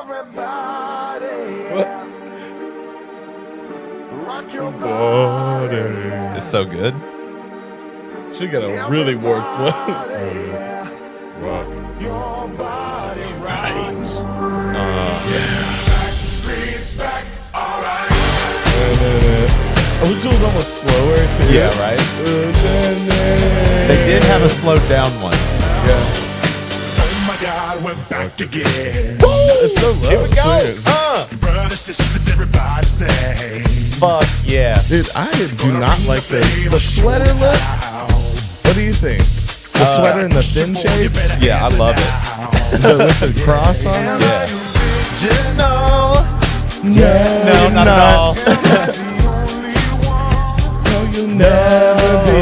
Rock your body. It's so good. She got a really worked one. Rock your body right. Backstreet's back. All right. I wish it was almost slower too. Yeah, right. They did have a slowed down one. Yeah. Oh my God, we're back again. It's so low. Here we go. Brothers, sisters, everybody say. Fuck yes. Dude, I do not like the sweater look. What do you think? The sweater and the thin shades? Yeah, I love it. With the cross on it? Yeah. No, not at all. No, you'll never be.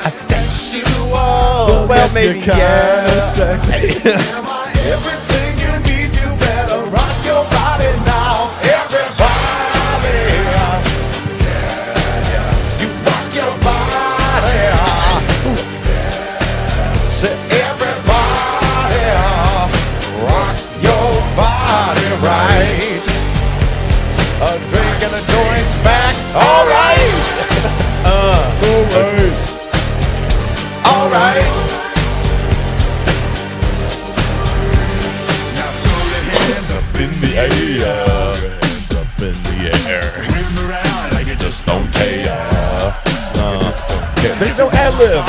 Asexual. Well, maybe yeah. Everything you need, you better rock your body now. Everybody. You rock your body. Say everybody. Rock your body right. A drink and a joint's back. All right. All right. Now throw your hands up in the air. Hands up in the air. Wheel around like you just don't care. There's no ad-lib.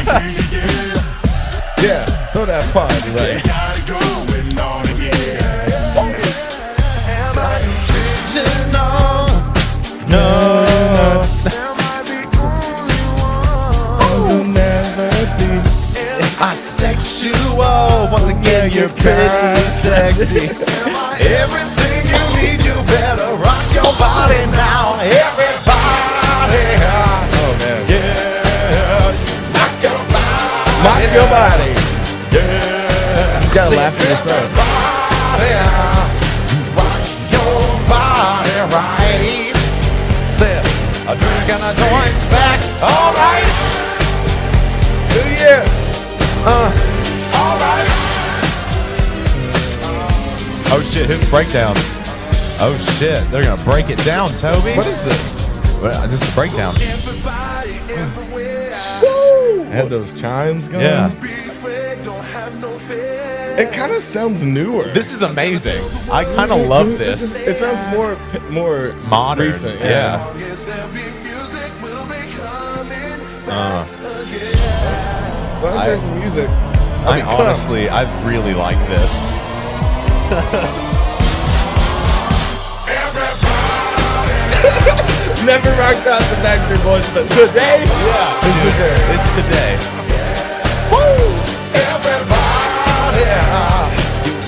Let me hear you, yeah. Yeah, throw that party They right. got it going on again. Am I original? No. Am I the only one? You'll never be. Asexual. Once again, you're pretty sexy. Everything you need, you better rock your body now. Everybody. Oh, man. Yeah. Rock your body. Rock your body. Yeah. Just gotta laugh at yourself. Rock your body right. Said, a drink and a joint's back. All right. Yeah. All right. Oh shit, here's the breakdown. Oh shit, they're gonna break it down, Toby. What is this? Well, this is a breakdown. Everybody, everywhere. Woo! Had those chimes going. Yeah. Be afraid, don't have no fear. It kind of sounds newer. This is amazing. I kind of love this. It sounds more Modern. recent. Yeah. Yes, every music will be coming Uh, As long as there's some music. I honestly, I really like this. Never rocked out the Backstreet Boys, but today, Yeah, it's today. it's today. Woo! Everybody,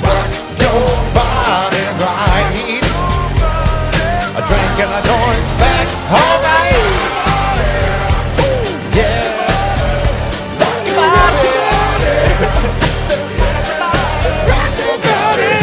rock your body right. A drink and a joint's back. All right. Yeah. Rock your body. Rock your body.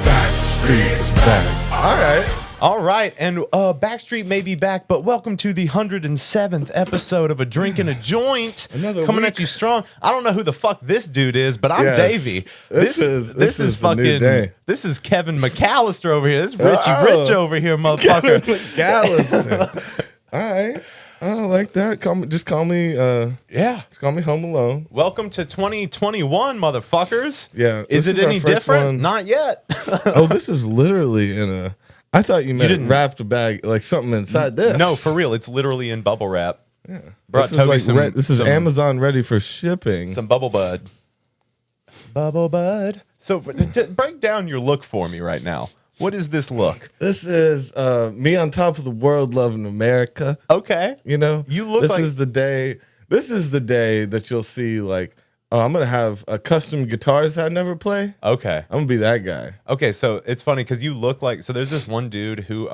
Backstreet's back. All right. All right, and Backstreet may be back, but welcome to the 107th episode of A Drink and a Joint. Another coming week. at you strong. I don't know who the fuck this dude is, but I'm Yes. Davey. This is the new fucking. day. This is Kevin McAllister over here. This is Richie Oh. Rich over here, motherfucker. McAllister. All right. I don't like that. Just call me Yeah. Home Alone. Welcome to 2021, motherfuckers. Yeah, Is this it is our any first different? one. Not yet. Oh, this is literally in a. I thought you meant didn't- wrapped bag, like something inside this. No, for real. It's literally in bubble wrap. Yeah. Brought This is Toby like some- this is some- Amazon ready for shipping. Some bubble bud. Bubble bud. So break down your look for me right now. What is this look? This is me on top of the world, loving America. Okay. You know, You look this like- is the day. This is the day that you'll see like, oh, I'm gonna have a custom guitars I never play. Okay. I'm gonna be that guy. Okay, so it's funny because you look like, so there's this one dude who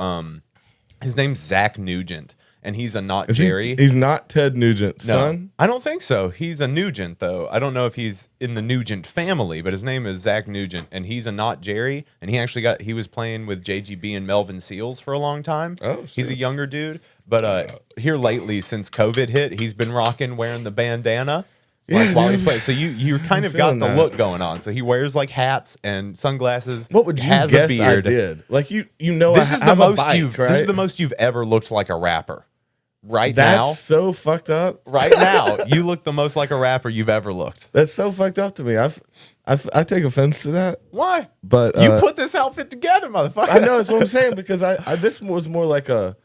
his name's Zach Nugent, and he's a not Is Jerry. he's not Ted Nugent's No, son? I don't think so. He's a Nugent, though. I don't know if he's in the Nugent family, but his name is Zach Nugent, and he's a not Jerry. And he was playing with JGB and Melvin Seals for a long time. Oh, he's a shit. younger dude, but here lately, since COVID hit, he's been wearing the bandana. Like, Yeah, while dude. he's playing, so you kind of got feeling the that. look going on. So he wears like hats and sunglasses. What would you has guess a beard. I did? Like you know, This I is the have a most bike, you've. right? This is the most you've ever looked like a rapper. Right That's now, so fucked up. right now, you look the most like a rapper you've ever looked. That's so fucked up to me. I take offense to that. Why? But You put this outfit together, motherfucker. I know that's what I'm saying because I this was more like a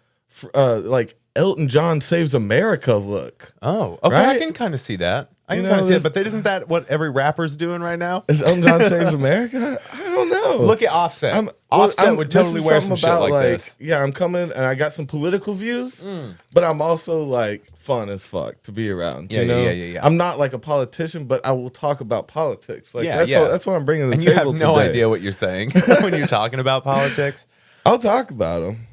like Elton John Saves America look. Oh, okay. I Right? can kind of see that. I can You kind know, of see it. this- But isn't that what every rapper's doing right now? Is Elton John Saves America? I don't know. Look at Offset. Offset would this totally is wear some something shit about, like this. Yeah, I'm coming and I got some political views, but I'm also like fun as fuck to be around. Yeah, you know? yeah. I'm not like a politician, but I will talk about politics. Like Yeah, that's what I'm bringing to the And you table have no today. idea what you're saying when you're talking about politics. I'll talk about them.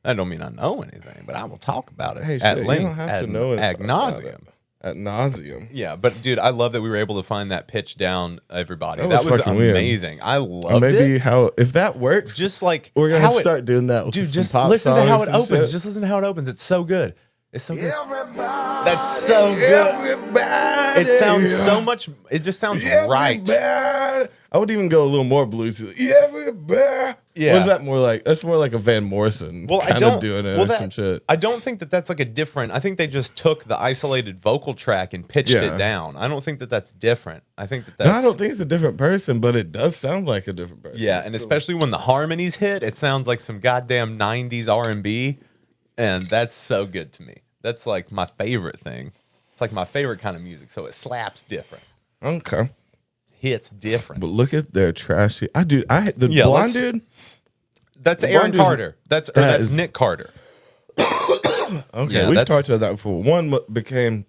I don't mean I know anything, but I will talk about it Hey, at shit, length, you don't have to ad- know ad anything about nauseum. it. At nauseum. Yeah, but dude, I love that we were able to find that pitch down everybody. That That was was fucking weird. amazing. I Or loved maybe it. how if that works, Just like we're gonna how have to it- start doing that. With Dude, some just pop listen to how songs it and opens. shit. Just listen to how it opens. It's so good. It's so good. Everybody, That's so good. Everybody, It sounds so much. It just sounds right. Everybody. I would even go a little more bluesy. Everybody. Yeah. What is that more like? That's more like a Van Morrison Well, I kind don't of doing it well, or some shit. I don't think that that's like a different. I think they just took the isolated vocal track and pitched Yeah. it down. I don't think that that's different. I think that that's. No, I don't think it's a different person, but it does sound like a different person. Yeah, and especially when the harmonies hit, it sounds like some goddamn '90s R&B, and that's so good to me. That's like my favorite thing. It's like my favorite kind of music. So it slaps different, Okay. hits different. But look at their trashy. The Yeah, blonde let's- dude. That's The Aaron blonde dude's- Carter. That's that is- Nick Carter. Okay, Yeah, we've that's- talked about that before. One became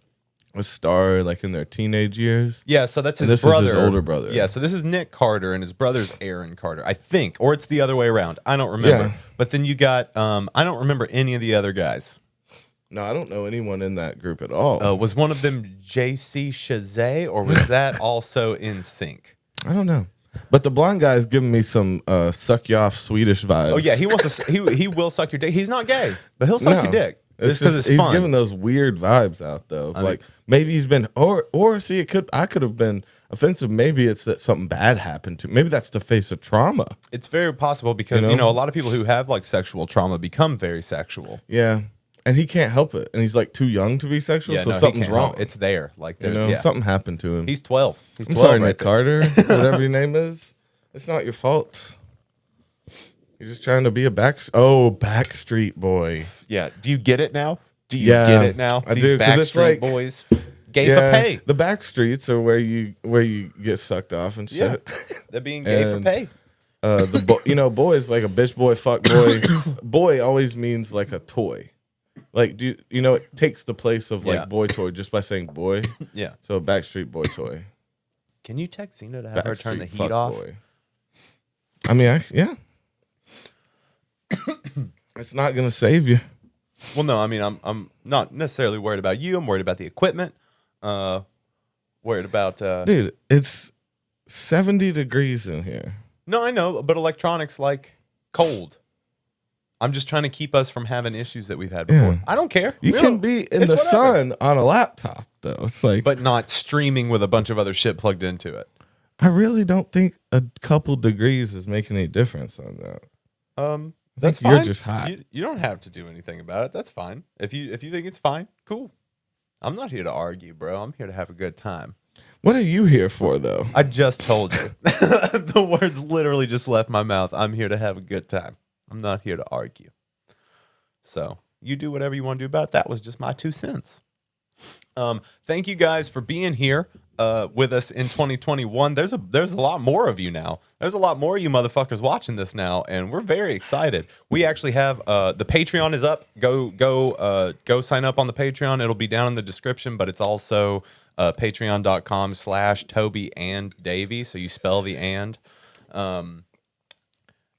a star like in their teenage years. Yeah, so that's his This is brother. his older brother. Yeah, so this is Nick Carter and his brother's Aaron Carter, I think, or it's the other way around. I don't remember. Yeah. But then you got I don't remember any of the other guys. No, I don't know anyone in that group at all. Was one of them JC Chazé, or was that also in sync? I don't know. But the blonde guy is giving me some suck you off Swedish vibes. Oh yeah, he wants to. He will suck your dick. He's not gay, but he'll suck No. your dick. It's Just because just it's he's fun. giving those weird vibes out though. Of like maybe he's been or see I could have been offensive. Maybe it's that something bad happened to. Maybe that's the face of trauma. It's very possible because You know? a lot of people who have like sexual trauma become very sexual. Yeah, and he can't help it, and he's like too young to be sexual, so no, he something's can't wrong. help. It's there, like you there. know, Yeah. something happened to him. He's 12. He's I'm 12 sorry, right Nick there. Carter, whatever your name is. It's not your fault. You're just trying to be a Backstreet Boy. Yeah. Do you get it now? Do you Yeah, get it now? I These do, 'cause it's Backstreet like- Boys gay for pay. The back streets are where you get sucked off and Yeah. shit. They're being gay for And- pay. Boy is like a bitch boy, fuck boy. Boy always means like a toy. Like it takes the place of like Yeah. boy toy just by saying boy. Yeah. So a Backstreet Boy toy. Can you text Cena to have her turn the Backstreet heat fuck off? boy. I mean, yeah. It's not gonna save you. Well, no, I mean, I'm not necessarily worried about you. I'm worried about the equipment. Worried about. Dude, it's 70 degrees in here. No, I know, but electronics like cold. I'm just trying to keep us from having issues that we've had before. Yeah. I don't care. You Really. can be in It's the whatever. sun on a laptop, though. It's like, but not streaming with a bunch of other shit plugged into it. I really don't think a couple degrees is making any difference on that. That's you're fine. just hot. You don't have to do anything about it. That's fine. If you think it's fine, cool. I'm not here to argue, bro. I'm here to have a good time. What are you here for, though? I just told you. The words literally just left my mouth. I'm here to have a good time. I'm not here to argue. So you do whatever you want to do about it. That was just my 2 cents. Thank you guys for being here with us in 2021. There's a lot more of you now. There's a lot more of you motherfuckers watching this now, and we're very excited. We actually have the Patreon is up. Go sign up on the Patreon. It'll be down in the description, but it's also patreon.com/Toby and Davey. So you spell the and.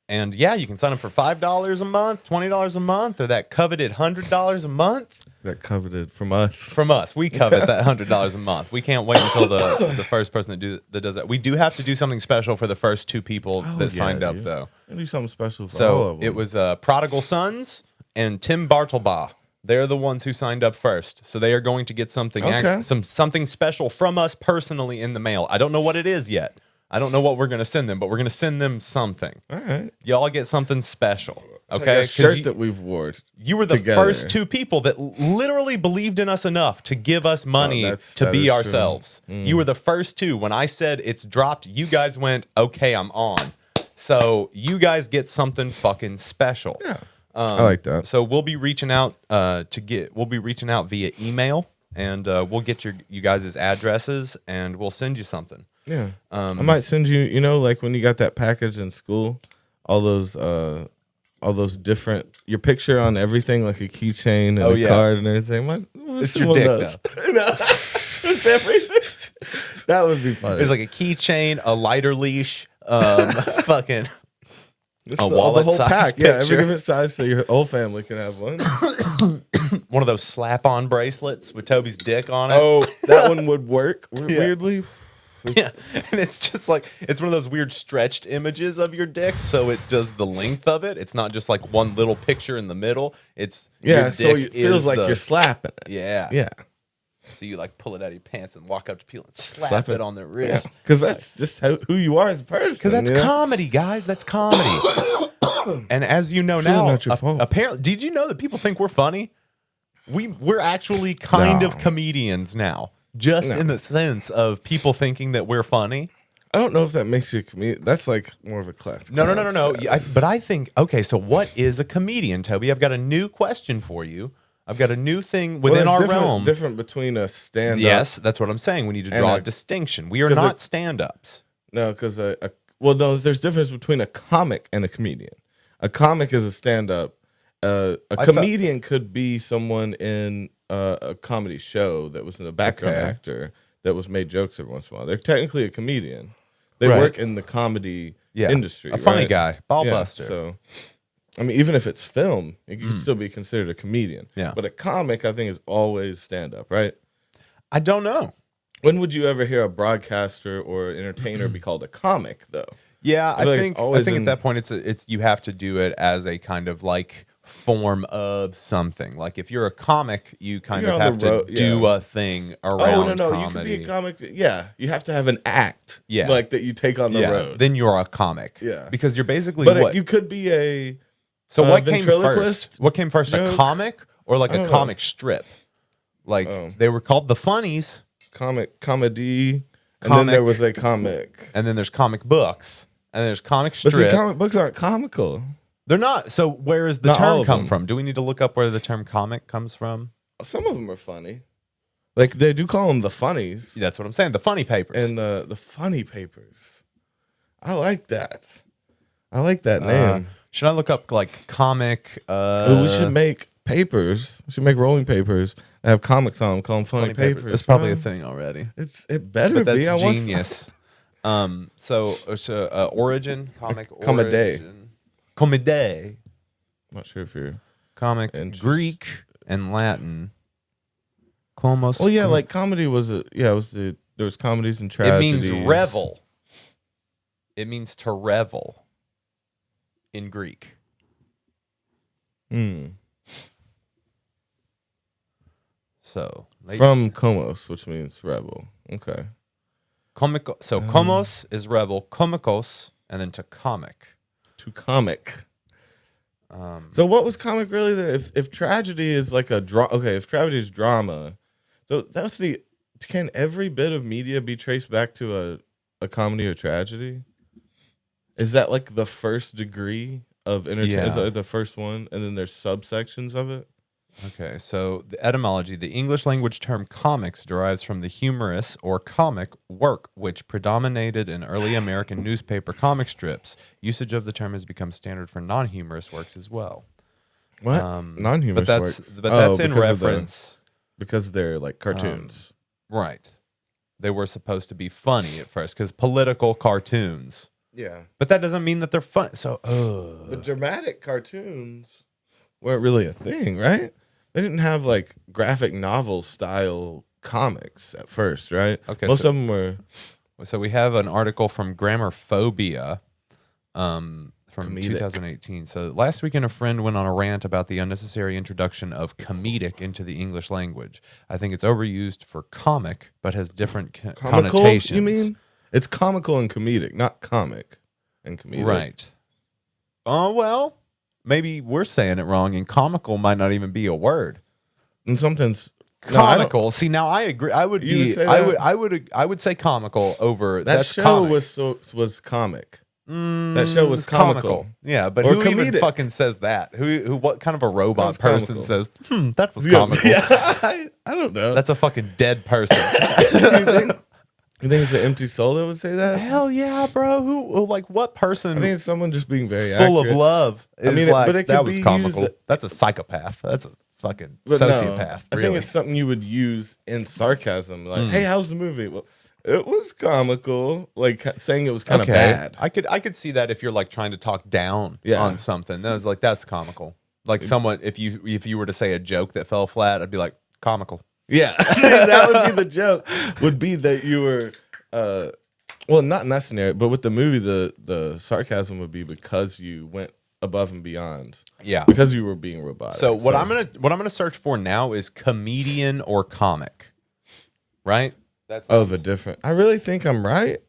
And yeah, you can sign up for $5 a month, $20 a month, or that coveted $100 a month. That coveted from us. From us, we covet that $100 a month. We can't wait until the first person that does that. We do have to do something special for the first 2 people that signed up, though. We do something special for all of So them. it was Prodigal Sons and Tim Bartlebaugh. They're the ones who signed up first, so they are going to get something something special from us personally in the mail. I don't know what it is yet. I don't know what we're going to send them, but we're going to send them something. All right. Y'all get something special. Okay, Like a shirt that we've worn. You were the together. first 2 people that literally believed in us enough to give us money to that be is ourselves. You were the first 2. When I said it's dropped, you guys went, okay, I'm on. So you guys get something fucking special. Yeah, I like that. So we'll be reaching out we'll be reaching out via email, and we'll get you guys' addresses, and we'll send you something. Yeah, I might send you. You know, like when you got that package in school, all those different your picture on everything, like a keychain and a card and everything. It's your dick, though. No, it's everything. That would be funny. It's like a keychain, a lighter leash, fucking a wallet the whole size pack. picture. Yeah, every different size, so your whole family can have one. One of those slap-on bracelets with Toby's dick on it. Oh, that one would work weirdly. Yeah, and it's just like, it's one of those weird stretched images of your dick, so it does the length of it. It's not just like one little picture in the middle. It's your So dick it feels is like you're slapping it. Yeah. Yeah. So you like pull it out of your pants and walk up to people and slap it on their wrist. Because that's just who you are as a person. Because that's comedy, guys. That's comedy. And as you know now, not your fault. apparently, did you know that people think we're funny? We're actually kind of comedians now. Just in the sense of people thinking that we're funny. I don't know if that makes you a comedian. That's like more of a class. No. Yeah, but I think, okay, so what is a comedian, Toby? I've got a new question for you. I've got a new thing within our realm. Different between a stand-up. Yes, that's what I'm saying. We need to draw a distinction. We are not stand-ups. No, because there's difference between a comic and a comedian. A comic is a stand-up. A comedian could be someone in a comedy show that was in a background actor that was made jokes every once in a while. They're technically a comedian. They work in the comedy industry. A funny guy, ball buster. So, I mean, even if it's film, you can still be considered a comedian. Yeah. But a comic, I think, is always stand-up, right? I don't know. When would you ever hear a broadcaster or entertainer be called a comic, though? Yeah, I think always at that point it's you have to do it as a kind of like form of something. Like if you're a comic, you kind of have to do a thing around comedy. You can be a comic. Yeah, you have to have an act. Yeah. Like that you take on the road. Then you're a comic. Yeah, because you're basically you could be a. So what came ventriloquist first? What came first, joke? a comic or like a comic strip? Like they were called the funnies. Comedy, and then there was a comic, and then there's comic books, and there's comic strip. But see, comic books aren't comical. They're not. So where is the term come from? Do we need to look up where the term comic comes from? Some of them are funny. Like they do call them the funnies. That's what I'm saying. The funny papers. And the funny papers. I like that. I like that name. Should I look up like comic? We should make papers. We should make rolling papers that have comics on them. Call them funny papers. It's probably a thing already. It better but be. That's genius. So origin comic. Origin. Comedy. I'm not sure if you're comic Greek and Latin. Comos. Oh yeah, like comedy was there was comedies and tragedies. It means revel. It means to revel in Greek. So from komos, which means revel. Okay. Comico. So komos is revel, komikos, and then to comic. To comic. So what was comic really then? If tragedy is like a if tragedy is drama, so that's can every bit of media be traced back to a comedy or tragedy? Is that like the first degree of entertainment? Is that the first one, and then there's subsections of it? Okay, so the etymology, the English language term comics derives from the humorous or comic work, which predominated in early American newspaper comic strips. Usage of the term has become standard for non-humorous works as well. What? Non-humorous works? But that's in reference. Because they're like cartoons. Right. They were supposed to be funny at first, because political cartoons. Yeah. But that doesn't mean that they're fun. So, The dramatic cartoons weren't really a thing, right? They didn't have like graphic novel style comics at first, right? Okay, Most so- of them were So we have an article from Grammarphobia from Comedic. 2018. So last weekend, a friend went on a rant about the unnecessary introduction of comedic into the English language. I think it's overused for comic, but has different comical. connotations. You mean it's comical and comedic, not comic and comedic. Right. Oh, well, maybe we're saying it wrong, and comical might not even be a word. And something's no, I don't- Comical. See, now I agree. I would You would be. say I that? would. I would say comical over that that's show comic. was comic. That show was It's comical. Yeah, but Or who even comedic. fucking says that? Who? What kind of a That robot was person comical. says, that was Yeah, comical? yeah, I don't know. That's a fucking dead person. You think it's an empty soul that would say that? Hell yeah, bro. Who like, what person I think it's someone just being very full accurate. of love is mean, like, but it could that was be comical. used- That's a psychopath. That's a fucking But no, sociopath. I think it's something you would use in sarcasm. Like, hey, how's the movie? Well, it was comical. Like saying it was kind of bad. I could see that if you're like trying to talk down Yeah. on something. That was like, that's comical. Like someone, if you were to say a joke that fell flat, I'd be like, comical. Yeah, that would be the joke. Would be that you were, well, not in that scenario, but with the movie, the sarcasm would be because you went above and beyond. Yeah. Because you were being robotic. So what I'm gonna search for now is comedian or comic. Right? That's Oh, the different. I really think I'm right,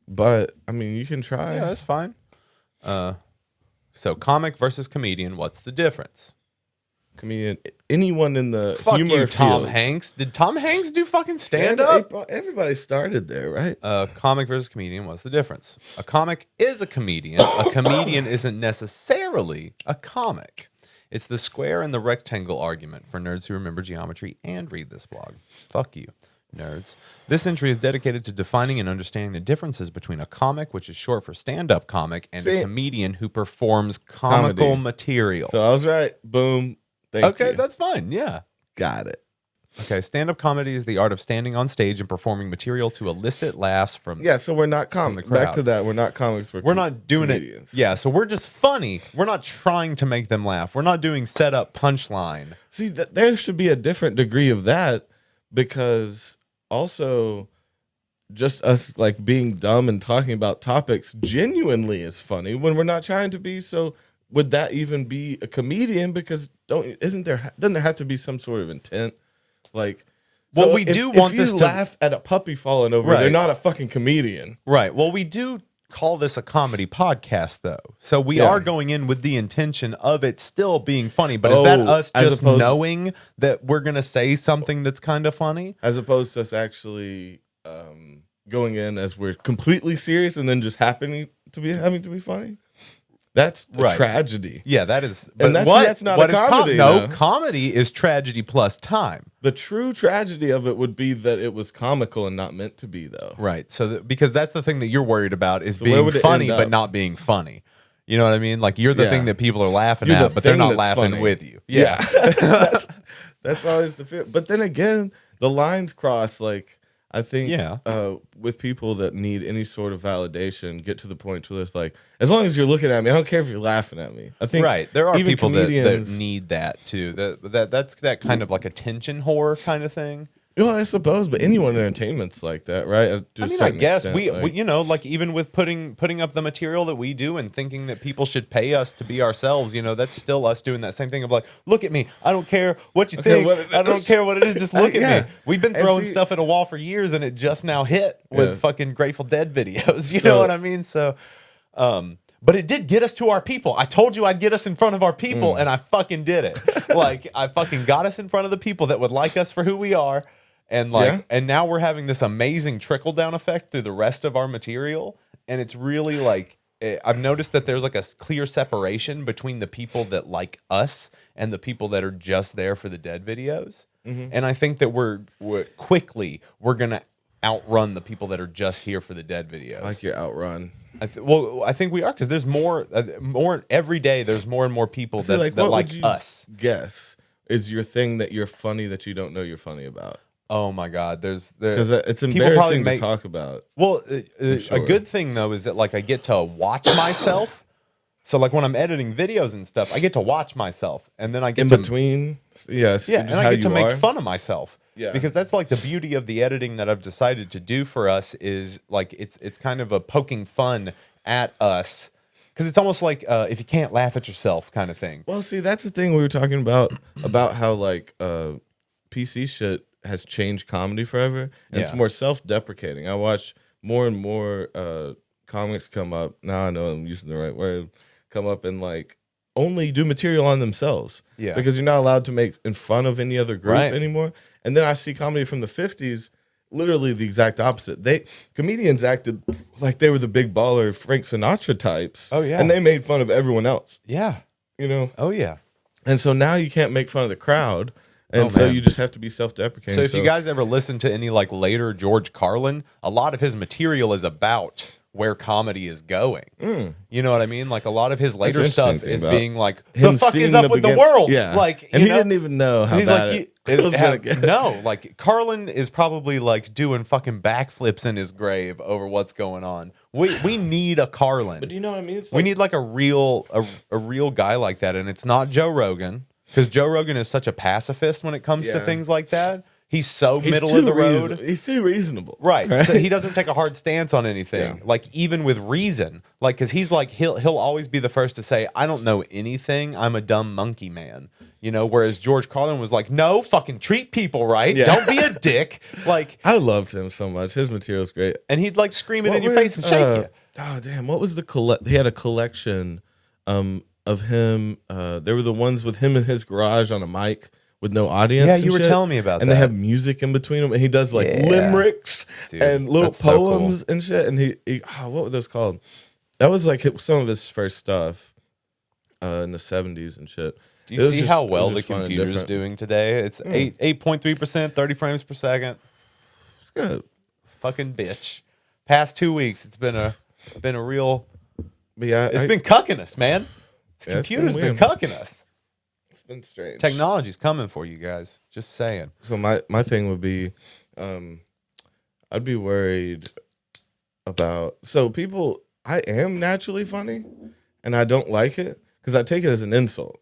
but I mean, you can try. yeah, that's fine. So comic versus comedian, what's the difference? Comedian, anyone in the Fuck humor you, Tom fields. Hanks. Did Tom Hanks do fucking stand up? Everybody started there, right? Comic versus comedian, what's the difference? A comic is a comedian. A comedian isn't necessarily a comic. It's the square and the rectangle argument for nerds who remember geometry and read this blog. Fuck you, nerds. This entry is dedicated to defining and understanding the differences between a comic, which is short for stand-up comic, and See? a comedian who performs comical Comedy. material. So I was right. Boom. Thank Okay, you. that's fine. Yeah. Got it. Okay, stand-up comedy is the art of standing on stage and performing material to elicit laughs from Yeah, so we're not comics. crowd. Back to that. We're not comics. We're not doing comedians. it. Yeah, so we're just funny. We're not trying to make them laugh. We're not doing setup punchline. See, there should be a different degree of that because also just us like being dumb and talking about topics genuinely is funny when we're not trying to be. So would that even be a comedian? Because doesn't there have to be some sort of intent? Like, Well, so we if- do if want you this to- laugh at a puppy falling over. Right. They're not a fucking comedian. Right. Well, we do call this a comedy podcast, though. So we Yeah. are going in with the intention of it still being funny. But is that Oh, us as just opposed- knowing that we're going to say something that's kind of funny? As opposed to us actually going in as we're completely serious and then just having to be funny. That's a Right. tragedy. Yeah, that is. And that's not a is comedy, no, though. comedy is tragedy plus time. The true tragedy of it would be that it was comical and not meant to be, though. Right. So because that's the thing that you're worried about is So where being would it funny end but up? not being funny. You know what I mean? Like you're the Yeah. thing that people are laughing You're the at, but they're thing not that's laughing funny. with you. Yeah. That's always the fear. But then again, the lines cross. Like, I think Yeah. with people that need any sort of validation, get to the point where it's like, as long as you're looking at me, I don't care if you're laughing at me. I think Right. There are even people that comedians- need that too. That's that kind of like attention whore kind of thing. Well, I suppose, but anyone in entertainment's like that, right? To a I mean, I certain guess extent, we, like- you know, like even with putting up the material that we do and thinking that people should pay us to be ourselves, you know, that's still us doing that same thing of like, look at me. I don't care what you Okay, think. what it I don't is. care what it is. Just look Yeah. at me. We've been And throwing see- stuff at a wall for years and it just now hit with Yeah. fucking Grateful Dead videos. You So- know what I mean? So, but it did get us to our people. I told you I'd get us in front of our people and I fucking did it. Like I fucking got us in front of the people that would like us for who we are. And like, Yeah. and now we're having this amazing trickle down effect through the rest of our material. And it's really like, I've noticed that there's like a clear separation between the people that like us and the people that are just there for the Dead videos. And I think that we're quickly going to outrun the people that are just here for the Dead videos. like your outrun. I think we are because there's more every day. There's more and more people So, that what like would you us. guess is your thing that you're funny that you don't know you're funny about? Oh my God, because it's people probably embarrassing to make talk about. well. Sure. A good thing though is that like I get to watch myself. So like when I'm editing videos and stuff, I get to watch myself, and then I get In to between, yes, yeah, just and I how get to you make are. fun of myself. Yeah. Because that's like the beauty of the editing that I've decided to do for us is like it's kind of a poking fun at us because it's almost like if you can't laugh at yourself kind of thing. Well, see, that's the thing we were talking about how like PC shit has changed comedy forever, and it's Yeah. more self-deprecating. I watch more and more comics come up. Now I know I'm using the right word. Come up and like only do material on themselves. Yeah. Because you're not allowed to make in fun of any other group Right. anymore. And then I see comedy from the 50s, literally the exact opposite. Comedians acted like they were the big baller Frank Sinatra types. Oh, yeah. And they made fun of everyone else. Yeah. You know? Oh yeah. And so now you can't make fun of the crowd. And Oh, so man. you just have to be self-deprecating. So if you guys ever listen to any like later George Carlin, a lot of his material is about where comedy is going. You know what I mean? Like a lot of his later interesting stuff thing is about being like, him the fuck seeing is up with the begin- world? Yeah. Like, and you he know? didn't even know how He's bad like, it was gonna get. no, like Carlin is probably like doing fucking backflips in his grave over what's going on. We need a Carlin. But do you know what I mean? It's We like, need like a real guy like that, and it's not Joe Rogan because Joe Rogan is such a pacifist when it comes to Yeah. things like that. He's so he's middle too of the road. He's too reasonable. Right. So he doesn't take a hard stance on anything. Yeah. Like even with reason. Like cuz he's like he'll always be the first to say I don't know anything. I'm a dumb monkey man. You know, whereas George Carlin was like, "No, fucking treat people right. Yeah. Don't be a dick." Like I loved him so much. His material's great. and he'd like scream it What in your was, face and shake you. Oh damn! What was the He had a collection of him. They were the ones with him in his garage on a mic with no audience. Yeah, and you were shit. telling me about and that. they have music in between them. And he does like Yeah. limericks Dude, and little that's so cool. poems and shit. And he what were those called? That was like some of his first stuff in the 70s and shit. Do It you was see just- how it was well the just fun and computer's different. doing today? It's 8.3%, 30 frames per second. It's good. Fucking bitch. Past 2 weeks, it's been a real. But yeah, It's been cucking us, man. This Yeah, it's been computer's been weird. cucking us. it's been strange. Technology's coming for you guys. Just saying. So my thing would be, I'd be worried about people. I am naturally funny, and I don't like it because I take it as an insult.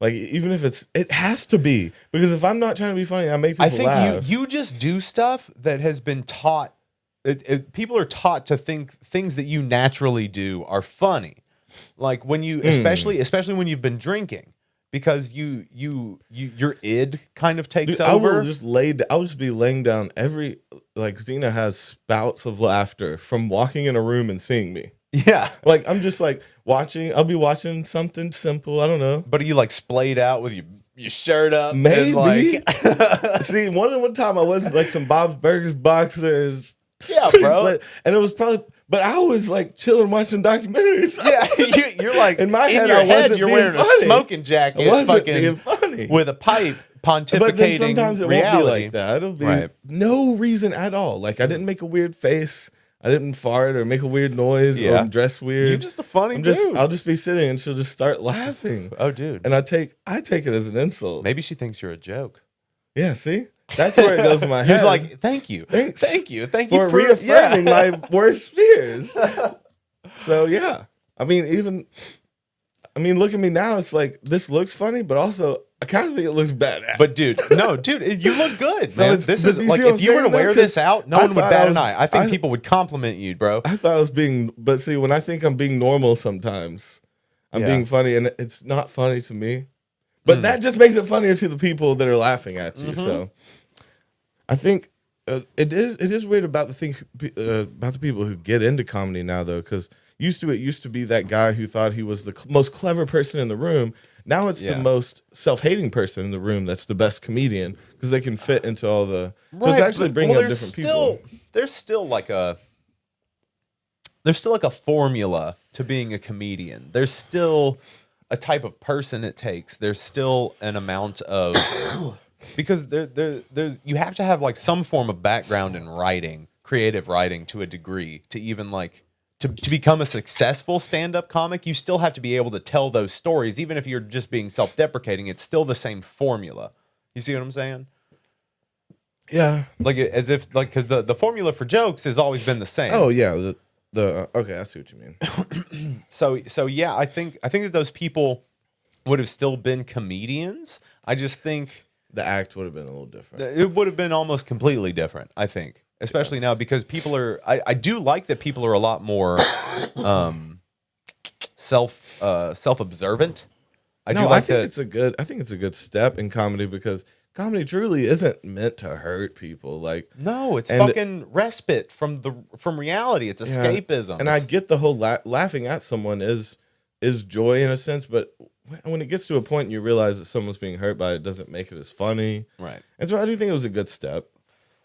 Like even if it has to be because if I'm not trying to be funny, I make people I think laugh. you just do stuff that has been taught. People are taught to think things that you naturally do are funny, like when you, especially when you've been drinking, because your id kind of takes Dude, I over. I'll just be laying down every like Xena has spouts of laughter from walking in a room and seeing me. Yeah, Like I'm just like watching. I'll be watching something simple. I don't know. but are you like splayed out with your shirt up? Maybe. And like, See, one time I was like some Bob's Burgers boxers. Yeah, Pretty bro. slick. And it was probably, but I was like chilling watching documentaries. yeah, you're like In my head, your I wasn't you're being wearing funny. a smoking jacket, I wasn't fucking being funny. with a pipe pontificating But then sometimes it reality. won't be like that. It'll be Right. no reason at all. Like I didn't make a weird face. I didn't fart or make a weird noise Yeah. or dress weird. You're just a funny dude. I'll just be sitting and she'll just start laughing. Oh, dude. And I take it as an insult. Maybe she thinks you're a joke. Yeah, see? That's where it goes in my head. He's like, thank you. Thanks. Thank you for reaffirming my worst fears. So yeah, I mean, look at me now. It's like this looks funny, but also I kind of think it looks badass. But dude, no, dude, you look good, So man. it's- This but is you like see what if I'm you were to saying, though? wear this 'Cause out, no I one would thought bat I an was- eye. I think I- people would compliment you, bro. I thought I was being, but see, when I think I'm being normal, sometimes I'm Yeah. being funny, and it's not funny to me. But that just makes it funnier to the people that are laughing at you. So I think it is weird about about the people who get into comedy now, though, because it used to be that guy who thought he was the most clever person in the room. Now it's the Yeah. most self-hating person in the room that's the best comedian because they can fit into all the. So it's Right, actually but- bringing well, up there's different still, people. There's still like a formula to being a comedian. There's still a type of person it takes. There's still an amount of because there's you have to have like some form of background in writing, creative writing to a degree to even like to become a successful stand-up comic. You still have to be able to tell those stories, even if you're just being self-deprecating. It's still the same formula. You see what I'm saying? Yeah. Like as if like because the formula for jokes has always been the same. Oh yeah. The okay, I see what you mean. So yeah, I think that those people would have still been comedians. I just think The act would have been a little different. it would have been almost completely different. I think, especially now because people are. I do like that people are a lot more self-observant. I think it's a good step in comedy because comedy truly isn't meant to hurt people. Like No, it's and- fucking respite from reality. It's escapism. And I get the whole laughing at someone is joy in a sense, but when it gets to a point and you realize that someone's being hurt by it, doesn't make it as funny. Right. And so I do think it was a good step.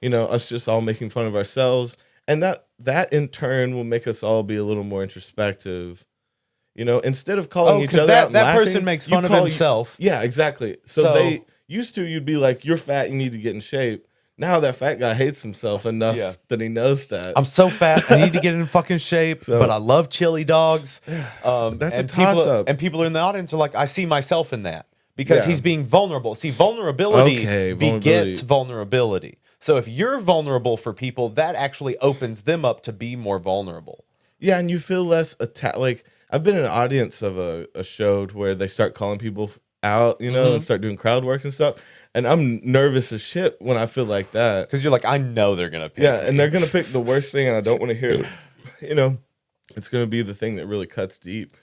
You know, us just all making fun of ourselves, and that in turn will make us all be a little more introspective. You know, instead of calling each 'cause other out and that laughing, person makes you fun of call himself. Yeah, exactly. So they used to, you'd be like, "You're fat. You need to get in shape." Now that fat guy hates himself enough that he knows that. I'm so fat. I need to get in fucking shape, but I love chili dogs. That's a and toss-up. And people in the audience are like, I see myself in that because he's being vulnerable. See, vulnerability begets vulnerability. So if you're vulnerable for people, that actually opens them up to be more vulnerable. Yeah, and you feel less attacked. Like I've been in an audience of a show where they start calling people out, you know, and start doing crowd work and stuff. And I'm nervous as shit when I feel like that. Because you're like, I know they're going to pick me. And they're going to pick the worst thing, and I don't want to hear it. You know, it's going to be the thing that really cuts deep.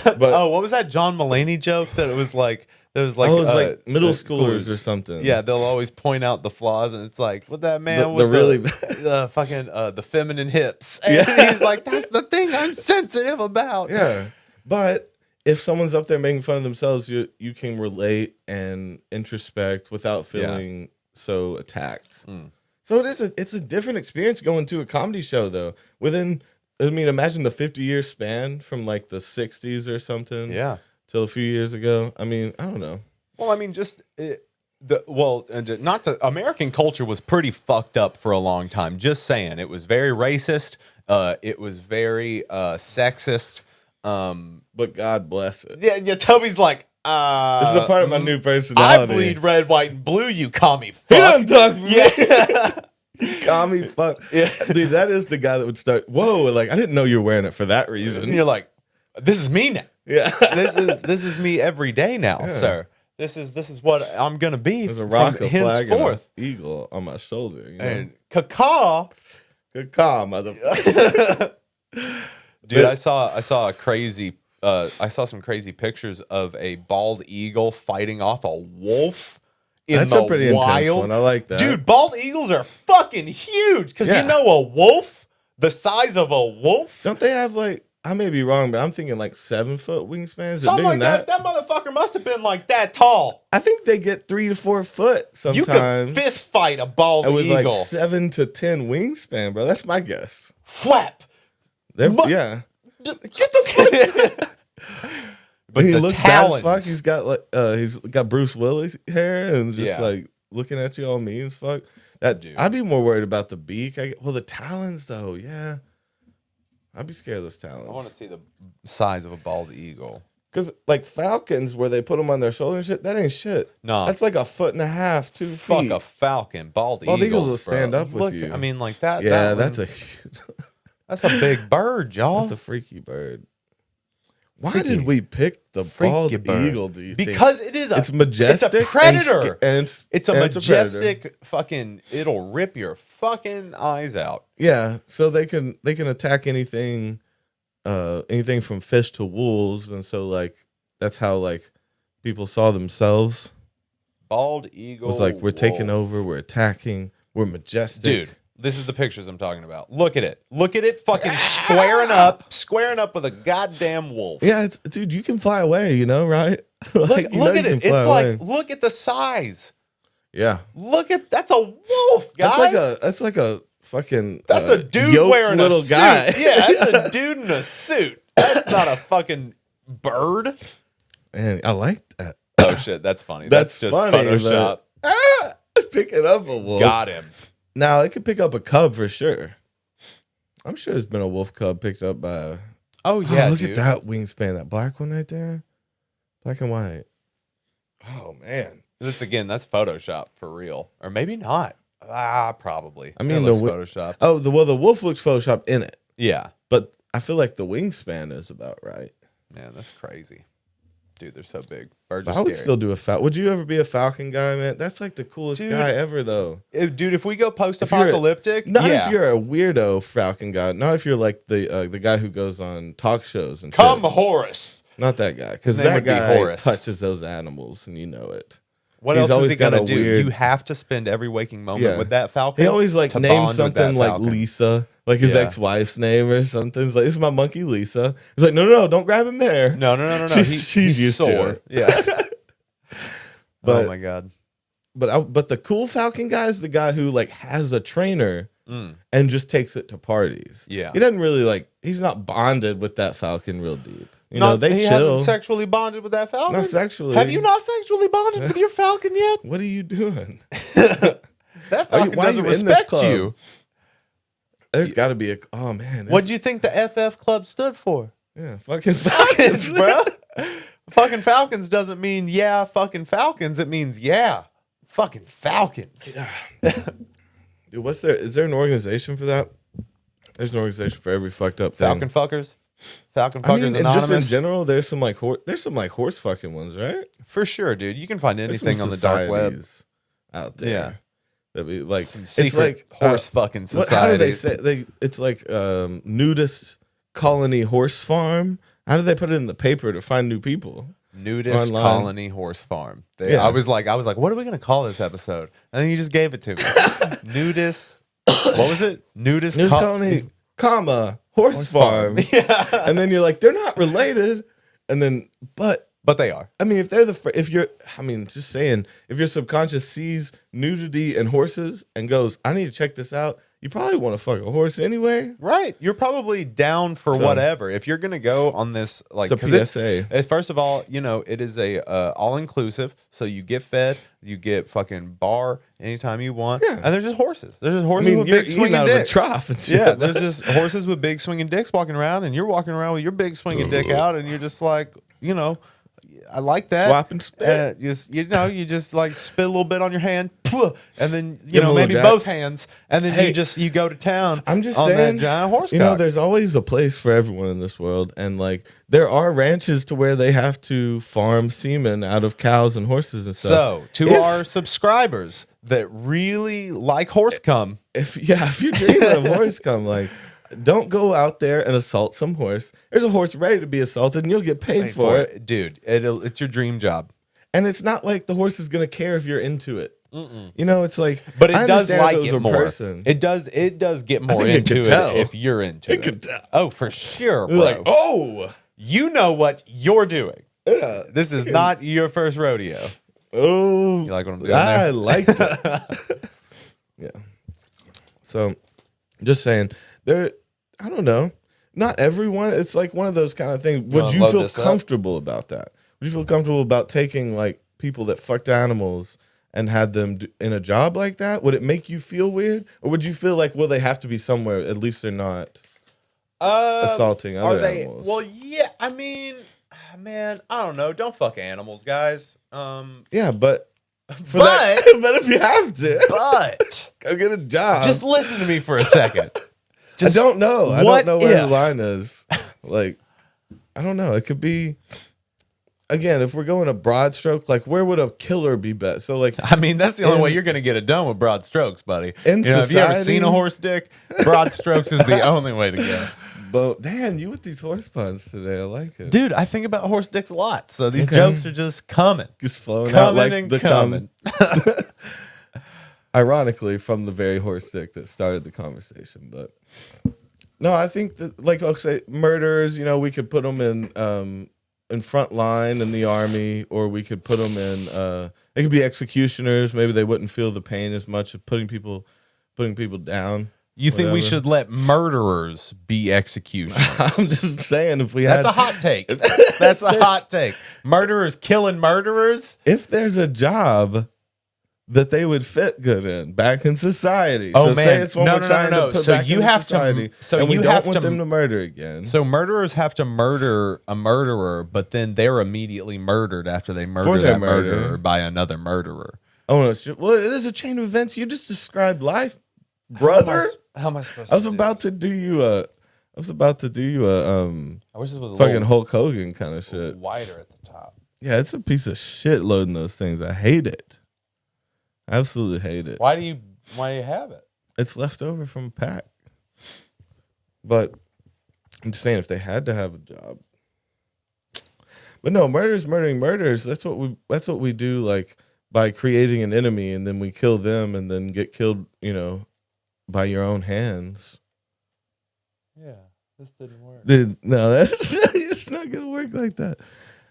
But what was that John Mulaney joke that it was like it's like middle schoolers or something. Yeah, they'll always point out the flaws, and it's like, what that man The with really the fucking the feminine hips. And he's like, that's the thing I'm sensitive about. Yeah. But if someone's up there making fun of themselves, you can relate and introspect without feeling so attacked. So it's a different experience going to a comedy show though. Imagine the 50-year span from like the 60s or something. Yeah. Till a few years ago. I mean, I don't know. Well, I mean, American culture was pretty fucked up for a long time. Just saying, it was very racist. It was very sexist. But God bless it. Yeah. Toby's like, this is a part of my new personality. I bleed red, white, and blue. You commie He fuck. done talk for me. Commie fuck. Yeah. Dude, that is the guy that would start. Whoa, like I didn't know you were wearing it for that reason. And you're like, this is me now. Yeah. this is me every day now, sir. This is what I'm gonna be. There's a rock, from a flag, and henceforth. an eagle on my shoulder. You know? And caca. Good call, motherfucker. Dude, I saw some crazy pictures of a bald eagle fighting off a wolf in That's the a pretty intense wild. one. I like that. Dude, bald eagles are fucking huge. Because you know a wolf, the size of a wolf. Don't they have like? I may be wrong, but I'm thinking like 7-foot wingspans. Is it Something bigger like than that. That motherfucker must have been like that tall. I think they get 3 to 4 foot sometimes. You could fist fight a bald and with eagle. like 7 to 10 wingspan, bro. That's my guess. Flap. Yeah. Get the fuck. But he the looks talons. bad as fuck. He's got Bruce Willis hair and just like looking at you all mean as fuck. I'd be more worried about the beak. The talons though, yeah. I'd be scared of those talons. I want to see the size of a bald eagle. Because like falcons, where they put them on their shoulder and shit, that ain't shit. No, that's like 1.5 feet, 2 feet. Fuck a falcon. Bald eagles will stand up with you. I mean, like that. Yeah, that's a big bird, y'all. That's a freaky bird. Why did we pick the bald eagle? Do you think? Because it's majestic. It's a predator. It's a majestic fucking. It'll rip your fucking eyes out. Yeah, so they can attack anything, anything from fish to wolves, and so like that's how like people saw themselves. Bald eagle was like we're taking over, we're attacking, we're majestic, dude. This is the pictures I'm talking about. Look at it. Look at it fucking squaring up with a goddamn wolf. Yeah, dude, you can fly away, you know, right? Like, look at it. It's like, look at the size. Yeah. That's a wolf, guys. That's like a fucking that's a dude wearing little a suit. guy. Yeah, that's a dude in a suit. That's not a fucking bird. Man, I like that. Oh shit, that's funny. That's just funny, Photoshop. Picking up a wolf. Got him. Now it could pick up a cub for sure. I'm sure there's been a wolf cub picked up by. Oh yeah, look dude. at that wingspan, that black one right there, black and white. Oh man, That's Photoshop for real, or maybe not. Probably. I mean, it looks the photoshopped. Oh, the wolf looks photoshopped in it, Yeah. but I feel like the wingspan is about right. Man, that's crazy. Dude, they're so big. Birds But are I would scary. still do a falcon. Would you ever be a falcon guy, man? That's like the coolest Dude. guy ever, though. Dude, if we go If post-apocalyptic, you're, not yeah. if you're a weirdo falcon guy. Not if you're like the guy who goes on talk shows and Come, shit. Horace. Not that guy, because His name that would be guy Horace. touches those animals, and you know it. What He's else is always he going to got a do? weird- You have to spend every waking moment Yeah. with that falcon. He always like to names bond with something that like falcon. Lisa, like his Yeah. ex-wife's name or something. He's like, "This is my monkey, Lisa." He's like, "No, don't grab him there." No. She's used to sore. it. Yeah. But- oh my god. But the cool falcon guy is the guy who like has a trainer and just takes it to parties. Yeah. He doesn't really like. He's not bonded with that falcon real deep. You know, they he chill. hasn't sexually bonded with that falcon. Not sexually. Have you not sexually bonded with your falcon yet? What are you doing? That falcon why are doesn't you in this respect club? you. There's got to be a. Oh man. What do you think the FF Club stood for? Yeah, fucking falcons, bro. Fucking Falcons doesn't mean yeah, fucking Falcons. It means yeah, fucking Falcons. Dude, is there an organization for that? There's an organization for every fucked up thing. Falcon fuckers. Falcon I fuckers mean, and anonymous. just in general, there's some like horse fucking ones, right? For sure, dude. You can find There's anything some on the dark web. societies out there. Yeah. That we like. Some It's secret like horse fucking society. How do they say it's like nudist colony horse farm? How do they put it in the paper to find new people? Nudist Online. colony horse farm. Yeah. I was like, what are we gonna call this episode? And then you just gave it to me. Nudist. What was it? Nudist colony, comma horse farm. Yeah. And then you're like, they're not related. And then, but they are. I mean, just saying, if your subconscious sees nudity and horses and goes, I need to check this out, you probably want to fuck a horse anyway. Right. You're probably down for So- whatever. If you're going to go on this, like, It's a 'cause PSA. first of all, it is a all-inclusive. So you get fed, you get fucking bar anytime you want. Yeah. And there's just horses. There's just I horses mean, with you're big eating swinging out of a dicks. trough and shit. Yeah, there's just horses with big swinging dicks walking around, and you're walking around with your big swinging dick out, and you're just like, I like that. Swap and spit. You just like spit a little bit on your hand, and then Give 'em a little maybe jack. both hands, and then Hey, you go to town. I'm just on saying, that giant horse. there's always a place for everyone in this world. And like, there are ranches to where they have to farm semen out of cows and horses and stuff. So to If- our subscribers that really like horse cum, if you're dreaming of horse cum, like, don't go out there and assault some horse. There's a horse ready to be assaulted, and you'll get paid for it. dude. It's your dream job. And it's not like the horse is gonna care if you're into it. It's like, But I it does understand if like was it a more. person. It does get more think it into could it tell. if you're into it. could tell. Oh, for sure, bro. You're like, oh, You know what you're doing. yeah. This is not your first rodeo. Oh, You like what I'm doing I there? liked it. Yeah. So, just saying, I don't know. Not everyone. It's like one of those kind of things. Would wanna you load feel this up? comfortable about that? Would you feel comfortable about taking like people that fucked animals and had them in a job like that? Would it make you feel weird, or would you feel like, well, they have to be somewhere? At least they're not assaulting other animals. Well, yeah. I mean, man, I don't know. Don't fuck animals, guys. Yeah, but for But- that, but if you have to, But go get a job. just listen to me for a second. I don't know. I what don't know where the if? line is. Like, I don't know. It could be. Again, if we're going a broad stroke, like where would a killer be best? So like, I mean, that's the only In- way you're going to get it done with broad strokes, buddy. In have you ever seen society- a horse dick? Broad strokes is the only way to go. but damn, you with these horse puns today. I like it. Dude, I think about horse dicks a lot, so these Okay. jokes are just coming. Just flowing out Coming like and the coming. Ironically, from the very horse dick that started the conversation, but no, I think that like okay, murderers. We could put them in front line in the army, or we could put them in. They could be executioners. Maybe they wouldn't feel the pain as much of putting people down. You think we Whatever. should let murderers be executioners? I'm just saying, if we That's had, a hot take. That's a hot take. Murderers killing murderers? if there's a job that they would fit good in back in society. Oh, so man. say it's one No, we're no, no, trying no, to put so back you into have to- society, so and we you don't have want to- them to murder again. So murderers have to murder a murderer, but then they're immediately murdered after they For murder their that murder. murderer by another murderer. Oh no, well, it is a chain of events. You just described life, brother. How am I supposed I was about to do you a. I wish this was a fucking Hulk Hogan kind of shit. Wider at the top. Yeah, it's a piece of shit loading those things. I hate it. Absolutely hate it. Why do you have it? It's left over from a pack. But I'm just saying, if they had to have a job. But no, murders murdering murders. That's what we do, like by creating an enemy and then we kill them and then get killed, by your own hands. Yeah, this didn't work. No, it's not gonna work like that.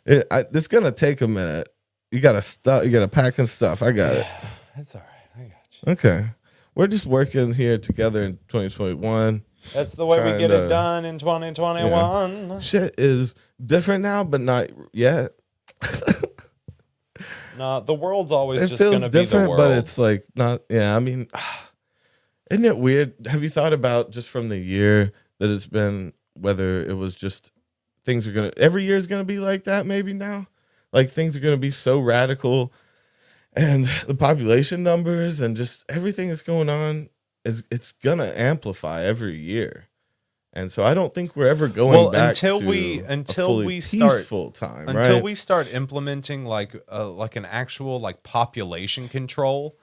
It's gonna take a minute. You gotta pack and stuff. I got it. It's all right. I got you. Okay. We're just working here together in 2021. That's the way we get it done in 2021. Yeah. Shit is different now, but not yet. No, the world's always just feels gonna be the different, world. but it's like not. Yeah, I mean, isn't it weird? Have you thought about just from the year that it's been, whether it was just every year is gonna be like that? Maybe now, like things are gonna be so radical, and the population numbers and just everything that's going on it's gonna amplify every year. And so I don't think we're ever going back until to we peaceful time, until right? we start implementing like an actual like population control.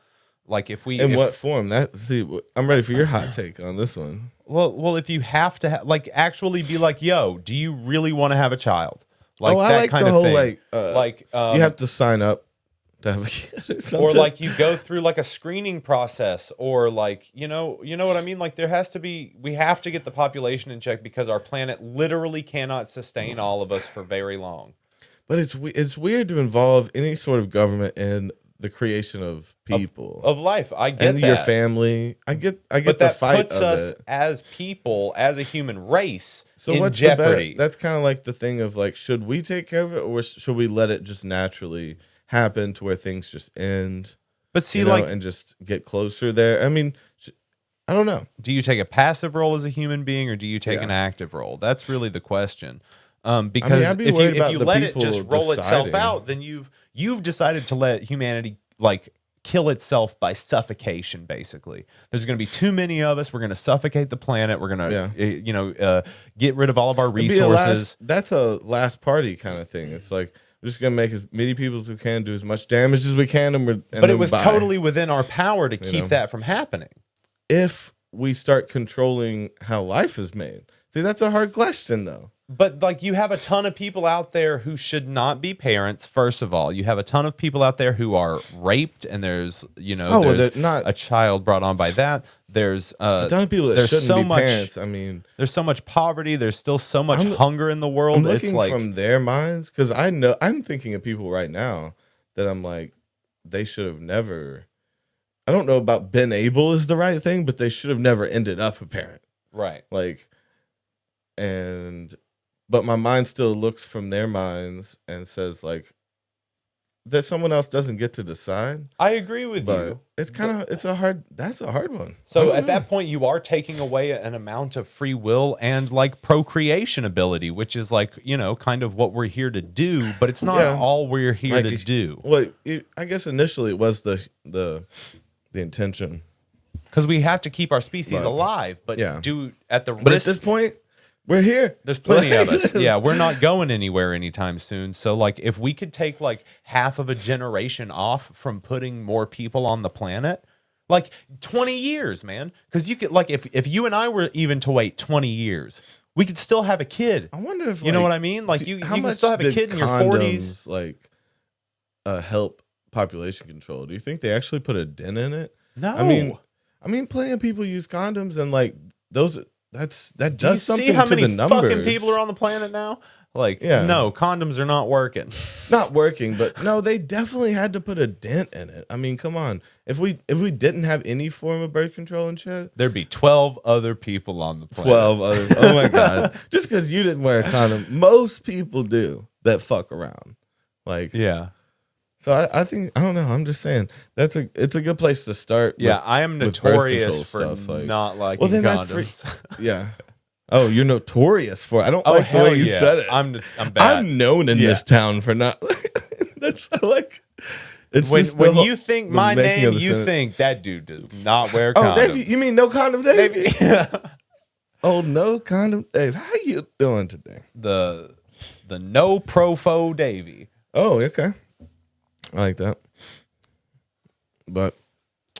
Like what form? I'm ready for your hot take on this one. Well, if you have to actually be like, yo, do you really want to have a child? Like I that like kind the of whole thing. You have to sign up to have a kid or something. Or like you go through like a screening process, or like you know what I mean. Like we have to get the population in check because our planet literally cannot sustain all of us for very long. But it's weird to involve any sort of government in the creation of people of life. I get and that. Your family. I get but the that fight puts of us it. as people, as a human race, So in what's jeopardy. That's kind of like the thing of like, should we take care of it or should we let it just naturally happen to where things just end? But see, and just get closer there. I mean, I don't know. Do you take a passive role as a human being, or do you take an active role? That's really the question. Because if you let it just roll itself out, then you've decided to let humanity like kill itself by suffocation. Basically, there's going to be too many of us. We're going to suffocate the planet. We're going to get rid of all of our resources. That's a last party kind of thing. It's like, we're just gonna make as many people as we can, do as much damage as we can, but it was totally within our power to keep that from happening. If we start controlling how life is made. See, that's a hard question, though. But like, you have a ton of people out there who should not be parents. First of all, you have a ton of people out there who are raped, and there's a child brought on by that. There's a ton of people that shouldn't be parents. I mean, there's so much poverty. There's still so much hunger in the world. I'm looking from their minds, because I'm thinking of people right now that I'm like, they should have never. I don't know about been able is the right thing, but they should have never ended up a parent. Right. But my mind still looks from their minds and says like that someone else doesn't get to decide. I agree with you. That's a hard one. So at that point, you are taking away an amount of free will and like procreation ability, which is like, kind of what we're here to do, but it's not all we're here to do. Well, I guess initially it was the intention. Because we have to keep our species alive, but at this point, we're here. There's plenty of us. Yeah, we're not going anywhere anytime soon. So, like, if we could take like half of a generation off from putting more people on the planet, like 20 years, man. Because you could, like, if you and I were even to wait 20 years, we could still have a kid. I wonder if you know what I mean. Like, you can still have a kid in your 40s. Like, help population control. Do you think they actually put a dent in it? No. I mean, plenty of people use condoms, and like those. That does something to the numbers. See how many fucking people are on the planet now? Like, no, condoms are not working. Not working, but no, they definitely had to put a dent in it. I mean, come on. If we didn't have any form of birth control and shit, there'd be 12 other people on the planet. 12 others. Oh my god! Just because you didn't wear a condom, most people do that fuck around. Like, yeah. So I think, I don't know. I'm just saying it's a good place to start. Yeah, I am notorious for not liking condoms. Yeah. Oh, you're notorious for it. I don't like the way you said it. I'm bad. I'm known in this town for not. That's like. It's when just the you think the my making name, of the you sentence. think that dude does not wear Oh, condoms. Davey, you mean no condom, Davey? Davey. Oh, no condom, Dave. How you doing today? the no profo Davey. Oh, okay. I like that. But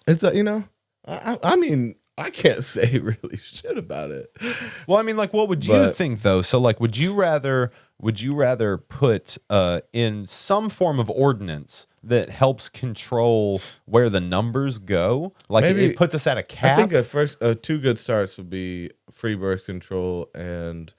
it's I mean, I can't say really shit about it. Well, I mean, like, what would you think though? So, like, would you rather put in some form of ordinance that helps control where the numbers go? Like, Maybe it puts us at a cap. I think two good starts would be free birth control and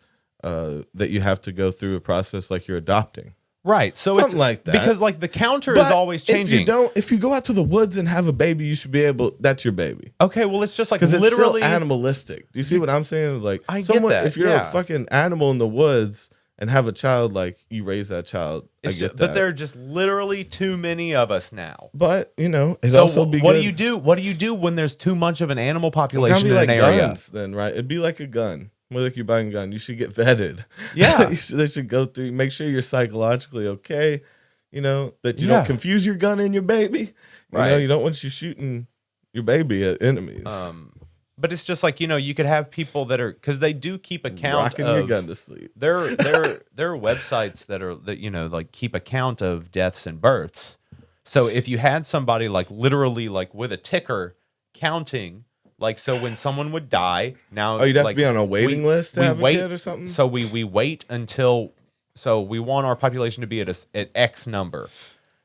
that you have to go through a process like you're adopting. Right. So Something it's like that. because like the counter is But always changing. If you go out to the woods and have a baby, you should be able. That's your baby. Okay. Well, it's just like Because it's literally still animalistic. Do you see what I'm saying? Like, I get that, if you're yeah. a fucking animal in the woods and have a child, like you raise that child. It's I get just, that. but there are just literally too many of us now. But it So also be what good. do you do? What do you do when there's too much of an animal It can't population be in like an area? guns, then, right? It'd be like a gun. More like you're buying a gun. You should get vetted. Yeah. They should go through, make sure you're psychologically okay. That you don't confuse your gun and your baby. Right. You don't want you shooting your baby at enemies. But it's just like, you could have people that are, because they do keep account Rocking of your gun to sleep. there are websites that like keep account of deaths and births. So if you had somebody like literally like with a ticker counting, like, so when someone would die, now Oh, you'd have like, to be on a waiting list to have a wait, kid or something? So we wait until, so we want our population to be at X number.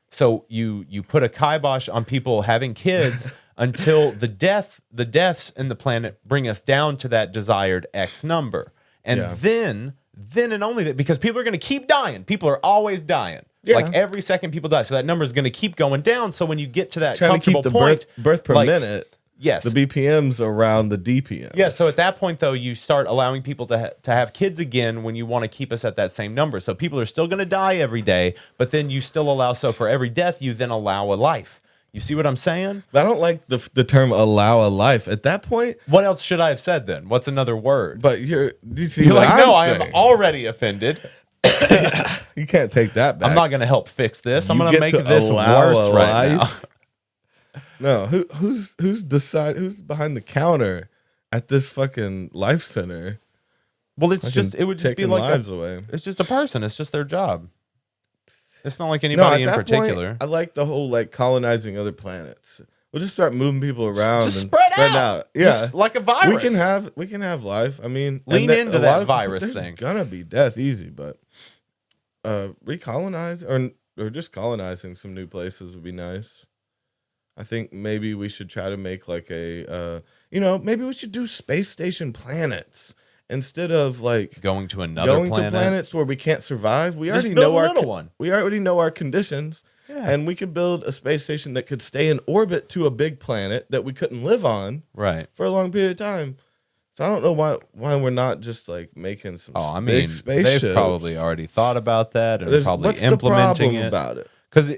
So you put a kibosh on people having kids until the deaths in the planet bring us down to that desired X number. And then and only that, because people are going to keep dying. People are always dying. Yeah. Like every second people die. So that number is going to keep going down. So when you get to that Trying to comfortable keep the point, birth per like, minute. yes. The BPMs around the DPMs. Yeah, so at that point, though, you start allowing people to have kids again when you want to keep us at that same number. So people are still going to die every day, but then you still allow, so for every death, you then allow a life. You see what I'm saying? But I don't like the term allow a life. At that point, What else should I have said then? What's another word? but do you see You're what like, I'm no, I saying? am already offended. You can't take that back. I'm not going to help fix this. I'm You going to get make to this allow worse a right now. life? No, who's behind the counter at this fucking life center? Well, it would just be taking like lives away. it's just a person. It's just their job. It's not like No, anybody at in that particular. point, I like the whole like colonizing other planets. We'll just start moving people around Just and spread out. Yeah, Just like a virus. we can have life. I mean, Lean and into a that lot of- virus there's thing. Gonna be death easy, but recolonize or just colonizing some new places would be nice. I think maybe we should try to make like a maybe we should do space station planets instead of like Going to another going planet. to planets where we can't survive. We Just already build know a our little one. We already know our conditions. Yeah. And we could build a space station that could stay in orbit to a big planet that we couldn't live on Right. for a long period of time. So I don't know why we're not just like making some Oh, I big mean, spaceships. they've probably already thought about that and probably what's the implementing problem it. about it? Because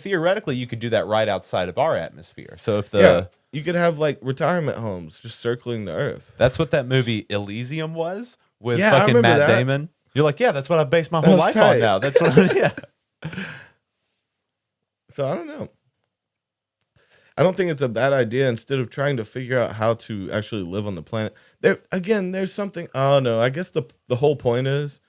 theoretically, you could do that right outside of our atmosphere. So if Yeah, you could have like retirement homes just circling the Earth. that's what that movie Elysium was with Yeah, I fucking remember Matt that. Damon, you're like, yeah, that's what I based my whole was life tight. on now. That's what. Yeah. So I don't know. I don't think it's a bad idea. Instead of trying to figure out how to actually live on the planet, there's something. Oh no, I guess the whole point is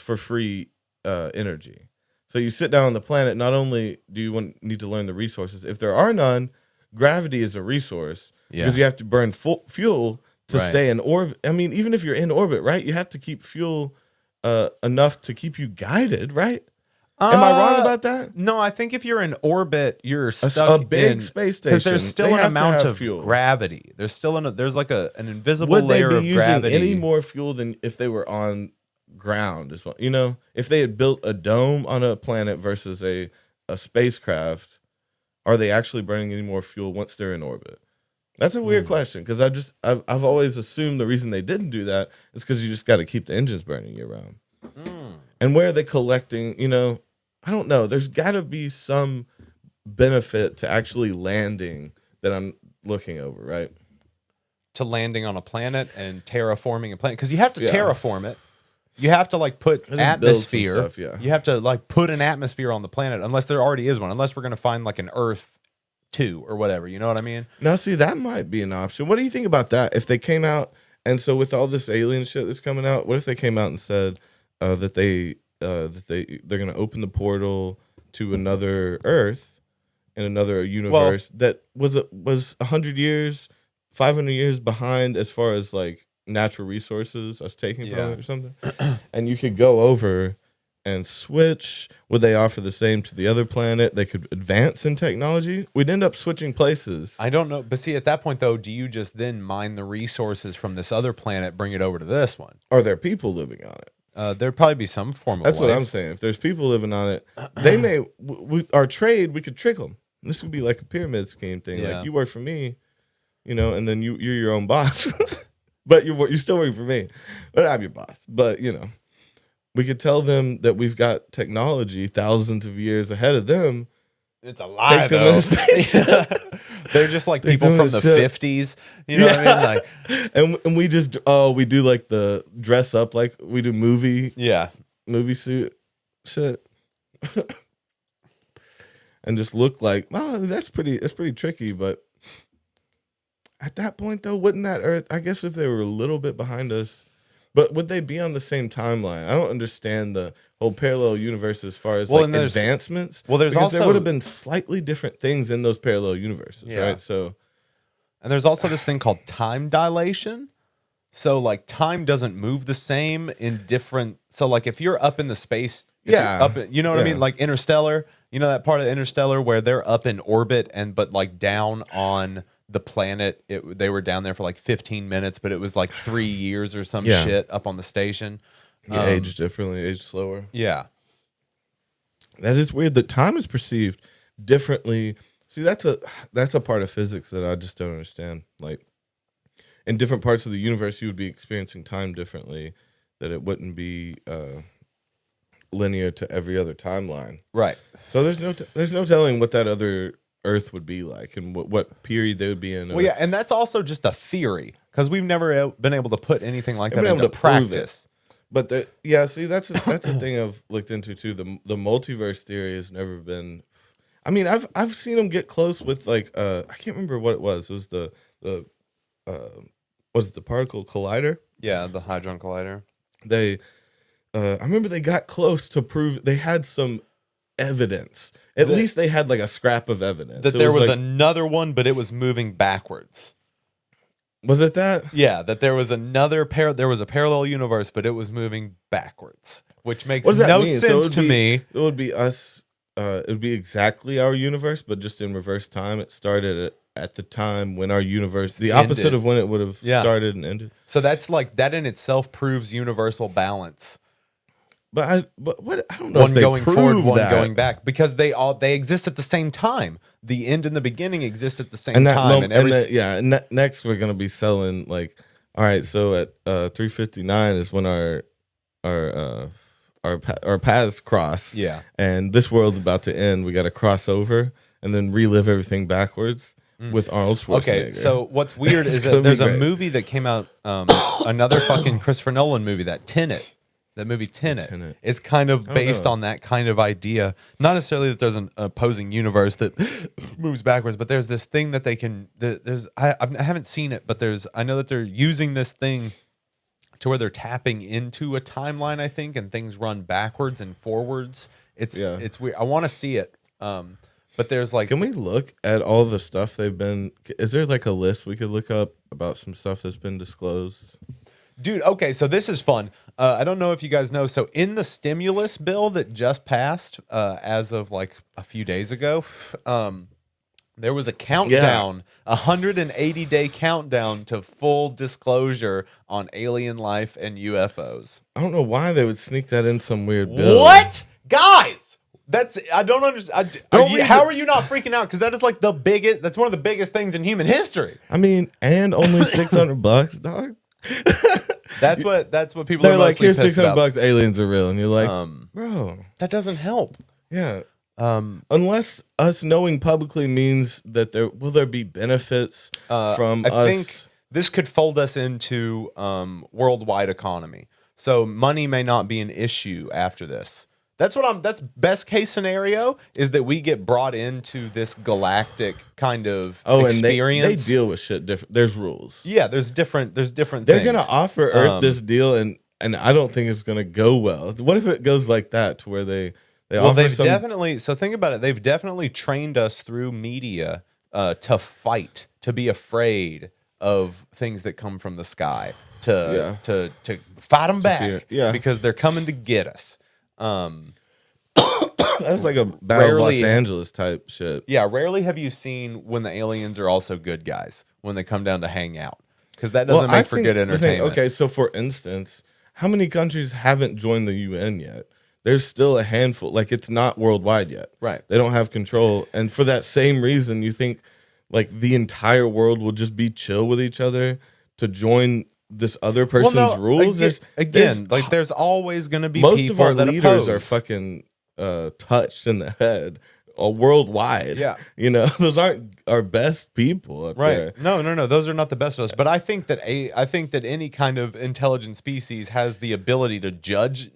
for free energy. So you sit down on the planet. Not only do you need to learn the resources, if there are none, gravity is a resource because you have to burn fuel to stay in orbit. I mean, even if you're in orbit, right? You have to keep fuel enough to keep you guided, right? Am I wrong about that? No, I think if you're in orbit, you're A stuck big in space because there's station, still they an have to amount have of fuel. gravity. There's still there's like an invisible Would they layer be of using gravity. any more fuel than if they were on ground as well? If they had built a dome on a planet versus a spacecraft, are they actually burning any more fuel once they're in orbit? That's a weird question because I've always assumed the reason they didn't do that is because you just got to keep the engines burning year round. And where are they collecting? I don't know. There's got to be some benefit to actually landing that I'm looking over, right? To landing on a planet and terraforming a planet because you have to terraform it. You have to like put Build some atmosphere. stuff, yeah. You have to like put an atmosphere on the planet, unless there already is one. Unless we're gonna find like an Earth 2 or whatever. You know what I mean? Now, see, that might be an option. What do you think about that? If they came out, and so with all this alien shit that's coming out, what if they came out and said that they're gonna open the portal to another Earth in another universe that was 100 years, 500 years behind as far as like natural resources us taking from it or something, and you could go over and switch. Would they offer the same to the other planet? They could advance in technology. We'd end up switching places. I don't know, but see, at that point though, do you just then mine the resources from this other planet, bring it over to this one? Are there people living on it? There'd probably be some form of That's life. what I'm saying. If there's people living on it, they may. With our trade, we could trick them. This would be like a pyramid scheme thing. Yeah. Like you work for me, and then you're your own boss, but you're still working for me. But I'm your boss. But we could tell them that we've got technology thousands of years ahead of them. It's a lie, Take them though. into space. They're just like Take people them from into the shit. 50s. You know what I mean? Like, and we just we do like the dress up like we do movie suit shit. And just look like, well, that's pretty tricky. But at that point, though, wouldn't that Earth? I guess if they were a little bit behind us, but would they be on the same timeline? I don't understand the whole parallel universe as far as and advancements. there's because also there would have been slightly different things in those parallel universes, Yeah. right? So, and there's also this thing called time dilation. So like time doesn't move the same in different. So like if you're up in the space, you know what I mean? Like Interstellar, that part of Interstellar where they're up in orbit but like down on the planet, they were down there for like 15 minutes, but it was like 3 years or some shit up on the station. age differently, age slower. Yeah. That is weird. The time is perceived differently. See, that's a part of physics that I just don't understand. Like in different parts of the universe, you would be experiencing time differently. That it wouldn't be linear to every other timeline. Right. So there's no telling what that other Earth would be like and what period they would be in. Well, yeah, and that's also just a theory because we've never been able to put anything like that been into able to prove practice. But see, that's a thing I've looked into too. The multiverse theory has never been. I mean, I've seen them get close with like I can't remember what it was. It was the was it the particle collider? Yeah, the Hadron Collider. I remember they got close to prove they had some evidence. At least they had like a scrap of evidence. That there was another one, but it was moving backwards. Was it that? Yeah, that there was there was a parallel universe, but it was moving backwards, which makes What does that no mean? sense to me. It would be us. It would be exactly our universe, but just in reverse time. It started at the time when our universe, the opposite Ended. of when it would have started and ended. So that's like that in itself proves universal balance. But what I don't know One if they going forward, proved one that. going back, because they exist at the same time. The end and the beginning exist at the same And that time, moment, next we're gonna be selling like, all right, so at 3:59 is when our paths cross. Yeah. And this world's about to end. We got to cross over and then relive everything backwards with Arnold Schwarzenegger. Okay, so what's weird is gonna that be there's a great. movie that came out, another fucking Christopher Nolan movie, that Tenet. That movie Tenet is kind of based on that kind of idea. Not necessarily that there's an opposing universe that moves backwards, but there's this thing that they can. I haven't seen it, but I know that they're using this thing to where they're tapping into a timeline, I think, and things run backwards and forwards. It's weird. I want to see it. But there's like, can we look at all the stuff they've been? Is there like a list we could look up about some stuff that's been disclosed? Dude, okay, so this is fun. I don't know if you guys know. So in the stimulus bill that just passed as of like a few days ago, there was a countdown, 180-day countdown to full disclosure on alien life and UFOs. I don't know why they would sneak that in some weird bill. What? Guys! I don't understand. Don't read How it. are you not freaking out? Because that is like that's one of the biggest things in human history. I mean, and only $600, dog. That's what people They're are like, mostly here's pissed about. $600. Aliens are real, and you're like, bro, That doesn't help. yeah. Unless us knowing publicly means that will there be benefits from I us? think this could fold us into worldwide economy. So money may not be an issue after this. That's best case scenario is that we get brought into this galactic kind of experience. And they deal with shit different. There's rules. Yeah, there's different They're things. gonna offer Earth this deal, and I don't think it's gonna go well. What if it goes like that to where they offer they've some... definitely, so think about it. They've definitely trained us through media to fight, to be afraid of things that come from the sky, to fight them back, because they're coming to get us. That's like a Battle of Los Angeles type shit. Yeah, rarely have you seen when the aliens are also good guys when they come down to hang out, because that doesn't make for good entertainment. Okay, so for instance, how many countries haven't joined the UN yet? There's still a handful. Like, it's not worldwide yet. Right. They don't have control, and for that same reason, you think like the entire world will just be chill with each other to join this other person's rules? There's always going to be most people of our that leaders oppose. are fucking touched in the head, worldwide. Yeah, those aren't our best people up there. No, those are not the best of us. But I think that any kind of intelligent species has the ability to judge.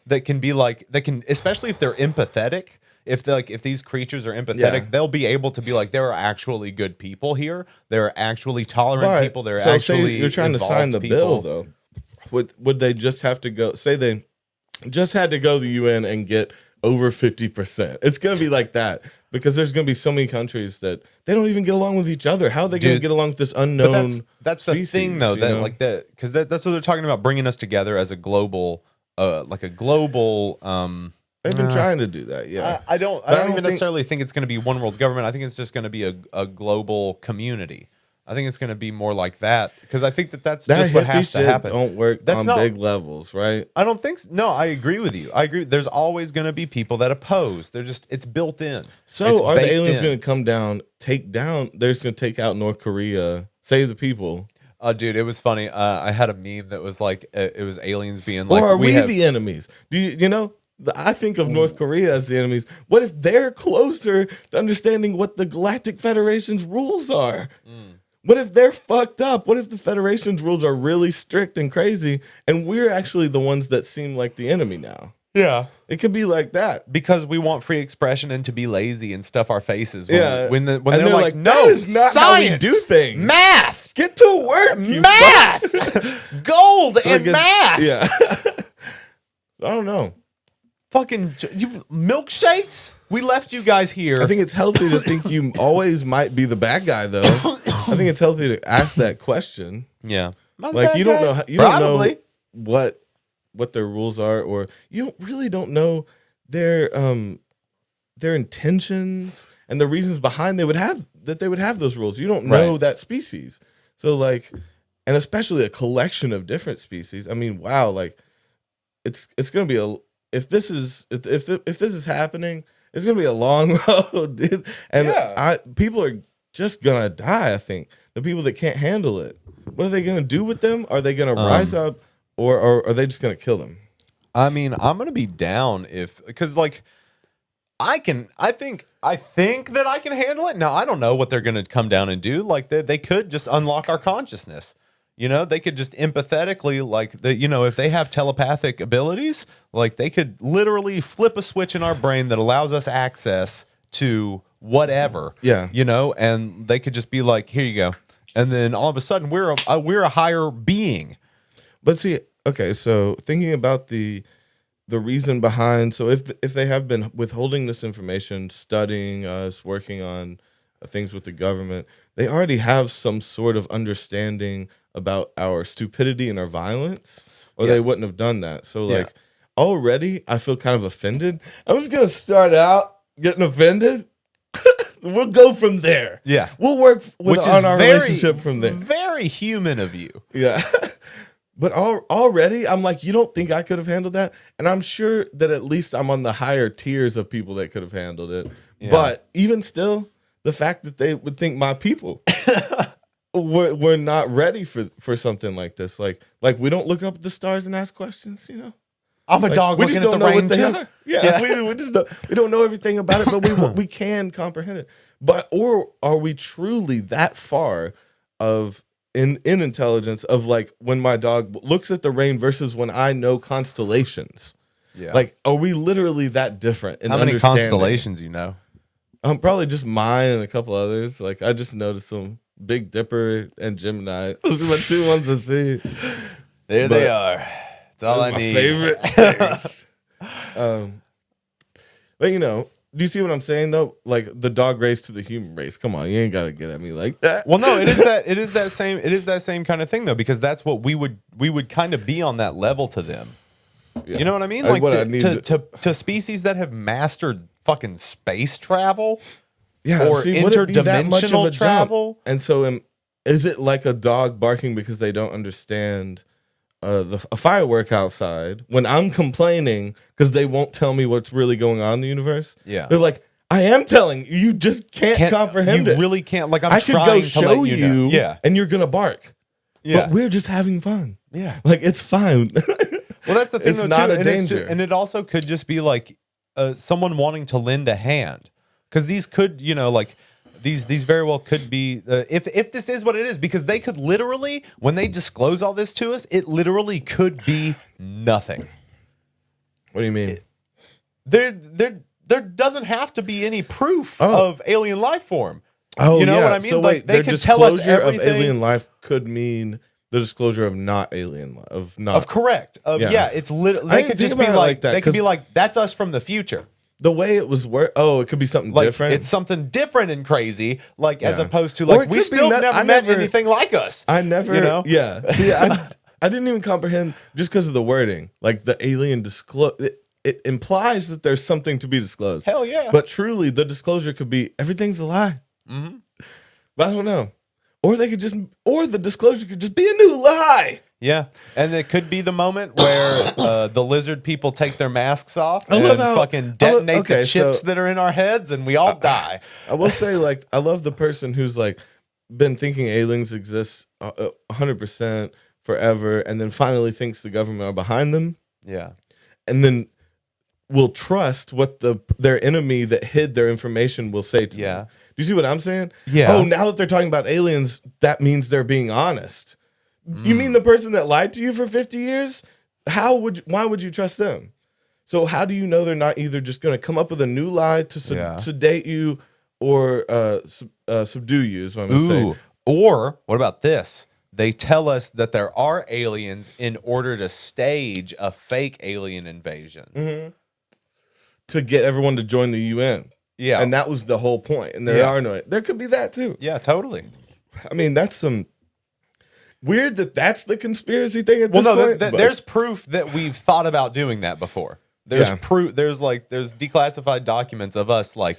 That can be like, especially if they're empathetic. If these creatures are empathetic, they'll be able to be like, there are actually good people here. There are actually tolerant people. There are actually say you're trying to sign the bill, though. Would they just have to go? Say they just had to go to the UN and get over 50%. It's going to be like that because there's going to be so many countries that they don't even get along with each other. How are they going to get along with this unknown? That's species, the thing, though. Because that's what they're talking about, bringing us together as a global, They've been trying to do that, yeah. I don't even necessarily think it's going to be one world government. I think it's just going to be a global community. I think it's going to be more like that because I think that's just what has to happen. Don't work big levels, right? I don't think so. No, I agree with you. I agree. There's always going to be people that oppose. It's built in. So are the aliens going to come down, take down? They're just going to take out North Korea, save the people. Dude, it was funny. I had a meme that was like, it was aliens being like, or are we the enemies? Do you know? I think of North Korea as the enemies. What if they're closer to understanding what the Galactic Federation's rules are? What if they're fucked up? What if the Federation's rules are really strict and crazy, and we're actually the ones that seem like the enemy now? Yeah. It could be like that. Because we want free expression and to be lazy and stuff our faces. When they're like, no, that is not science, how we do things. Math. Get to work, you math. Gold and math. Yeah. I don't know. Fucking milkshakes? We left you guys here. I think it's healthy to think you always might be the bad guy, though. I think it's healthy to ask that question. Yeah. Like, you don't know. You don't know what their rules are, or you don't know their intentions and the reasons behind they would have those rules. You don't know that species. So like, and especially a collection of different species. I mean, wow, like it's going to be if this is happening, it's going to be a long road, dude. And people are just going to die, I think. The people that can't handle it. What are they going to do with them? Are they going to rise up? Or are they just going to kill them? I mean, I'm going to be down because like I think that I can handle it. Now, I don't know what they're going to come down and do. Like they could just unlock our consciousness. They could just empathetically, like if they have telepathic abilities, like they could literally flip a switch in our brain that allows us access to whatever. Yeah. And they could just be like, here you go. And then all of a sudden we're a higher being. But see, okay, so thinking about the reason behind, so if they have been withholding this information, studying us, working on things with the government, they already have some sort of understanding about our stupidity and our violence, or they wouldn't have done that. So like already I feel kind of offended. I'm just gonna start out getting offended. We'll go from there. Yeah, we'll work on our relationship from there. Very human of you. Yeah. But already, I'm like, you don't think I could have handled that? And I'm sure that at least I'm on the higher tiers of people that could have handled it. Yeah. But even still, the fact that they would think my people were not ready for something like this. Like we don't look up at the stars and ask questions, I'm a dog looking at the rain too. Yeah. We don't know everything about it, but we can comprehend it. But or are we truly that far of in intelligence of like when my dog looks at the rain versus when I know constellations. Yeah. Like, are we literally that different in How many understanding? constellations you know? Probably just mine and a couple others. Like I just noticed some Big Dipper and Gemini. Those are my two ones to see. There they are. It's all I My need. favorite things. But you know, do you see what I'm saying though? Like the dog race to the human race. Come on, you ain't gotta get at me like that. Well, no, it is that same kind of thing though, because that's what we would kind of be on that level to them. Yeah. You know what I mean? Like, Like what I need to species that have mastered fucking space travel, Yeah, or see, would it be that much of a interdimensional jump? travel. And so, is it like a dog barking because they don't understand a firework outside when I'm complaining because they won't tell me what's really going on in the universe? Yeah. They're like, I am telling you, you just can't comprehend you it. really can't. Like I'm I could trying go to show let you know. Yeah, and you're gonna bark. yeah, But we're just having fun. yeah. Like it's fine. Well, that's the thing. It's though, not too. a And danger. and it also could just be like someone wanting to lend a hand, because these could, like these very well could be if this is what it is, because they could literally, when they disclose all this to us, it literally could be nothing. What do you mean? There doesn't have to be any proof Oh. of alien life form. Oh, you know yeah. what I mean? So Like, wait, they their could tell us disclosure of everything. alien life could mean the disclosure of not alien life, of Correct. Yeah. It's literally, I they didn't could think just be about it like, like that, they could be 'cause- like, that's us from the future. the way it was it could be something Like different. it's something different and crazy, like as Yeah. opposed to Or like it we could be still I never met anything like us. I never, you know? yeah. See, I didn't even comprehend just because of the wording, like the alien disclose. It implies that there's something to be disclosed. Hell yeah. But truly, the disclosure could be everything's a lie. Mm-hmm. But I don't know. Or the disclosure could just be a new lie. Yeah, and it could be the moment where the lizard people take their masks off I and love how- fucking detonate okay, the chips so- that are in our heads, and we all die. I will say, like, I love the person who's like been thinking aliens exist 100% forever, and then finally thinks the government are behind them, Yeah, and then will trust what their enemy that hid their information will say to Yeah. them. Do you see what I'm saying? Yeah. Oh, now that they're talking about aliens, that means they're being honest. You mean the person that lied to you for 50 years? Why would you trust them? So how do you know they're not either just going to come up with a new lie to sedate you or subdue you, is what I'm going to say. Or what about this? They tell us that there are aliens in order to stage a fake alien invasion. To get everyone to join the UN. Yeah, And that was the whole point. And there are no, there could be that too. yeah, totally. I mean, that's some weird that's the conspiracy thing at Well, this no, point. but- there's proof that we've thought about doing that before. There's Yeah. proof. There's declassified documents of us like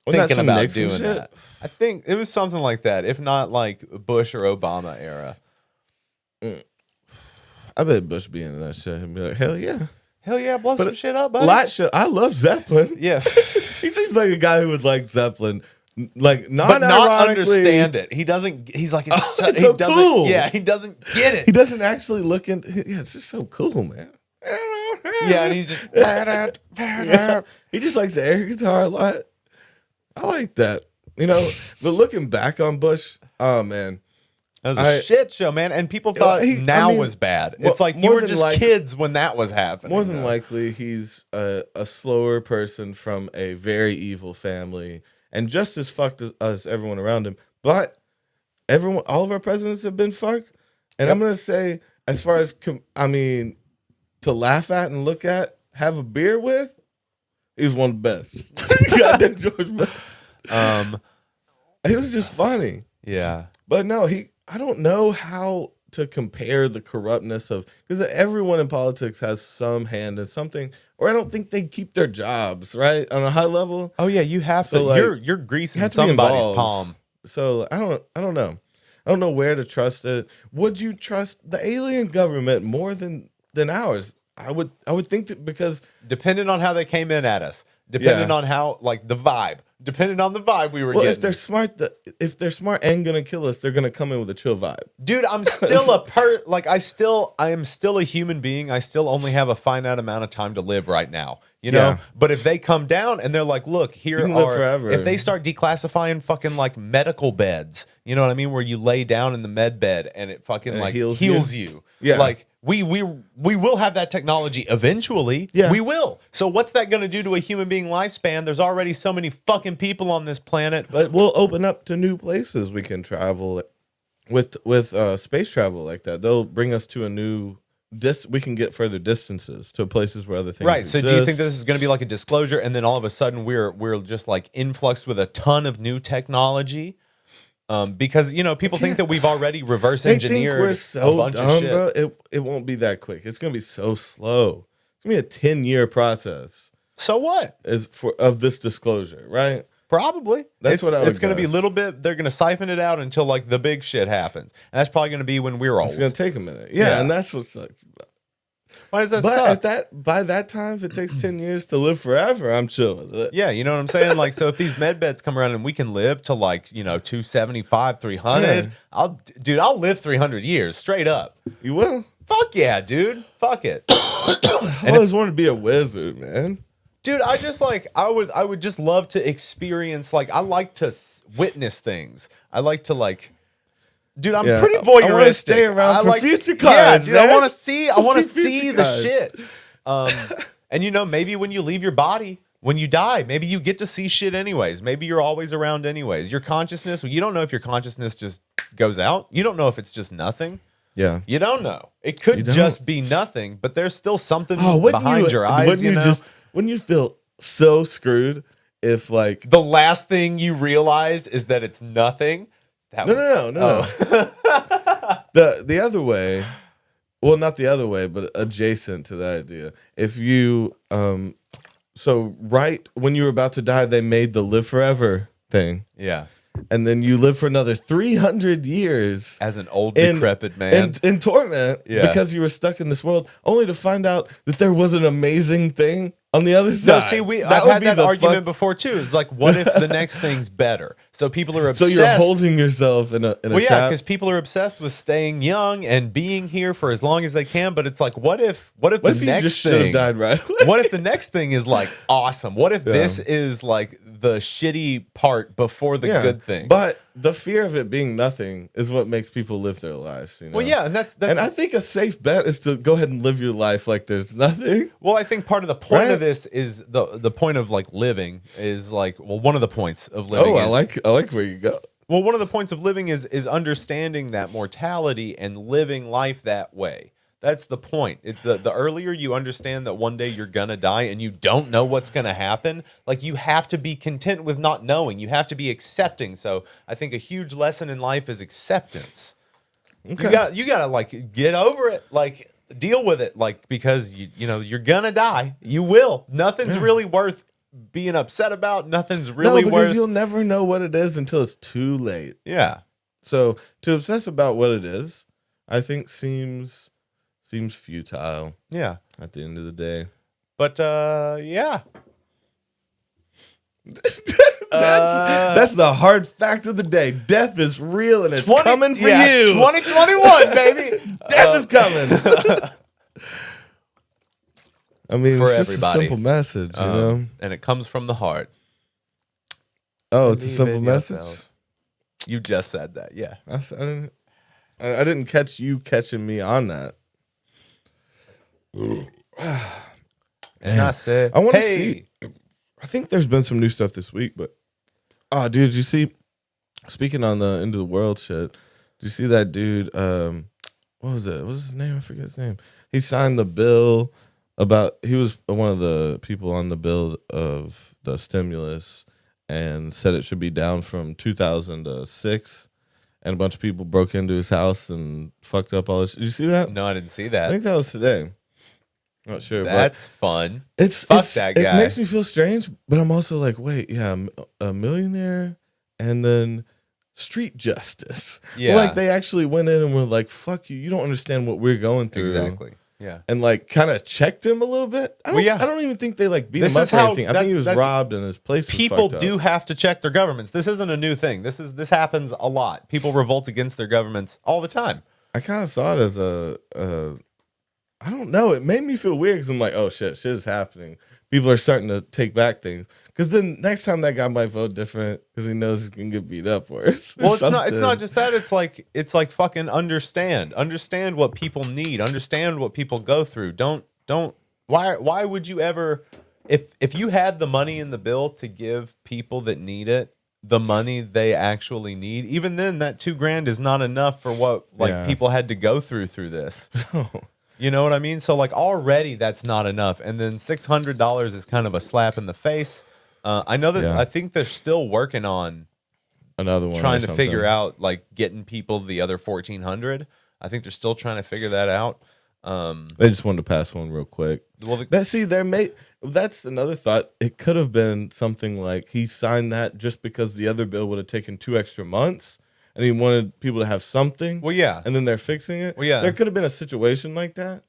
Wasn't that thinking some about Nixon doing shit? that. I think it was something like that, if not like Bush or Obama era. I bet Bush be into that shit and be like, hell yeah. Hell yeah, blow some shit up, buddy. Light show. I love Zeppelin. Yeah, He seems like a guy who would like Zeppelin. Like, but not non-ironically. understand it. He doesn't. He's like, it's so, it's he so doesn't. cool. Yeah, he doesn't get it. He doesn't actually look into yeah, it's just so cool, man. Yeah, and he's just. Yeah. He just likes the air guitar a lot. I like that. You know, but looking back on Bush, oh man. That was a shit show, man. And people thought was bad. It's like you more were than just kids when that was happening. More than though. likely, he's a slower person from a very evil family and just as fucked as everyone around him. But all of our presidents have been fucked. And I'm going to say, as far as, to laugh at and look at, have a beer with, he's one of the best. Goddamn George Bush. He was just funny. Yeah. But no, I don't know how to compare the corruptness of, because everyone in politics has some hand in something, or I don't think they keep their jobs, right? On a high level. Oh yeah, you have So, to. like, You're greasing have to be somebody's involved. palm. So I don't know. I don't know where to trust it. Would you trust the alien government more than ours? I would think that because Depending on how they came in at us. depending Yeah. on how, like, the vibe. Depending on the vibe we were Well, getting. if they're smart and gonna kill us, they're gonna come in with a chill vibe. Dude, I'm still I am still a human being. I still only have a finite amount of time to live right now. You know? Yeah. But if they come down and they're like, look, here You can live are forever. if they start declassifying fucking like medical beds, you know what I mean? Where you lay down in the med bed and it fucking And it like heals heals you? you. Yeah. Like we will have that technology eventually. Yeah. We will. So what's that gonna do to a human being lifespan? There's already so many fucking people on this planet. But we'll open up to new places we can travel with space travel like that. They'll bring us to a new we can get further distances to places where other things Right. So exist. do you think this is going to be like a disclosure, and then all of a sudden we're just like influxed with a ton of new technology? Because people think that we've already reverse they think engineered we're a so bunch of dumb, shit. bro? It won't be that quick. It's gonna be so slow. It's gonna be a 10-year process So what? of this disclosure, right? Probably. That's what I would It's going to be a guess. little bit. They're going to siphon it out until like the big shit happens, and that's probably going to be when we're old. It's gonna take a minute. Yeah, Yeah. and that's what sucks. Why does that But suck? by that time, if it takes 10 years to live forever, I'm chill with it. Yeah, you know what I'm saying? Like, so if these med beds come around and we can live to like, 275, 300, Yeah. I'll live 300 years straight up. You will. Fuck yeah, dude. Fuck it. I always wanted to be a wizard, man. Dude, I just like I would just love to experience, like, I like to witness things. I like to like dude, I'm Yeah. pretty I wanna voyeuristic. stay around I for like future Yeah, cards, dude, I man. want to see Future the cards. shit. And maybe when you leave your body, when you die, maybe you get to see shit anyways. Maybe you're always around anyways. Your consciousness, you don't know if your consciousness just goes out. You don't know if it's just nothing. Yeah. You don't know. It could You don't. just be nothing, but there's still something Wouldn't behind your eyes. Wouldn't you feel so screwed if like The last thing you realize is that it's nothing. That no. The other way, well, not the other way, but adjacent to that idea. If you so right when you were about to die, they made the live forever thing, Yeah. and then you live for another 300 years As an old in- decrepit man. in torment Yeah. because you were stuck in this world, only to find out that there was an amazing thing on the other side. No, see, I've would had be that the argument fuck- before too. It's like, what if the next thing's better? So people are So obsessed. you're holding yourself in a Well, yeah, trap. because people are obsessed with staying young and being here for as long as they can. But it's like, what if What the if you next just should have thing? died right away? What if the next thing is like awesome? What if this is like the shitty part before the good thing? But the fear of it being nothing is what makes people live their lives. You know? Well, yeah, and that's and I think a safe bet is to go ahead and live your life like there's nothing. well, I think part of the point Right? of this is the point of like living is like, well, one of the points of living. Oh, is, I like where you go. Well, one of the points of living is understanding that mortality and living life that way. That's the point. The earlier you understand that one day you're gonna die and you don't know what's gonna happen, like you have to be content with not knowing. You have to be accepting. So I think a huge lesson in life is acceptance. Okay. You gotta like get over it, like deal with it, like because you're gonna die. You will. Nothing's really worth being upset about. Nothing's really no, because worth. you'll never know what it is until it's too late. Yeah. So to obsess about what it is, I think seems futile Yeah. at the end of the day. But yeah. That's the hard fact of the day. Death is real and it's coming for you. 2021, baby. Death is coming. I mean, For it's just everybody. a simple message, you know? And it comes from the heart. Oh, it's a Believe simple in message? yourself. You just said that, yeah. I didn't catch you catching me on that. And I said, I want to hey. see. I think there's been some new stuff this week, but dude, did you see? Speaking on the end of the world shit, did you see that dude? What was it? What was his name? I forget his name. He signed the bill he was one of the people on the bill of the stimulus and said it should be down from 2006. And a bunch of people broke into his house and fucked up all this. Did you see that? No, I didn't see I that. think that was today. Not sure. That's fun. Fuck that guy. It makes me feel strange, but I'm also like, wait, yeah, a millionaire and then street justice. Yeah. Like they actually went in and were like, fuck you. You don't understand what we're going through. Exactly. Yeah. and like kind of checked him a little bit. I don't even think they like beat This him is up or how- anything. I think he was that's- robbed and his place was People fucked do up. have to check their governments. This isn't a new thing. This happens a lot. People revolt against their governments all the time. I kind of saw it as I don't know. It made me feel weird because I'm like, oh shit is happening. People are starting to take back things. Because then next time that guy might vote different because he knows he's gonna get beat up worse. Well, it's not just that. It's like fucking understand what people need, understand what people go through. Don't. Why would you ever, if you had the money in the bill to give people that need it the money they actually need, even then that $2,000 is not enough for what people had to go through this. You know what I mean? So like already that's not enough, and then $600 is kind of a slap in the face. I know that I think they're still working on another one, trying to figure out like getting people the other 1,400. I think they're still trying to figure that out. They just wanted to pass one real quick. Well, that's another thought. It could have been something like he signed that just because the other bill would have taken 2 extra months, and he wanted people to have something. Well, yeah, and then they're fixing it. Well, yeah, there could have been a situation like that.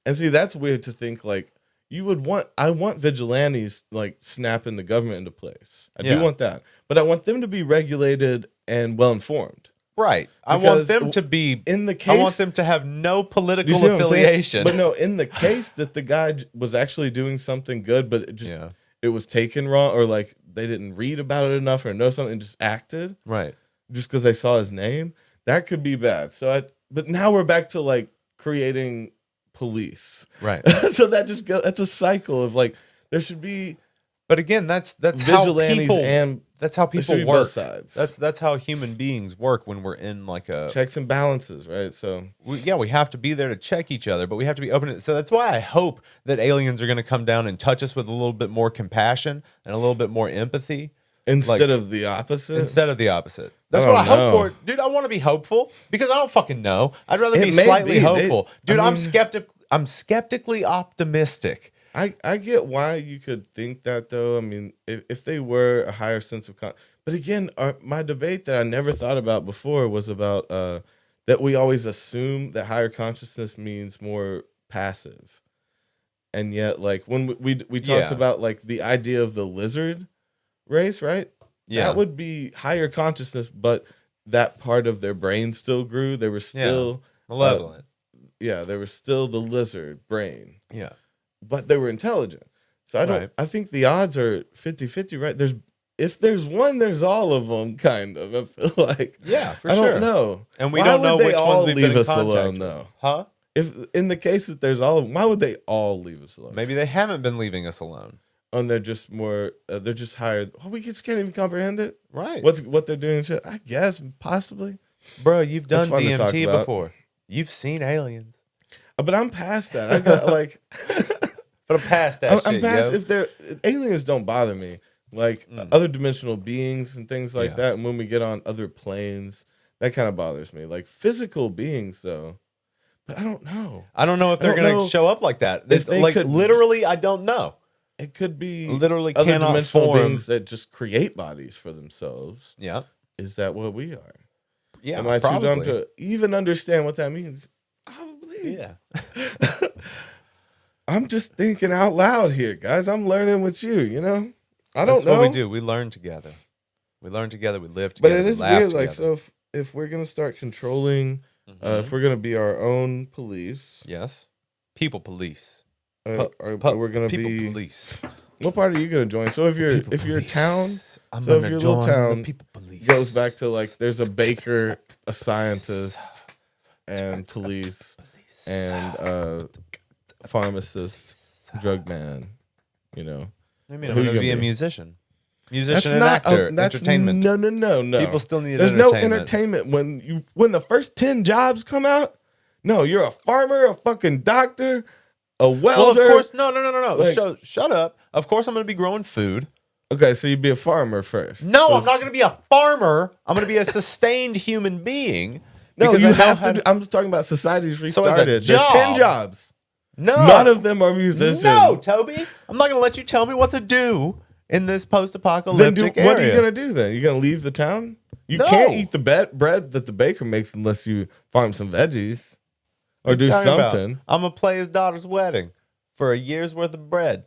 And see, that's weird to think like I want vigilantes like snapping the government into place. I do want that, but I want them to be regulated and well informed. Right. I want them to be in the case. I want them to have no political affiliation. But no, in the case that the guy was actually doing something good, but it was taken wrong, or like they didn't read about it enough or know something, and just acted right just because they saw his name. That could be bad. But now we're back to like creating police. Right. So that just goes. That's a cycle of like there should be. But again, that's vigilantes that's how people work. Both sides. That's how human beings work when we're in like a checks and balances, right? So we have to be there to check each other, but we have to be open. So that's why I hope that aliens are going to come down and touch us with a little bit more compassion and a little bit more empathy instead of the opposite. That's what I hope for, dude. I want to be hopeful because I don't fucking know. I'd rather be slightly hopeful, dude. I'm skeptically optimistic. I get why you could think that, though. I mean, if they were a higher sense of but again, my debate that I never thought about before was about that we always assume that higher consciousness means more passive, and yet, like when we talked about like the idea of the lizard race, right? Yeah, that would be higher consciousness, but that part of their brain still grew. They were still malevolent. They were still the lizard brain. Yeah. But they were intelligent. So I think the odds are 50-50, right? If there's one, there's all of them, kind of. I feel like. Yeah, for sure. I don't know. And we don't know which ones we've been in contact alone, though. Huh? If in the case that there's all of them, why would they all leave us alone? Maybe they haven't been leaving us alone. And they're just more, they're just hired. Oh, we just can't even comprehend it? Right. What they're doing and shit? I guess, possibly. Bro, you've done DMT before. You've seen aliens. But I'm past that. I got like... But I'm past that shit, I'm past yo. if aliens don't bother me. Like other dimensional beings and things like that. And when we get on other planes, that kind of bothers me. Like physical beings, though. But I don't know. I don't know if they're going to show up like that. Literally, I don't know. It could be literally other cannot dimensional form beings that just create bodies for themselves. Yeah. Is that what we are? Yeah. Am I too dumb to even understand what that means? Probably. Yeah. I'm just thinking out loud here, guys. I'm learning with you, you know? I don't know. That's what we do. We learn together. We live together. But it is weird. Together. Like, so if we're going to start controlling, if we're going to be our own police. Yes. People police. We're going to be police. What part are you going to join? So if your town, if your little town people police. goes back to like, there's a baker, a scientist, and police, and pharmacist, drug man, you know. I mean, I'm going to be a musician. Musician and not, actor. Entertainment. No. People still need There's entertainment. no entertainment when the first 10 jobs come out. No, you're a farmer, a fucking doctor, a welder. Well, of course, no. Like, Shut up. Of course, I'm going to be growing food. Okay, so you'd be a farmer first. No, I'm not going to be a farmer. I'm going to be a sustained human being. No, you have to. I'm just talking about society's restarted. So there's 10 jobs. No. None of them are musicians. No, Toby. I'm not going to let you tell me what to do in this post-apocalyptic area. What are you going to do then? You're going to leave the town? You can't eat the bread that the baker makes unless you farm some veggies. or do Talking about, something. I'm gonna play his daughter's wedding for a year's worth of bread.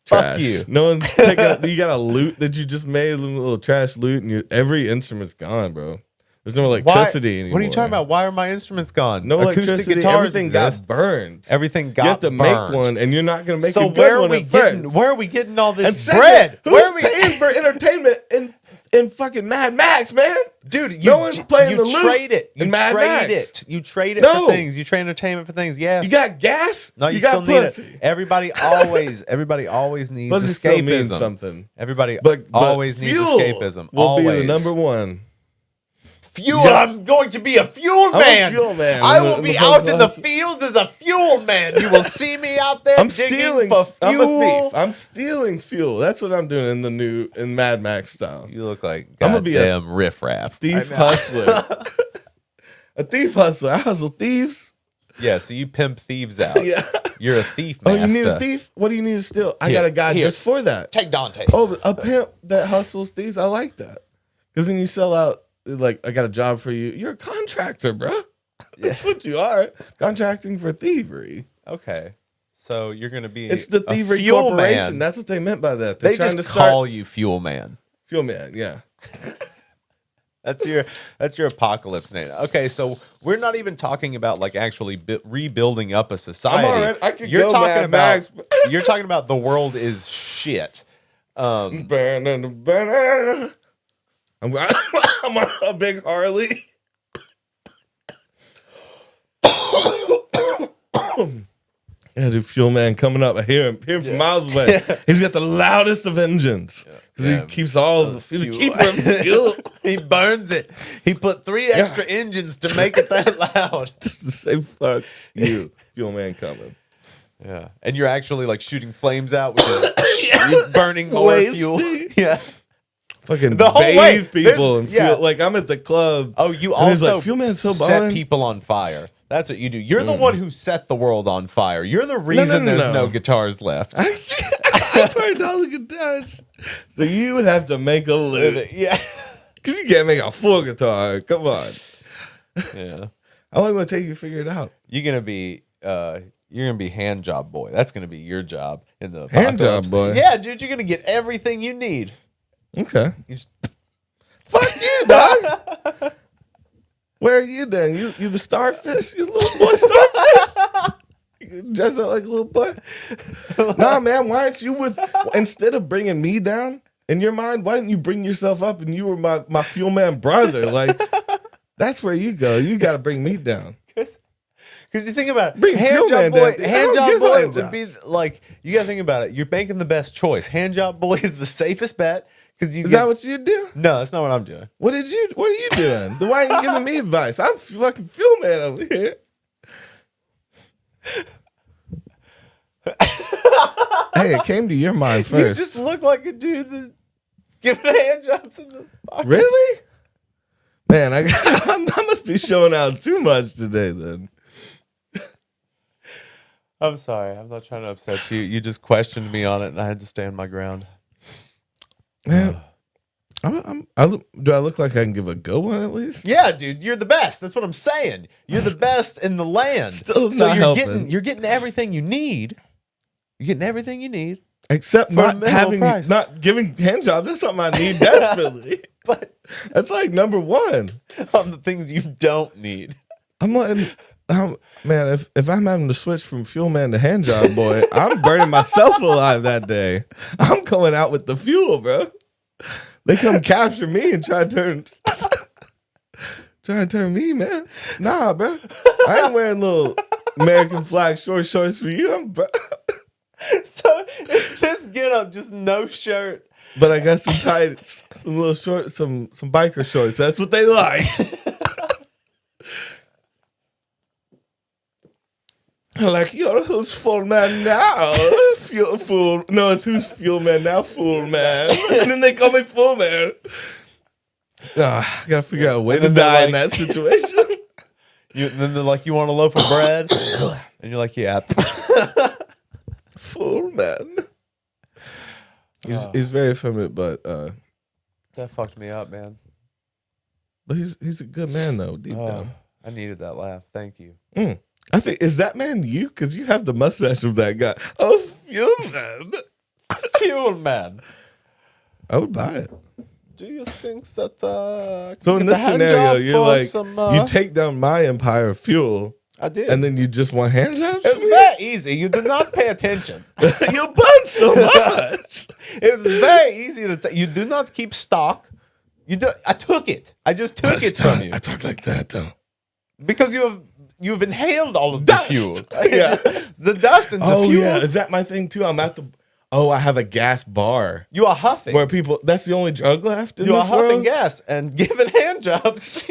Trash. Fuck you. No one pick up. You got a loot that you just made, a little trash loot, and every instrument's gone, bro. There's no electricity anymore. What are you talking about? Why are my instruments gone? No Acoustic electricity. guitars Everything exist. got burned. Everything got You have to burned. make one, and you're not going to make So a good where one are we at first. getting? Where are we getting all this And second, bread? who's Where are we paying for entertainment in fucking Mad Max, man? Dude, no one's playing the loot trade it. You in Mad trade Max. it. You trade it No. for things. You trade entertainment for things. Yes. You got gas? No, you got still need pussy. it. Everybody always needs Pussy still escapism. means something. Everybody But always needs fuel escapism. will be Always. the number one. Fuel. Yeah. I'm going to be a fuel I'm a man. fuel man. I In the- will in be the out in the podcast. fields as a fuel man. You will see me out there I'm digging stealing. for fuel. I'm a thief. I'm stealing fuel. That's what I'm doing in Mad Max style. You look like I'm gonna be a goddamn riffraff. Thief hustler. A thief hustler. I hustle thieves. Yeah, so you pimp thieves out. Yeah. You're a thief Oh, master. you need a thief? What do you need to steal? I Here, got a guy here. just for that. Take Dante. Oh, a pimp that hustles thieves. I like that. Because then you sell out, like, I got a job for you. You're a contractor, bro. That's what you are. Contracting for thievery. Okay. So you're going to be It's the a thievery fuel corporation. man. That's what they meant by that. They're They trying just to start call you fuel man. fuel man. Yeah. That's your apocalypse name. Okay, so we're not even talking about like actually rebuilding up a society. I'm already. I could You're go talking Mad about Max. you're talking about the world is shit. I'm I'm on a big Harley. Yeah, dude, fuel man coming up. I hear him from miles away. He's got the loudest of engines because Yeah. he keeps all of the fuel. Fuel. Keeper of fuel. He burns it. He put 3 extra engines to make it that loud. Just to say fuck you, fuel man coming. Yeah, and you're actually like shooting flames out, which is you're burning more Waste fuel. it. Yeah. Fucking The whole way. bathe people and There's- feel like I'm at the club. Oh, you and he's also like, fuel man's so set boring. people on fire. That's what you do. You're the one who set the world on fire. You're the reason no, there's no. no guitars left. I burned all the guitars. So you would have to make a loot. Yeah. Because you can't make a full guitar. Come on. Yeah. How long will it take you to figure it out? You're gonna be hand job boy. That's gonna be your job in the Hand job apocalypse. boy? Yeah, dude, you're gonna get everything you need. Okay. You just, Fuck you, dog. Where are you then? You the starfish? You little boy starfish? You dress up like a little boy? Nah, man, why aren't you instead of bringing me down, in your mind, why didn't you bring yourself up and you were my fuel man brother? Like, that's where you go. You got to bring me down. Because you think about it, Bring hand fuel job man boy, down. I hand don't job give boy hand would be like, you gotta think about it. You're making the best choice. Hand job boy is the safest bet because you. Is that what you do? No, that's not what I'm doing. What are you doing? Then why are you giving me advice? I'm fucking fuel man over here. Hey, it came to your mind You first. just look like a dude that's giving hand jobs in the pocket. Really? Man, I must be showing out too much today then. I'm sorry. I'm not trying to upset you. You just questioned me on it, and I had to stand my ground. Man, do I look like I can give a go one at least? Yeah, dude, you're the best. That's what I'm saying. You're the best in the land. Still So not you're helping. getting everything you need. You're getting everything you need. Except For a not minimal price. not giving hand jobs. That's something I need desperately. But That's like number one. on the things you don't need. I'm like, man, if I'm having to switch from fuel man to hand job boy, I'm burning myself alive that day. I'm going out with the fuel, bro. They come capture me and try to turn me, man. Nah, bro. I ain't wearing little American flag short shorts for you. So if this get up, just no shirt. But I got some little shorts, some biker shorts. That's what they like. I'm like, yo, who's full man now? Fool. No, it's who's fuel man now? Fool man. And then they call me full man. I gotta figure out a way And to then they're die in like- that situation. Then they're like, you want a loaf of bread? And you're like, yeah. Full man. He's very effeminate, but That fucked me up, man. he's a good man though, deep down. I needed that laugh. Thank you. I think, is that man you? Because you have the mustache of that guy. Oh, Fuel Man. Fuel Man. I would buy it. Do you think that? So in this scenario, you're like, you take down my empire, Fuel. I did, and then you just want hand jobs. It's very easy. You do not pay attention. You bun so much. It's very easy to. You do not keep stock. You do. I took it. I just took it from you. I talk like that though, because you've inhaled all of the dust. fuel. Yeah, the dust and the fuel. Yeah, is that my thing too? I'm at the. I have a gas bar. You are huffing. Where people. That's the only drug left in you this are huffing world? gas and giving hand jobs.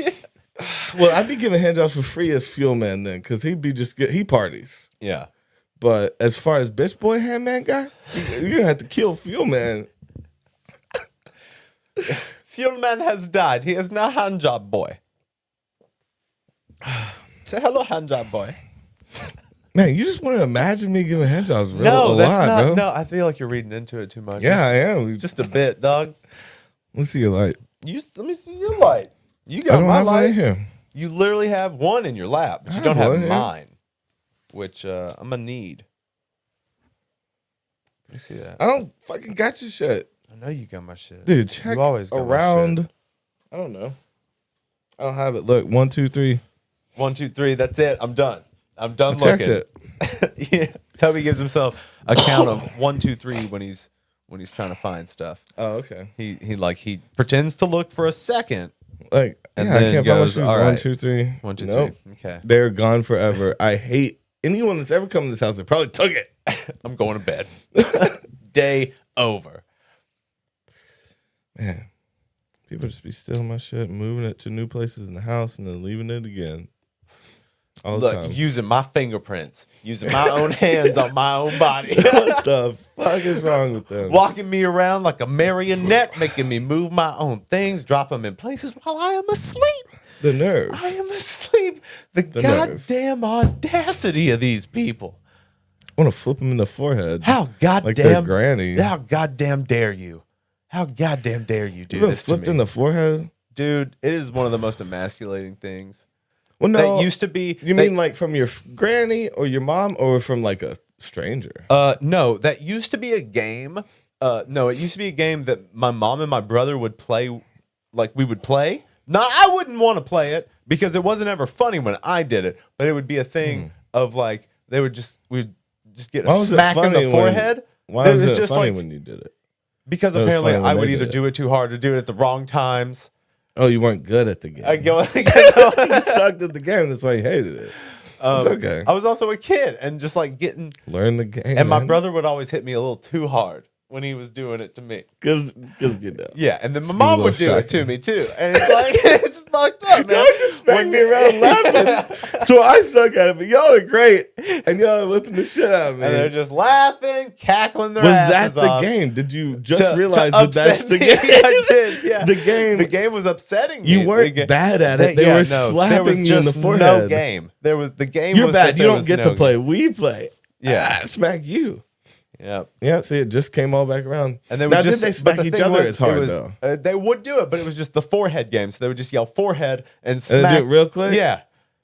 Well, I'd be giving hand jobs for free as Fuel Man then, because he'd be he parties. Yeah. But as far as bitch boy hand man guy, you're gonna have to kill Fuel Man. Fuel Man has died. He is now hand job boy. Say hello, hand job boy. Man, you just want to imagine me giving hand jobs. No, that's not. bro. No, I feel like you're reading into it too much. Yeah, I am. Just a bit, dog. Let's see your light. Let me see your light. You I got don't my have light light here. You literally have one in your lap, but you I don't have have one, yeah. mine, which I'm gonna need. Let me see that. I don't fucking got your shit. I know you got my shit, dude. Check you always got around. My shit. I don't know. I don't have it. Look, 1, 2, 3. 1, 2, 3. That's it. I'm done. I'm done I checked looking. it. Yeah, Toby gives himself a count of 1, 2, 3 when he's trying to find stuff. Oh, okay. He pretends to look for a second. Like, and yeah, I then can't goes, find my shoes. all right. 1, 2, 3. 1, 2, Nope. 3. Okay. They're gone forever. I hate anyone that's ever come to this house. They probably took it. I'm going to bed. Day over. Man, people just be stealing my shit, moving it to new places in the house, and then leaving it again. All the time. Using my fingerprints, using my own hands on my own body. What the fuck is wrong with them? Walking me around like a marionette, making me move my own things, drop them in places while I am asleep. The nerve. I am asleep. The nerve. goddamn audacity of these people. I want to flip them in the forehead. How goddamn like their granny. How goddamn dare you? How goddamn dare you do You ever this to flipped me? in the forehead? Dude, it is one of the most emasculating things. Well, no. That used to be. You mean like from your granny or your mom or from like a stranger? No, that used to be a game. No, it used to be a game that my mom and my brother would play. Like we would play. No, I wouldn't want to play it because it wasn't ever funny when I did it. But it would be a thing of like we'd just get a smack in the forehead. Why was it just funny like, when you did it? Because It was apparently funny when I would they either did do it too hard or do it at the wrong times. Oh, you weren't good at the game. I go. You sucked at the game. That's why you hated it. It's okay. I was also a kid and just like getting. Learn the game. And my man. brother would always hit me a little too hard when he was doing it to me. Cause you know. Yeah, and then my It's a mom would little do it to shocking. me too. And it's like, it's fucked up, man. Y'all just smack me around laughing. So I suck at it, but y'all are great. And y'all are whipping the shit out of me. And they're just laughing, cackling their Was that asses the off. game? Did you just To realize that that's upset the me. game? I did, yeah. The game was upsetting me. You weren't bad at it. They were slapping you in the forehead. No game. The game You're was bad. that You there don't was get no to play. We play. Yeah. Smack you. Yeah. Yeah, see, it just came all back around. And they would now, just did they smack each other as hard, though? They would do it, but it was just the forehead game. So they would just yell forehead and smack. And they do it real quick? Yeah.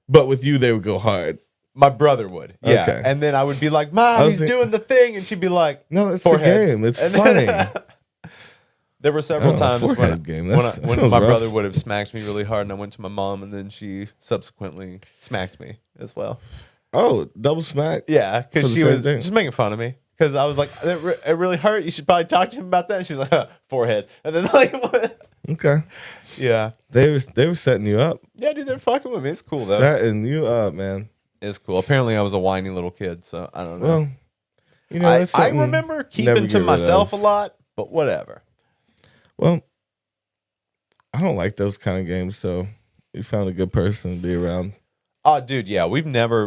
But with you, they would go hard. My brother would. Yeah. Okay. And then I would be like, Mom, he's doing the thing. And she'd be like, No, it's forehead. the game. It's And funny. There were several times forehead game. That when sounds my rough. brother would have smacked me really hard, and I went to my mom, and then she subsequently smacked me as well. Oh, double smack? Yeah, For because the she same was thing? just making fun of me. Because I was like, it really hurt. You should probably talk to him about that. And she's like, forehead. And then like, what? Okay. Yeah. They were setting you up. Yeah, dude, they're fucking with me. It's cool, though. Setting you up, man. It's cool. Apparently, I was a whiny little kid, so I don't know. Well, you know, I that's something remember never keeping to get rid myself a of. lot, but whatever. Well, I don't like those kind of games, so you found a good person to be around. Oh, dude, yeah, we were never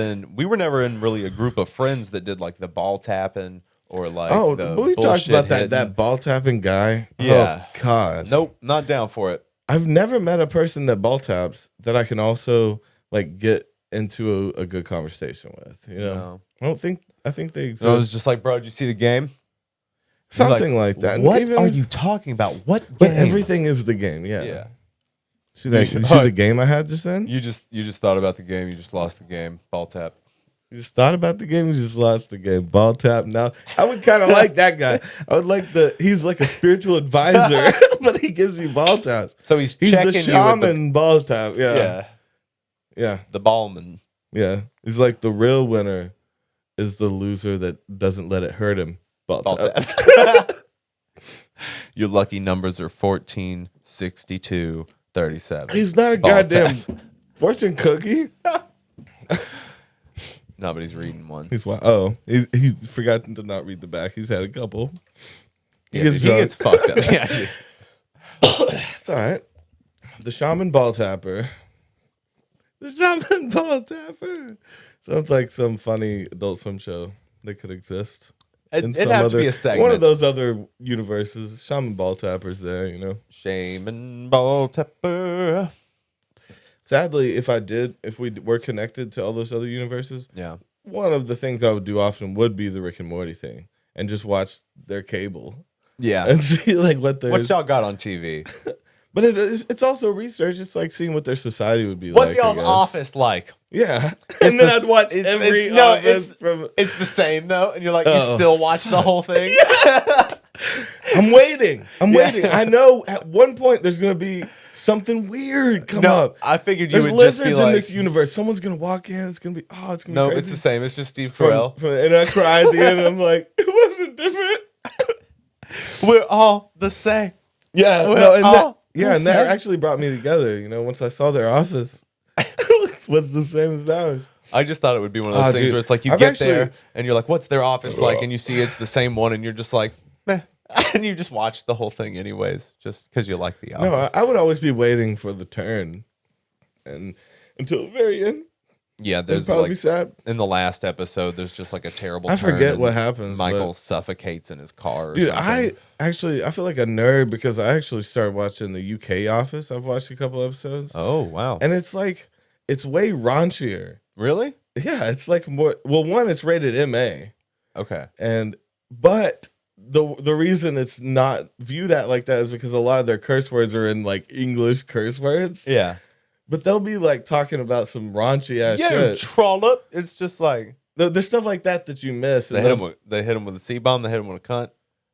in really a group of friends that did like the ball tapping or like the we talked about bullshit that ball tapping guy. Yeah. Oh, God. Nope, not down for it. I've never met a person that ball taps that I can also like get into a good conversation with. You know, No. I think they exist. So it was just like, bro, did you see the game? Something like that. And What even- are you talking about? What game? But everything is the game. Yeah. Yeah. See that? You see the game I had just then? You just thought about the game. You just lost the game. Ball tap. You just thought about the game. You just lost the game. Ball tap. Now I would kind of like that guy. I would like he's like a spiritual advisor, but he gives you ball taps. So he's the checking shaman ball tap. Yeah. Yeah. The ballman. Yeah. He's like the real winner is the loser that doesn't let it hurt him. Ball tap. Your lucky numbers are 14, 62, 37. He's not a Ball goddamn tap. fortune cookie. No, but he's reading one. He's he forgot to not read the back. He's had a couple. He gets fucked up. Yeah, it's all right. The shaman ball tapper. The shaman ball tapper. Sounds like some funny Adult Swim show that could exist. It'd have to be a segment. One of those other universes. Shaman ball tappers there, you know. Shaman ball tapper. Sadly, if we were connected to all those other universes, yeah, one of the things I would do often would be the Rick and Morty thing and just watch their cable. Yeah. And see like what y'all got on TV. But it's also research. It's like seeing what their society would be What's like. y'all's office like? Yeah. And then I'd watch every office from... It's the same, though. And you're like, you still watch the whole thing? I'm waiting. I know at one point there's going to be something weird come up. I figured there's you would just be lizards like... in this universe. Someone's going to walk in. It's going to be, it's going to be crazy. It's the same. It's just Steve Carell. And I cry at the end. And I'm like, it wasn't different. We're all the same. Yeah. And that actually brought me together. You know, once I saw their office, what's the same as ours? I just thought it would be one of those things where it's like you get there and you're like, what's their office like? And you see it's the same one and you're just like, meh. And you just watch the whole thing anyways, just because you like the office. No, I would always be waiting for the turn and until the very end. Yeah, there's probably like be sad. In the last episode, there's just like a terrible I turn forget what happens. Michael suffocates in his car. Dude, I feel like a nerd because I actually started watching the UK Office. I've watched a couple episodes. Oh, wow. And it's like, it's way raunchier. Really? Yeah, it's like more, well, one, it's rated MA. Okay. But the reason it's not viewed at like that is because a lot of their curse words are in like English curse words. Yeah. But they'll be like talking about some raunchy ass shit. Trollop. It's just like there's stuff like that you miss. They hit him with a C-bomb. They hit him with a cunt.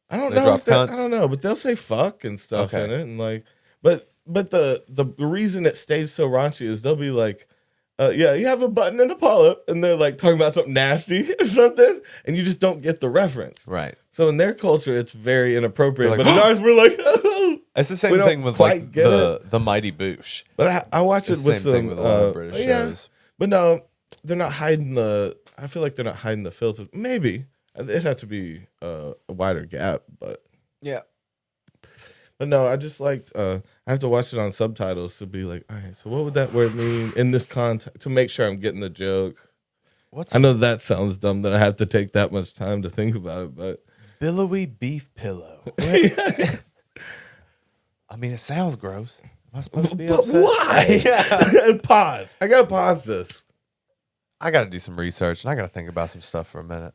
I don't know. I don't know, but they'll say fuck and stuff in it, and like, but the reason it stays so raunchy is they'll be like, yeah, you have a button and a polyp, and they're like talking about something nasty or something, and you just don't get the reference. Right. So in their culture, it's very inappropriate, like, but in ours, we're like. It's the same thing with like the Mighty Boosh. But I watch it with some with a lot of British shows. But no, they're not hiding I feel like they're not hiding the filth. Maybe it'd have to be a wider gap, but yeah. But no, I just liked. I have to watch it on subtitles to be like, all right, so what would that word mean in this context to make sure I'm getting the joke. I know that sounds dumb that I have to take that much time to think about it, but billowy beef pillow. I mean, it sounds gross. Am I supposed to be upset? Why? Yeah. Pause. I gotta pause this. I gotta do some research and I gotta think about some stuff for a minute.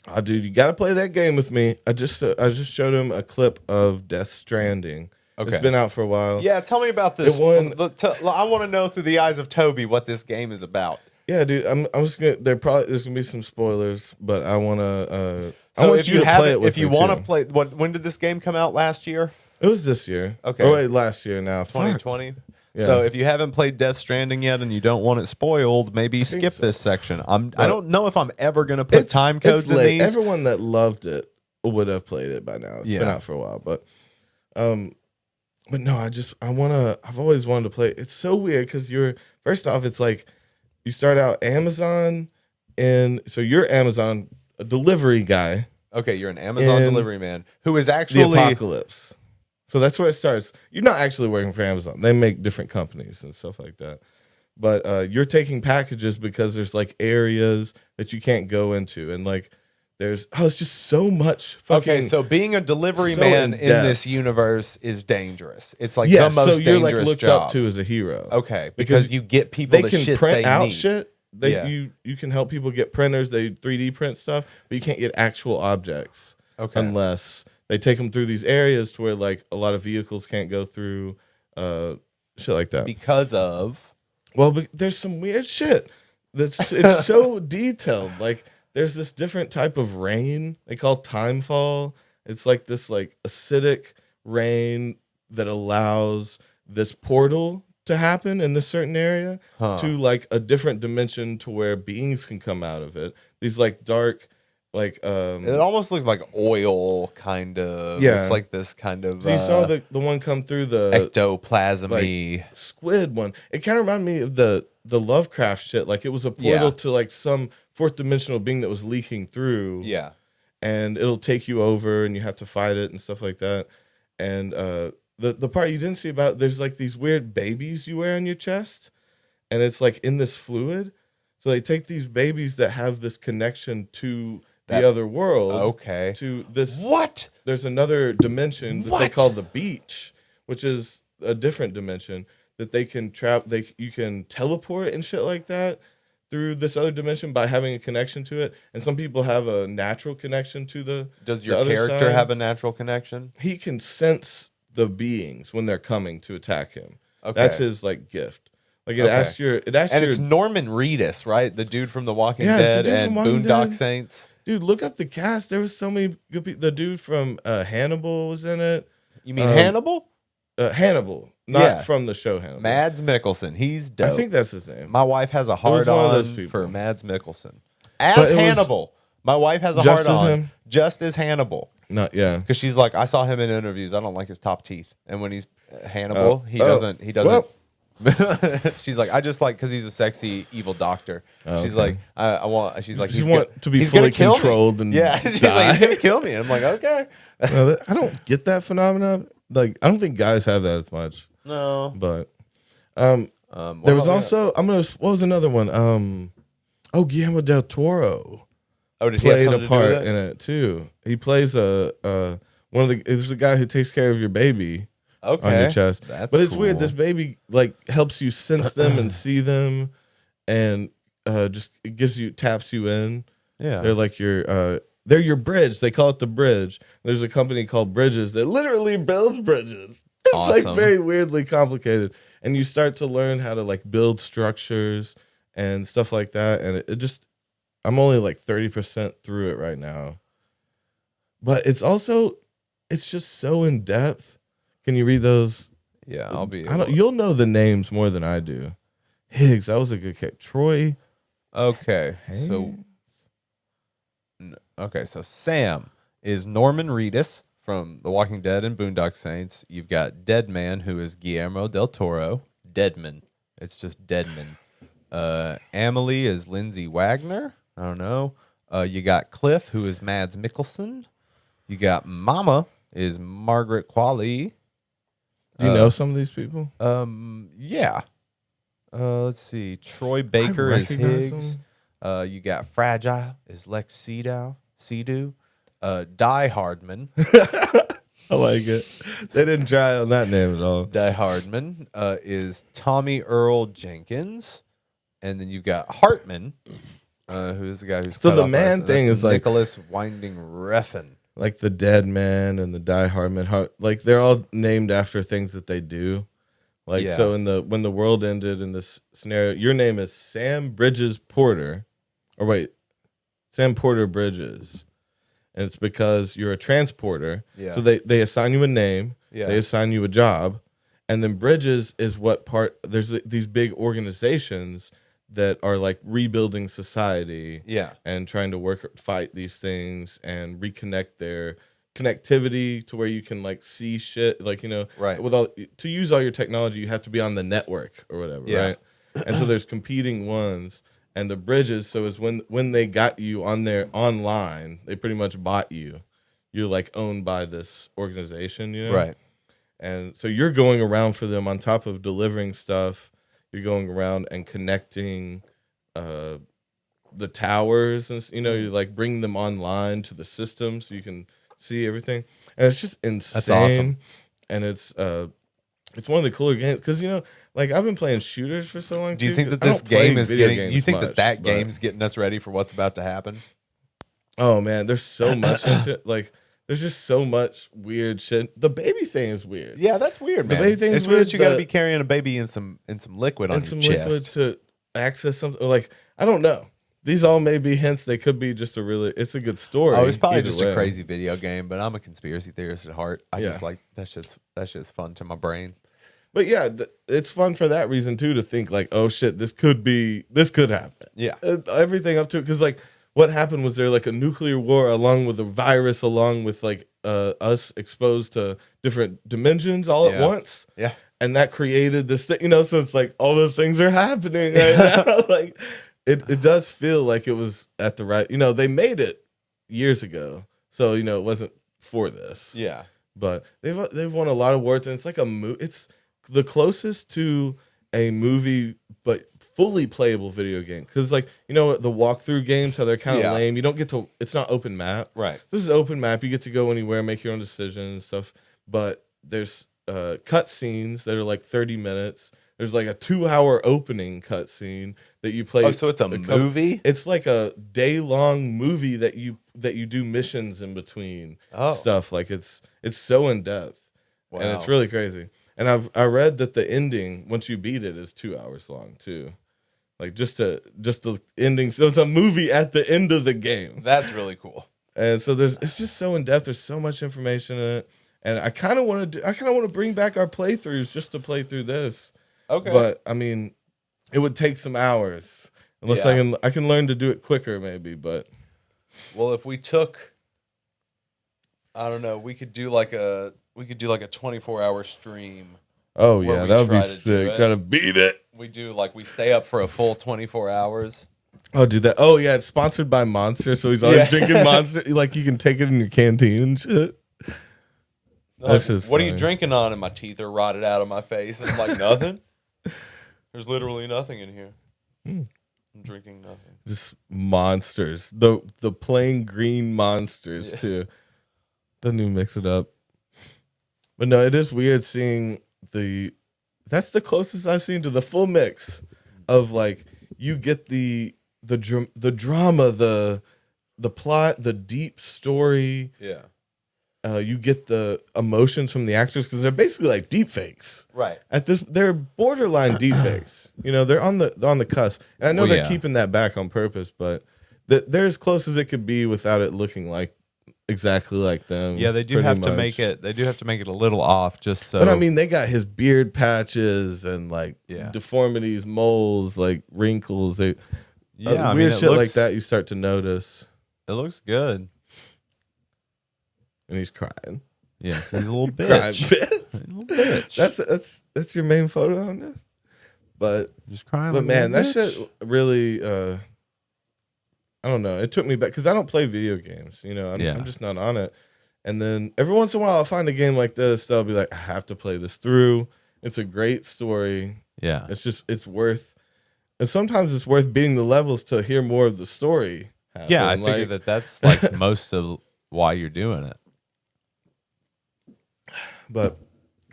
Oh, dude, you gotta play that game with me. I just showed him a clip of Death Stranding. Okay. It's been out for a while. Yeah, tell me about this. I want to know through the eyes of Toby what this game is about. Yeah, dude. I'm just gonna. There's gonna be some spoilers, but I wanna. So if you want to play, when did this game come out last year? It was this year. Okay. Oh, wait, last year now. 2020. Yeah. So if you haven't played Death Stranding yet and you don't want it spoiled, maybe skip this section. I don't know if I'm ever going to put time codes in these. Everyone that loved it would have played it by now. It's been out for a while, but no, I've always wanted to play. It's so weird because first off, it's like you start out Amazon, and so you're Amazon, a delivery guy. Okay, you're an Amazon delivery man who is actually the apocalypse. So that's where it starts. You're not actually working for Amazon. They make different companies and stuff like that. But you're taking packages because there's like areas that you can't go into. And like it's just so much fucking. Okay, so being a delivery man in this universe is dangerous. It's like the most dangerous job. So you're like looked up to as a hero. Okay, because you get people the shit they need. They can print out shit. You can help people get printers. They 3D print stuff, but you can't get actual objects. Okay. Unless they take them through these areas to where like a lot of vehicles can't go through, shit like that. Because of Well, but there's some weird shit it's so detailed. Like there's this different type of rain they call timefall. It's like this like acidic rain that allows this portal to happen in this certain area to like a different dimension to where beings can come out of it. These like dark, like it almost looks like oil, kind of. Yeah. It's like this kind of. so you saw the one come through the ectoplasm-y. squid one. It kind of reminded me of the Lovecraft shit. Like it was a portal to like some fourth dimensional being that was leaking through. Yeah. And it'll take you over and you have to fight it and stuff like that. And the part you didn't see about, there's like these weird babies you wear on your chest, and it's like in this fluid. So they take these babies that have this connection to the other world. Okay. To this. What? There's another dimension that they call the beach, which is a different dimension that they can trap. You can teleport and shit like that through this other dimension by having a connection to it. And some people have a natural connection to the. Does your other character side. have a natural connection? He can sense the beings when they're coming to attack him. Okay. That's his like gift. Like it asks your. It asks and your. it's Norman Reedus, right? The dude from The Walking Yeah, it's the Dead dude and from Walking Boondock Dead. Saints. Dude, look up the cast. There was so many good people. The dude from Hannibal was in it. You mean Hannibal? Hannibal, not Yeah. from the show Hannibal. Mads Mikkelsen. He's dope. I think that's his name. My wife has a was hard one of on those people. for Mads Mikkelsen. But As it was Hannibal. My wife has a just hard as on. him? Just as Hannibal. Not yeah. Because she's like, I saw him in interviews. I don't like his top teeth. And when he's Hannibal, he doesn't. Well. She's like, I just like because he's a sexy evil doctor. She's like, I want. She's like, You he's want to be he's gonna fully kill me. controlled and yeah. She's die. like, he's gonna kill me. And I'm like, okay. No, I don't get that phenomenon. Like I don't think guys have that as much. No. But What there was about also what was another one? Guillermo del Toro Oh, did he have played something a to do with part it? in it too. He plays one of the. There's a guy who takes care of your baby. Okay. On your chest. That's but it's cool. weird. This baby like helps you sense them and see them, and just it taps you in. Yeah. They're like they're your bridge. They call it the bridge. There's a company called Bridges that literally builds bridges. It's like Awesome. very weirdly complicated, and you start to learn how to like build structures and stuff like that. And it just, I'm only like 30% through it right now, but it's just so in depth. Can you read those? Yeah, I'll be. You'll know the names more than I do. Higgs, that was a good catch. Troy. Okay. So Sam is Norman Reedus from The Walking Dead and Boondock Saints. You've got Deadman, who is Guillermo del Toro. Deadman. It's just Deadman. Amelie is Lindsay Wagner. I don't know. You got Cliff, who is Mads Mikkelsen. You got Mama is Margaret Qualley. Do you know some of these people? Yeah. Let's see. Troy Baker is recognize Higgs. You got Fragile is Lex Seadoo. Die Hardman. I like it. They didn't try on that name at all. Die Hardman is Tommy Earl Jenkins. And then you've got Hartman, who's the guy who's So cut the off man us, and thing that's is like- Nicholas Winding Refn. Like the Dead Man and the Die Hard Man. Like they're all named after things that they do. Like Yeah. so when the world ended in this scenario, your name is Sam Bridges Porter. Or wait, Sam Porter Bridges. And it's because you're a transporter. Yeah. So they assign you a name. Yeah. They assign you a job. And then Bridges is what part, there's these big organizations that are like rebuilding society. Yeah. And trying to fight these things and reconnect their connectivity to where you can like see shit. Like, you know, Right. To use all your technology, you have to be on the network or whatever, Yeah. right? And so there's competing ones. And the Bridges, so is when they got you on their online, they pretty much bought you. You're like owned by this organization, you know? Right. And so you're going around for them on top of delivering stuff. You're going around and connecting the towers, and you know, you like bring them online to the system so you can see everything. And it's just insane. That's awesome. And it's one of the cooler games because, you know, like I've been playing shooters for so long. Do you too, think 'cause that I this don't play game is video getting? games You think much, that but- game's getting us ready for what's about to happen? Oh man, there's so much into it. Like there's just so much weird shit. The baby thing is weird. Yeah, that's weird, The man. baby thing it's is weird weird. that you got to be carrying a baby in some liquid on And your some chest. liquid to access something. Like, I don't know. These all may be hints. They could be just it's a good story. Oh, it's probably either just way. a crazy video game, but I'm a conspiracy theorist at heart. I just Yeah. like that's just fun to my brain. But yeah, it's fun for that reason too, to think like, oh shit, this could happen. Yeah. Everything up to it. Because like, what happened was there like a nuclear war along with a virus, along with like us exposed to different dimensions all at once. Yeah. And that created this thing, so it's like all those things are happening right now. Like it does feel like it was at the right, they made it years ago. So, it wasn't for this. Yeah. But they've won a lot of awards, and it's like it's the closest to a movie but fully playable video game. Because like, the walkthrough games, how they're kind of lame. You don't get to, it's not open map. Right. This is open map. You get to go anywhere, make your own decisions and stuff. But there's cut scenes that are like 30 minutes. There's like a 2-hour opening cut scene that you play. Oh, so it's a movie? It's like a day-long movie that you do missions in between stuff. Like it's so in depth. Wow. And it's really crazy. And I read that the ending, once you beat it, is 2 hours long too. Like just the ending. So it's a movie at the end of the game. That's really cool. And so it's just so in depth. There's so much information in it. And I kind of want to bring back our playthroughs just to play through this. Okay. But I mean, it would take some hours. Unless I can learn to do it quicker maybe, but well, if we took, I don't know, we could do like a 24-hour stream. Oh where yeah, we that would be try to do sick. it. Trying to beat it. We stay up for a full 24 hours. Oh, do that. Oh yeah, it's sponsored by Monster, so he's always drinking Monster. Like you can take it in your canteen and shit. Like, just what are you funny. drinking on? And my teeth are rotted out of my face. And I'm like, nothing. There's literally nothing in here. I'm drinking nothing. Just monsters. The plain green monsters too. Doesn't even mix it up. But no, it is weird seeing that's the closest I've seen to the full mix of like you get the drama, the plot, the deep story. Yeah. You get the emotions from the actors because they're basically like deep fakes. Right. They're borderline deep fakes. They're on the cusp. And I know they're keeping that back on purpose, but they're as close as it could be without it looking like exactly like them. Yeah, they do have to make it. They do have to make it a little off, just so. But I mean, they got his beard patches and like Yeah. deformities, moles, like wrinkles. Weird it shit like looks- that you start to notice. It looks good. And he's crying. Yeah, he's a little Crying bitch. bitch. He's a little bitch. That's your main photo on this. But Just crying. But like a man, that little bitch. shit really, I don't know. It took me back because I don't play video games. I'm just not on it. And then every once in a while, I'll find a game like this that I'll be like, I have to play this through. It's a great story. Yeah. It's worth, and sometimes it's worth beating the levels to hear more of the story happen. Yeah, I figure that's like most of why you're doing it. But,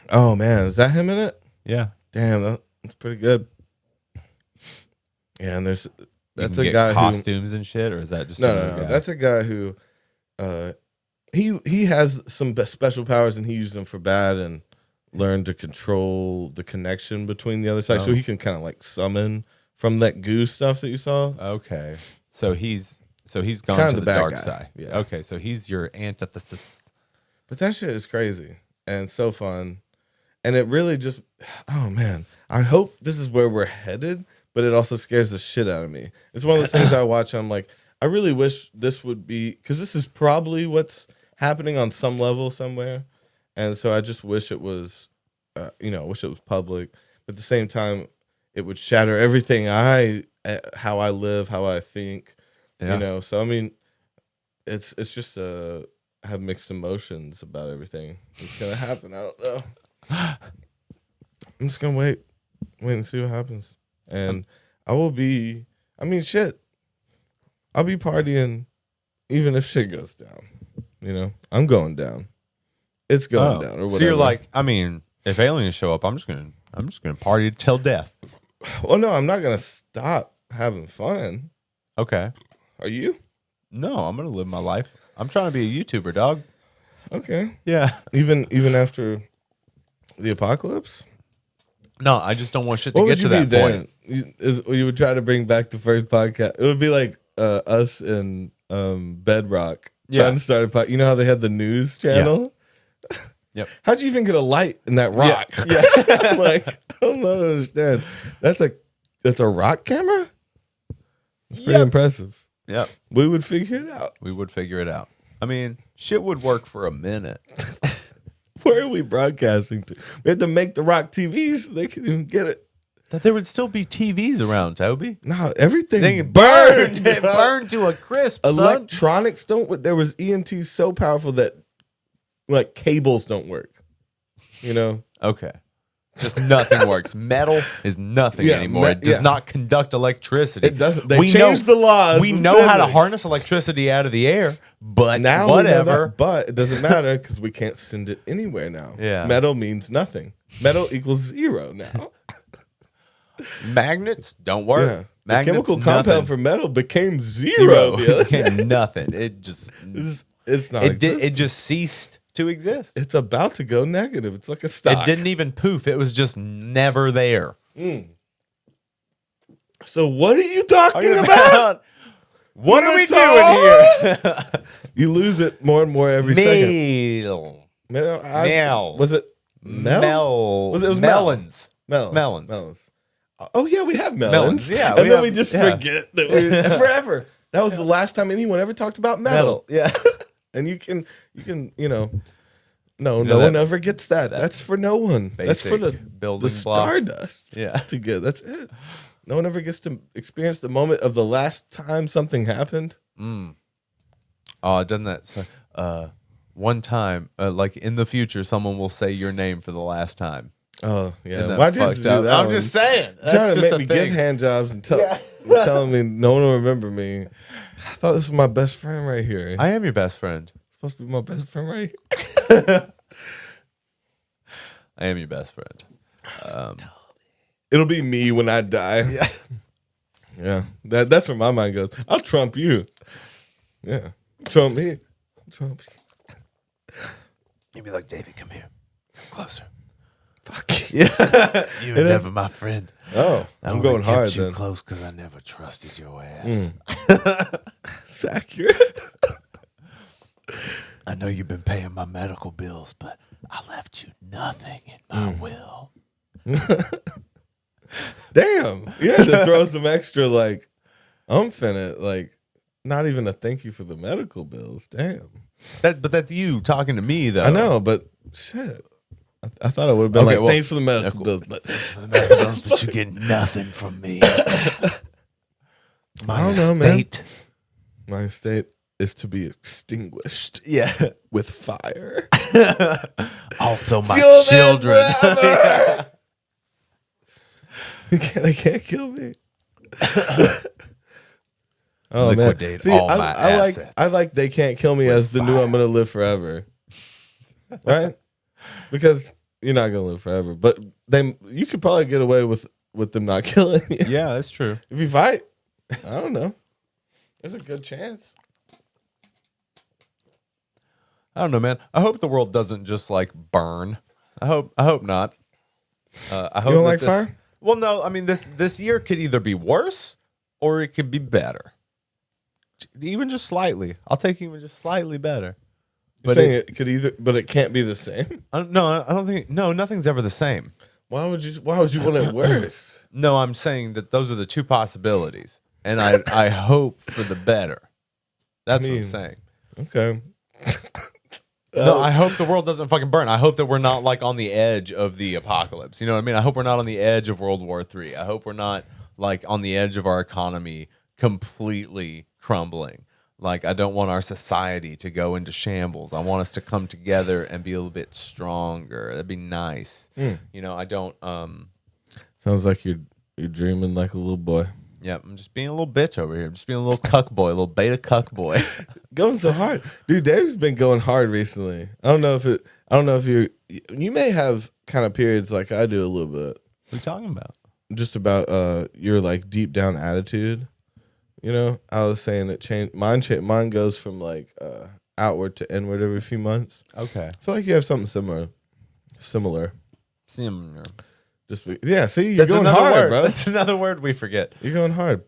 oh man, is that him in it? Yeah. Damn, that's pretty good. Yeah, and that's You a can guy get costumes and shit, or is that just No, another guy? that's a guy who, he has some special powers and he used them for bad and learned to control the connection between the other side, so he can kind of like summon from that goo stuff that you saw. Okay, so he's gone Kinda to the the bad dark guy, side. yeah. Okay, so he's your antithesis. But that shit is crazy and so fun, and it really just, oh man, I hope this is where we're headed. But it also scares the shit out of me. It's one of those things I watch. I'm like, I really wish this would be, because this is probably what's happening on some level somewhere. And so I just wish it was, wish it was public. But at the same time, it would shatter everything how I live, how I think, Yeah. So I mean, it's just I have mixed emotions about everything that's gonna happen. I don't know. I'm just gonna wait and see what happens. And I will be, shit. I'll be partying even if shit goes down. I'm going down. It's going down or whatever. So you're like, if aliens show up, I'm just gonna party till death. Well, no, I'm not gonna stop having fun. Okay. Are you? No, I'm gonna live my life. I'm trying to be a YouTuber, dog. Okay. Yeah. Even after the apocalypse? No, I just don't want shit to What get would to you that be point. then? You would try to bring back the first podcast. It would be like us and Bedrock trying to start a podcast. You know how they had the news channel? Yep. How'd you even get a light in that rock? Yeah. Like, I don't understand. That's a rock camera? It's pretty impressive. Yep. We would figure it out. We would figure it out. I mean, shit would work for a minute. Where are we broadcasting to? We had to make the rock TVs so they could even get it. That there would still be TVs around, Toby. No, everything They burned. It burned to a crisp, son. Electronics don't. There was EMT so powerful that like cables don't work. You know. Okay. Just nothing works. Metal is nothing anymore. It does not conduct electricity. It doesn't. They changed the laws. We of know how to physics. harness electricity out of the air, but Now we know whatever. that, but it doesn't matter because we can't send it anywhere now. Yeah. Metal means nothing. Metal equals 0 now. Magnets don't work. Yeah. The Magnets, chemical nothing. compound for metal became 0. The other It became day. nothing. It just It's not. it just ceased to exist. It's about to go negative. It's like a stock. It didn't even poof. It was just never there. So what are you talking about? What are we Talk. doing here? You lose it more and more every second. Meal. Mel. Was it Mel? Was it was melons? Melons. Melons. Oh yeah, we have melons. Melons, yeah, and we then have- we just yeah. forget that we forever. That was the last time anyone ever talked about metal. Yeah. And you can, no know one that- ever gets that. That's for no one. That's for the Basic building the block. stardust. Yeah. To get. That's it. No one ever gets to experience the moment of the last time something happened. Oh, done that. So, one time, like in the future, someone will say your name for the last time. Oh yeah. Isn't that Why'd you have to fucked do up? that? I'm one? just saying. You're trying That's to just make a me thing. give hand jobs and telling me no one will remember me. I thought this was my best friend right here. I am your best friend. Supposed to be my best friend right here. I am your best friend. It'll be me when I die. Yeah. Yeah. That's where my mind goes. I'll trump you. Yeah. Trump me. Trump you. You'd be like, David, come here. Come closer. Fuck you. You were never my friend. Oh, I'm going hard you then. close because I never trusted your ass. It's accurate. I know you've been paying my medical bills, but I left you nothing in my will. Damn. You had to throw some extra like umph in it. Like not even a thank you for the medical bills. Damn. But that's you talking to me, though. I know, but shit. I thought it would have been Okay, like, well, thanks for the medical cool. bills, but For the medical bills, but you get nothing from me. My I don't know, man. estate. my estate is to be extinguished Yeah. with fire. Also, my Fuel them children. forever. They can't kill me. Oh Liquidate man! See, all my I like assets. I like they can't kill me as the new I'm gonna live forever, right? Because you're not gonna live forever, but you could probably get away with them not killing you Yeah, that's true. if you fight. I don't know. There's a good chance. I don't know, man. I hope the world doesn't just like burn. I hope not. I hope You don't that like this- fire? Well, no. I mean, this year could either be worse or it could be better. Even just slightly. I'll take even just slightly better. You're But saying it could either, but it can't be the same. no, I don't think. No, nothing's ever the same. Why would you want it worse? No, I'm saying that those are the two possibilities, and I hope for the better. That's what mean- I'm saying. Okay. No, I hope the world doesn't fucking burn. I hope that we're not like on the edge of the apocalypse. You know what I mean? I hope we're not on the edge of World War III. I hope we're not like on the edge of our economy completely crumbling. Like I don't want our society to go into shambles. I want us to come together and be a little bit stronger. That'd be nice. You know, I don't Sounds like you're dreaming like a little boy. yeah, I'm just being a little bitch over here. I'm just being a little cuck boy, a little beta cuck boy. Going so hard, dude. Dave's been going hard recently. I don't know if you may have kind of periods like I do a little bit, What are you talking about? just about your like deep down attitude. You know, I was saying it changed. Mine goes from like outward to inward every few months. Okay. I feel like you have something similar. Yeah, see, you're going hard, word. bro. That's another word we forget. You're going hard.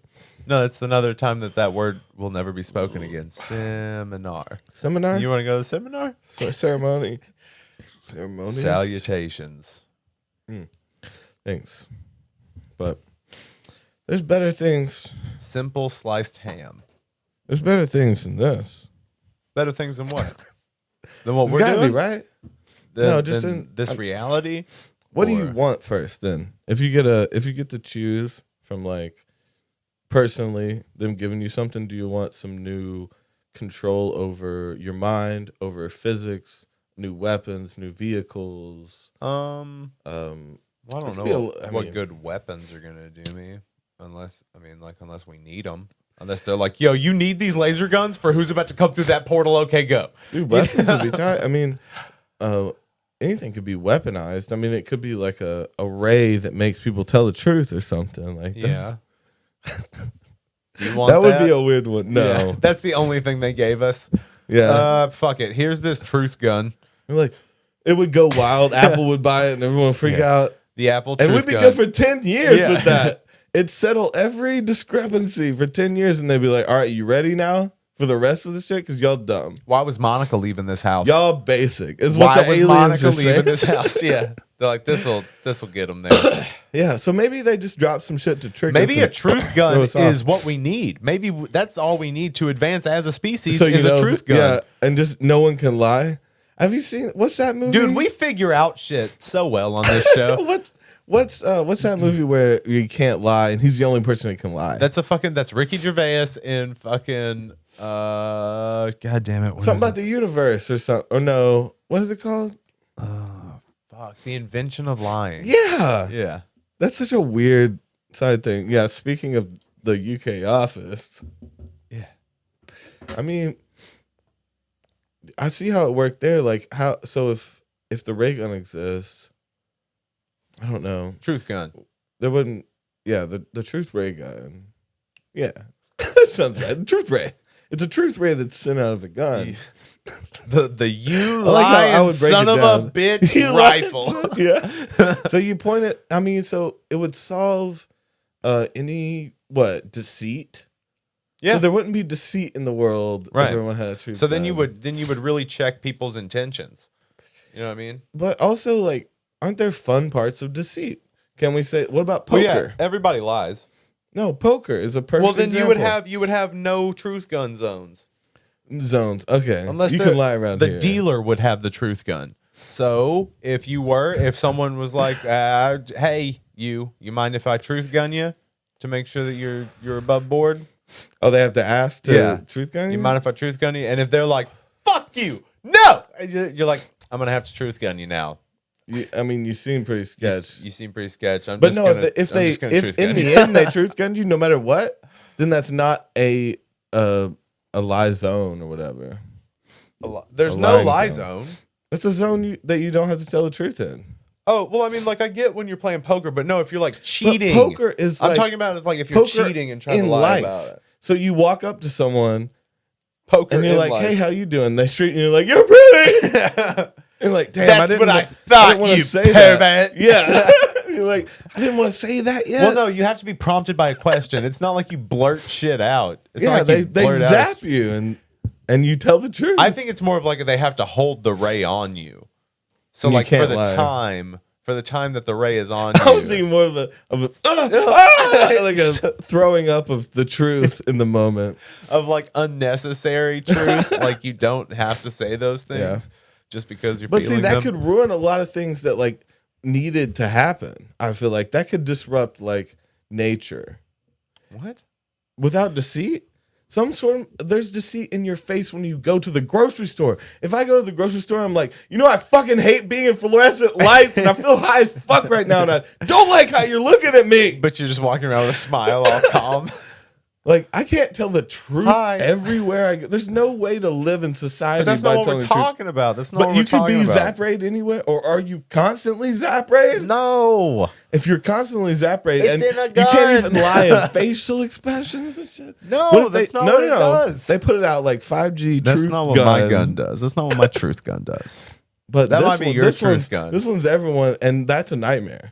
No, it's another time that word will never be spoken again. Seminar. Seminar? You want to go to the seminar? Ceremony. Ceremonious? Salutations. Thanks. But there's better things. Simple sliced ham. There's better things than this. Better things than what? Than what It's we're gotta doing? be, right? No, just just in- this reality. What do Or- you want first then? If you get to choose from like personally them giving you something, do you want some new control over your mind, over physics, new weapons, new vehicles? Well, I don't could be know I what mean- good weapons are gonna do me, unless we need them. Unless they're like, yo, you need these laser guns for who's about to come through that portal? Okay, go. Dude, weapons would be tight. I mean, anything could be weaponized. I mean, it could be like a ray that makes people tell the truth or something like that. Yeah. Do you want That would be a weird one. No. Yeah, that's the only thing they gave us. Yeah. Fuck it. Here's this truth gun. Like, it would go wild. Apple would buy it and everyone would freak out. The Apple And truth we'd be gun. good for 10 years Yeah. with that. It'd settle every discrepancy for 10 years and they'd be like, all right, you ready now for the rest of the shit? Because y'all dumb. Why was Monica leaving this house? Y'all basic. Is Why what the was aliens Monica are leaving saying. this house? Yeah. They're like, this'll get them there. Yeah, so maybe they just dropped some shit to trick us. Maybe a and truth throw gun us off. is what we need. Maybe that's all we need to advance as a species So, you is know, a truth gun. Yeah, and just no one can lie. Have you seen, what's that movie? Dude, we figure out shit so well on this show. What's that movie where you can't lie and he's the only person that can lie? That's Ricky Gervais in fucking God damn it. What something is about the universe or something. Or no, what is it called? fuck, the invention of lying. Yeah. Yeah. That's such a weird side thing. Yeah, speaking of the UK office. Yeah. I mean, I see how it worked there. Like how so if the ray gun exists, I don't know. Truth gun. There wouldn't the truth ray gun. Yeah. That sounds right. The truth ray. It's a truth ray that's sent out of a gun. The you I like how I lying would break son it of down. a bitch You rifle. Yeah. So you point it. I mean, so it would solve any deceit. Yeah. So there wouldn't be deceit in the world. Right. If everyone had a truth. So then you gun. would really check people's intentions. You know what I mean? But also, like, aren't there fun parts of deceit? Can we say? What about Well, poker? yeah, everybody lies. No, poker is a perfect. Well, then example. you would have no truth gun zones. zones. Okay, Unless you the- can lie around The here. dealer would have the truth gun. So if someone was like, hey, you mind if I truth gun you to make sure that you're above board? Oh, they have to ask to truth gun You mind if I truth gun you? And if they're like, fuck you, no, and you're like, I'm gonna have to truth gun you now. I mean, you seem pretty sketch. You seem pretty sketch. But no, if in the end they truth gunned you, no matter what, then that's not a lie zone or whatever. there's a no lying lie zone. zone. That's a zone that you don't have to tell the truth in. Oh, well, I mean, like, I get when you're playing poker, but no, if you're, like, But cheating. poker is I'm like talking about, like, if you're poker cheating and trying to in lie life. about it. So you walk up to someone Poker and you're in like, life. "Hey, how you doing?" They treat you and you're like, "You're pretty." And like, damn, That's what I thought, didn't wanna you say pervert. that. Yeah. You're like, I didn't want to say that yet. Well, no, you have to be prompted by a question. It's not like you blurt shit out. It's yeah, not like you they blurt out. zap you and you tell the truth. I think it's more of like they have to hold the ray on you. So And you like for can't the lie. time that the ray is on I was you. thinking more of like a throwing up of the truth in the moment. Of like unnecessary truth. Like you don't have to say those things Yeah. just because you're But see, feeling that them. could ruin a lot of things that like needed to happen. I feel like that could disrupt like nature. What? Without deceit, there's deceit in your face when you go to the grocery store. If I go to the grocery store, I'm like, I fucking hate being in fluorescent lights and I feel high as fuck right now and I don't like how you're looking at me. But you're just walking around with a smile all calm. Like, I can't tell the truth Hi. everywhere I go. There's no way to live in society But that's by not what telling we're the truth. talking about. That's not But what you we're could talking be about. zap-rayed anyway, or are you constantly zap-rayed? No. If you're constantly zap-rayed It's and in a you can't gun. even lie in facial expressions and shit. No, What if that's they, not no, what no, it no. does. They put it out like 5G That's truth not what gun. my gun does. That's not what my truth gun does. But That this might be one, your this truth one's, gun. This one's everyone, and that's a nightmare.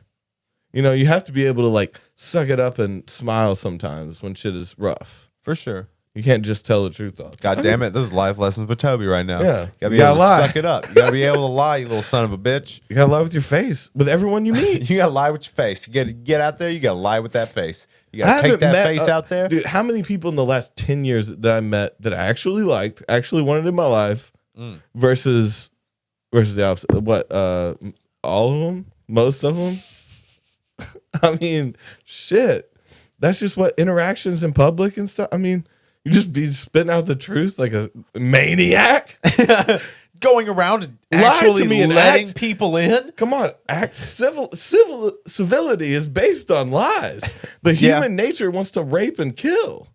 You know, you have to be able to like suck it up and smile sometimes when shit is rough. For sure. You can't just tell the truth all the time. God damn it. This is life lessons with Toby right now. Yeah. You gotta be You able to gotta lie. suck it up. You gotta be able to lie, you little son of a bitch. You gotta lie with your face, with everyone you meet. You gotta lie with your face. You gotta get out there, you gotta lie with that face. You I gotta take haven't that met face out there. Dude, how many people in the last 10 years that I met that I actually liked, actually wanted in my life, versus the opposite? What, all of them? Most of them? I mean, shit. That's just what interactions in public and stuff. I mean, you just be spitting out the truth like a maniac. Going around and Lie to actually me and letting act- people in. Come on, civility is based on lies. The Yeah. human nature wants to rape and kill.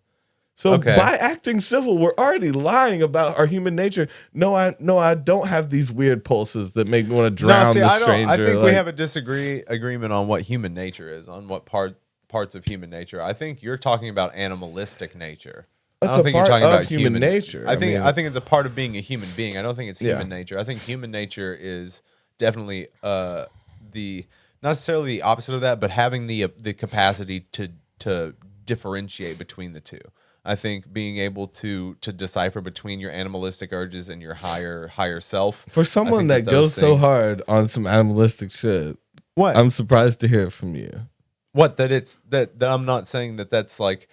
So Okay. by acting civil, we're already lying about our human nature. No, I don't have these weird pulses that make me want to drown the stranger. I think we like- have a agreement on what human nature is, on what parts of human nature. I think you're talking about animalistic nature. That's I don't a think part you're talking of about human nature. I think mean, I think it's a part of being a human being. I don't think it's Yeah. human nature. I think human nature is definitely the not necessarily the opposite of that, but having the capacity to differentiate between the two. I think being able to decipher between your animalistic urges and your higher self. for I someone think that those goes so things- hard on some animalistic shit, what I'm surprised to hear it from you. What that it's that I'm not saying that's like.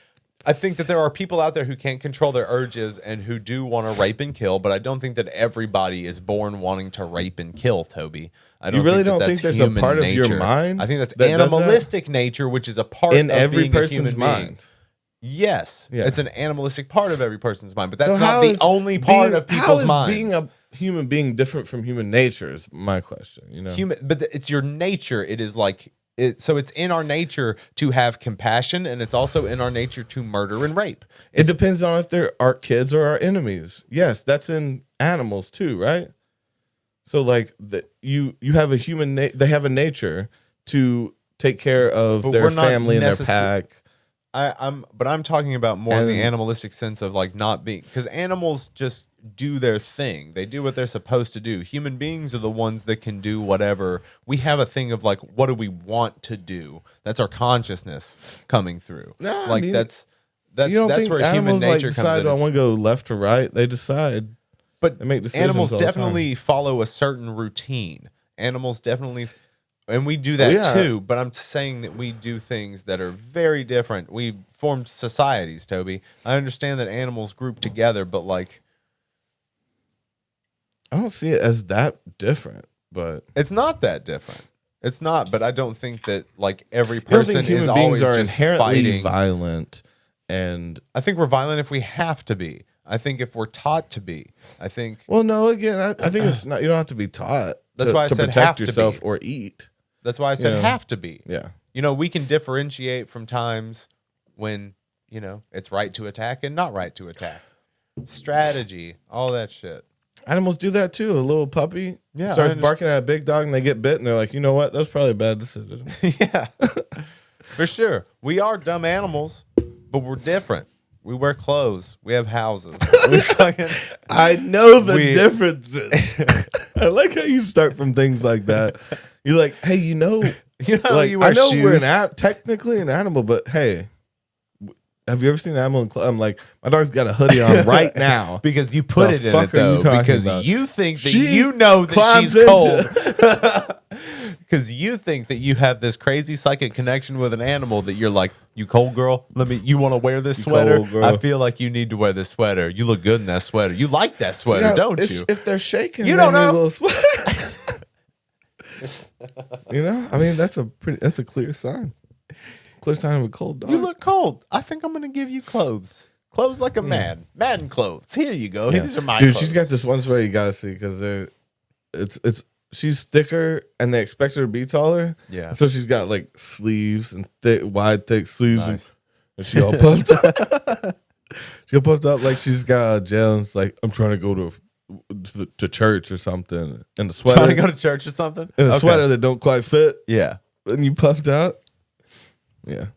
I think that there are people out there who can't control their urges and who do want to rape and kill, but I don't think that everybody is born wanting to rape and kill, Toby. I don't You really think don't that think that's there's a human part of your nature. mind I think that's that does that? animalistic nature, which is a part In of every being a person's human being. mind. Yes, Yeah. it's an animalistic part of every person's mind, but that's So not how the is only part being- of people's minds. Being a human being different from human nature is my question. You know, It's your nature. It is like it. So it's in our nature to have compassion, and it's also in our nature to murder and rape. it depends on if they're our kids or our enemies. Yes, that's in animals too, right? So like you have a human. They have a nature to take care of But their we're not family and their necessa- pack. But I'm talking about more in the And- animalistic sense of like not being, because animals just do their thing. They do what they're supposed to do. Human beings are the ones that can do whatever. We have a thing of like, what do we want to do? That's our consciousness coming through. No, I like mean, that's You don't that's think where human animals like nature comes decide, in. "Do I It's- want to go left or right?" They decide. But They make decisions animals all the time. definitely follow a certain routine. Animals definitely, and we do that Well, yeah. too. But I'm saying that we do things that are very different. We formed societies, Toby. I understand that animals group together, but like, I don't see it as that different, but it's not that different. It's not. But I don't think that like every I don't person think human is beings always are just inherently fighting. violent. And I think we're violent if we have to be. I think if we're taught to be. I think well, no, again, I think it's not. You don't have to be taught. That's why I to said protect have to yourself be. or eat. that's why I said Yeah. have to be. Yeah. You know, we can differentiate from times when, you know, it's right to attack and not right to attack. Strategy, all that shit. Animals do that too. A little puppy Yeah, I starts understand. barking at a big dog and they get bit and they're like, you know what? That's probably a bad decision. Yeah, for sure. We are dumb animals, but we're different. We wear clothes. We have houses. We fucking, I know the We- differences. I like how you start from things like that. You're like, hey, you know, how like you wear I know shoes. we're technically an animal, but hey, have you ever seen an animal in clothes? I'm like, my dog's got a hoodie on right now. Because you put The it in fuck it are you though. talking Because about? you think that She you know that climbs she's cold. into- Because you think that you have this crazy psychic connection with an animal that you're like, you cold girl, you want to wear this sweater? cold girl. I feel like you need to wear this sweater. You look good in that sweater. You like that sweater, Yeah, don't if, you? If they're shaking, You they don't need a know. little sweat. You know, I mean, that's a clear sign. Clear sign of a cold dog. You look cold. I think I'm gonna give you clothes. Clothes like a man. Man clothes. Here you go. Yeah. These are my Dude, clothes. she's got this one sweater you gotta see because it's she's thicker and they expect her to be taller. Yeah. So she's got like sleeves and thick, wide, thick sleeves. Nice. And she all puffed up. She all puffed up like she's got out of jail. And it's like, I'm trying to go to church or something. In the sweater. Trying to go to church or something? In a sweater that don't quite fit. Yeah. And you puffed out. Yeah.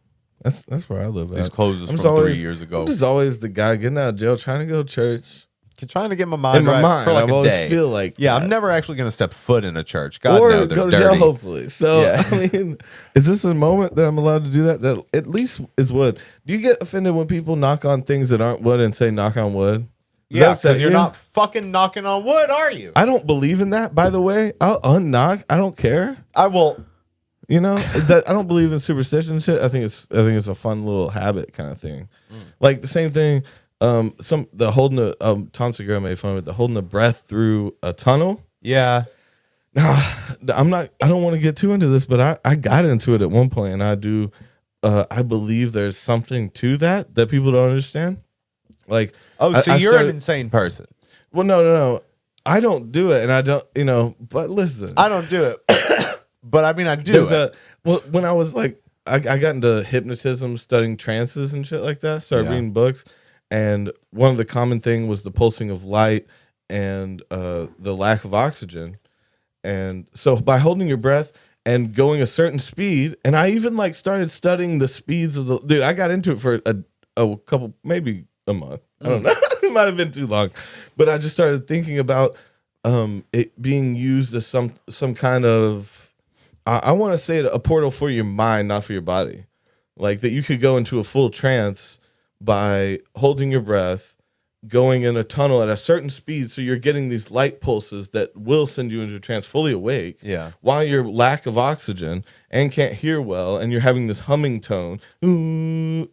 That's where I live at. These clothes I'm from always, 3 years ago. I'm just always the guy getting out of jail, trying to go to church. Trying to get my mind In my right mind, for like I've a always day. feel like yeah, that. I'm never actually going to step foot in a church. God, or no, they're go to dirty. jail, hopefully. So, Yeah. I mean, is this a moment that I'm allowed to do that? That at least is wood. Do you get offended when people knock on things that aren't wood and say knock on wood? Does Yeah, that upset because you're you? not fucking knocking on wood, are you? I don't believe in that, by the way. I'll unknock. I don't care. I will. You know, that I don't believe in superstition and shit. I think it's a fun little habit kind of thing. Like the same thing. Tom Segura made fun of it. The holding the breath through a tunnel. Yeah. Now, I don't want to get too into this, but I got into it at one point, and I do. I believe there's something to that people don't understand. Like, So you're an insane person. Well, no. I don't do it, and I don't. But listen, I don't do it. But I mean, I do it. When I was like, I got into hypnotism, studying trances and shit like that. Started reading books. And one of the common thing was the pulsing of light and the lack of oxygen. And so by holding your breath and going a certain speed, and I even like started studying the speeds of dude, I got into it for a couple, maybe a month. I don't know. It might have been too long. But I just started thinking about it being used as some kind of, I want to say it, a portal for your mind, not for your body. Like that you could go into a full trance by holding your breath, going in a tunnel at a certain speed, so you're getting these light pulses that will send you into a trance fully awake. Yeah. While you're lack of oxygen and can't hear well, and you're having this humming tone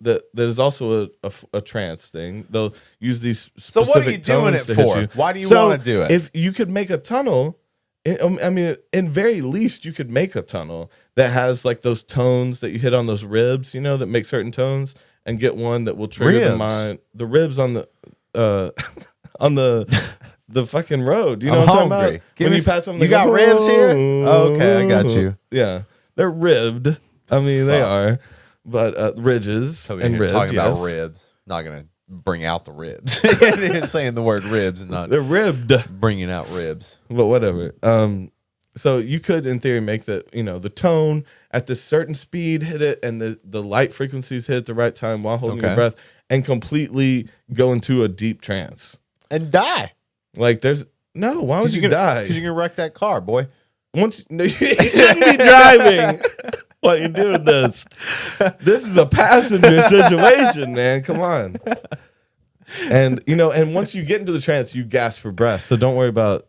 that is also a trance thing. They'll use these specific So what are you doing it tones to hit for? you. Why do you So want to do it? If you could make a tunnel, I mean, in very least, you could make a tunnel that has like those tones that you hit on those ribs, that make certain tones. And get one that will trigger the ribs on the on the fucking road. You know what I'm talking about? You pass them, you got ribs here? Oh, okay, I got you. Yeah, they're ribbed. I mean, they are, but ridges So and ribbed. Talking yes. about ribs, not gonna bring out the ribs. It's saying the word ribs and not They're ribbed, bringing out ribs. but whatever. So you could, in theory, make the tone at this certain speed hit it, and the light frequencies hit at the right time while holding your breath, and completely go into a deep trance and die. Like why would you die? Because you're gonna wreck that car, boy. You shouldn't be driving while you're doing this. This is a passenger situation, man. Come on. And and once you get into the trance, you gasp for breath. So don't worry about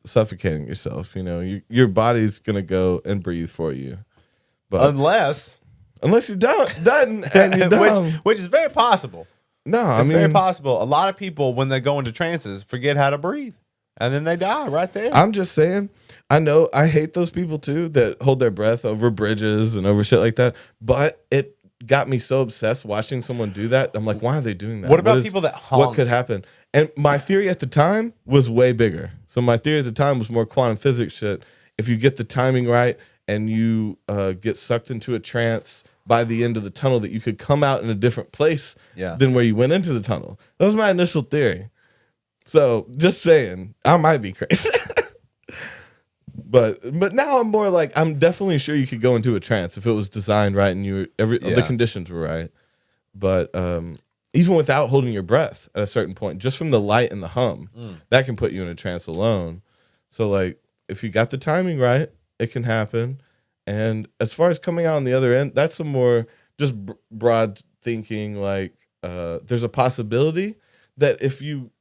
suffocating yourself. Your body's gonna go and breathe for you, but unless you don't and you don't, which is very possible. No, it's very possible. A lot of people, when they go into trances, forget how to breathe, and then they die right there. I'm just saying. I hate those people too that hold their breath over bridges and over shit like that. But it got me so obsessed watching someone do that. I'm like, why are they doing that? What about people that honk? What could happen? And my theory at the time was way bigger. So my theory at the time was more quantum physics shit. If you get the timing right and you get sucked into a trance by the end of the tunnel, that you could come out in a different place than where you went into the tunnel. That was my initial theory. So just saying, I might be crazy. But now I'm more like, I'm definitely sure you could go into a trance if it was designed right and the conditions were right. But even without holding your breath at a certain point, just from the light and the hum, that can put you in a trance alone. So like, if you got the timing right, it can happen. And as far as coming out on the other end, that's a more just broad thinking. Like, there's a possibility that if you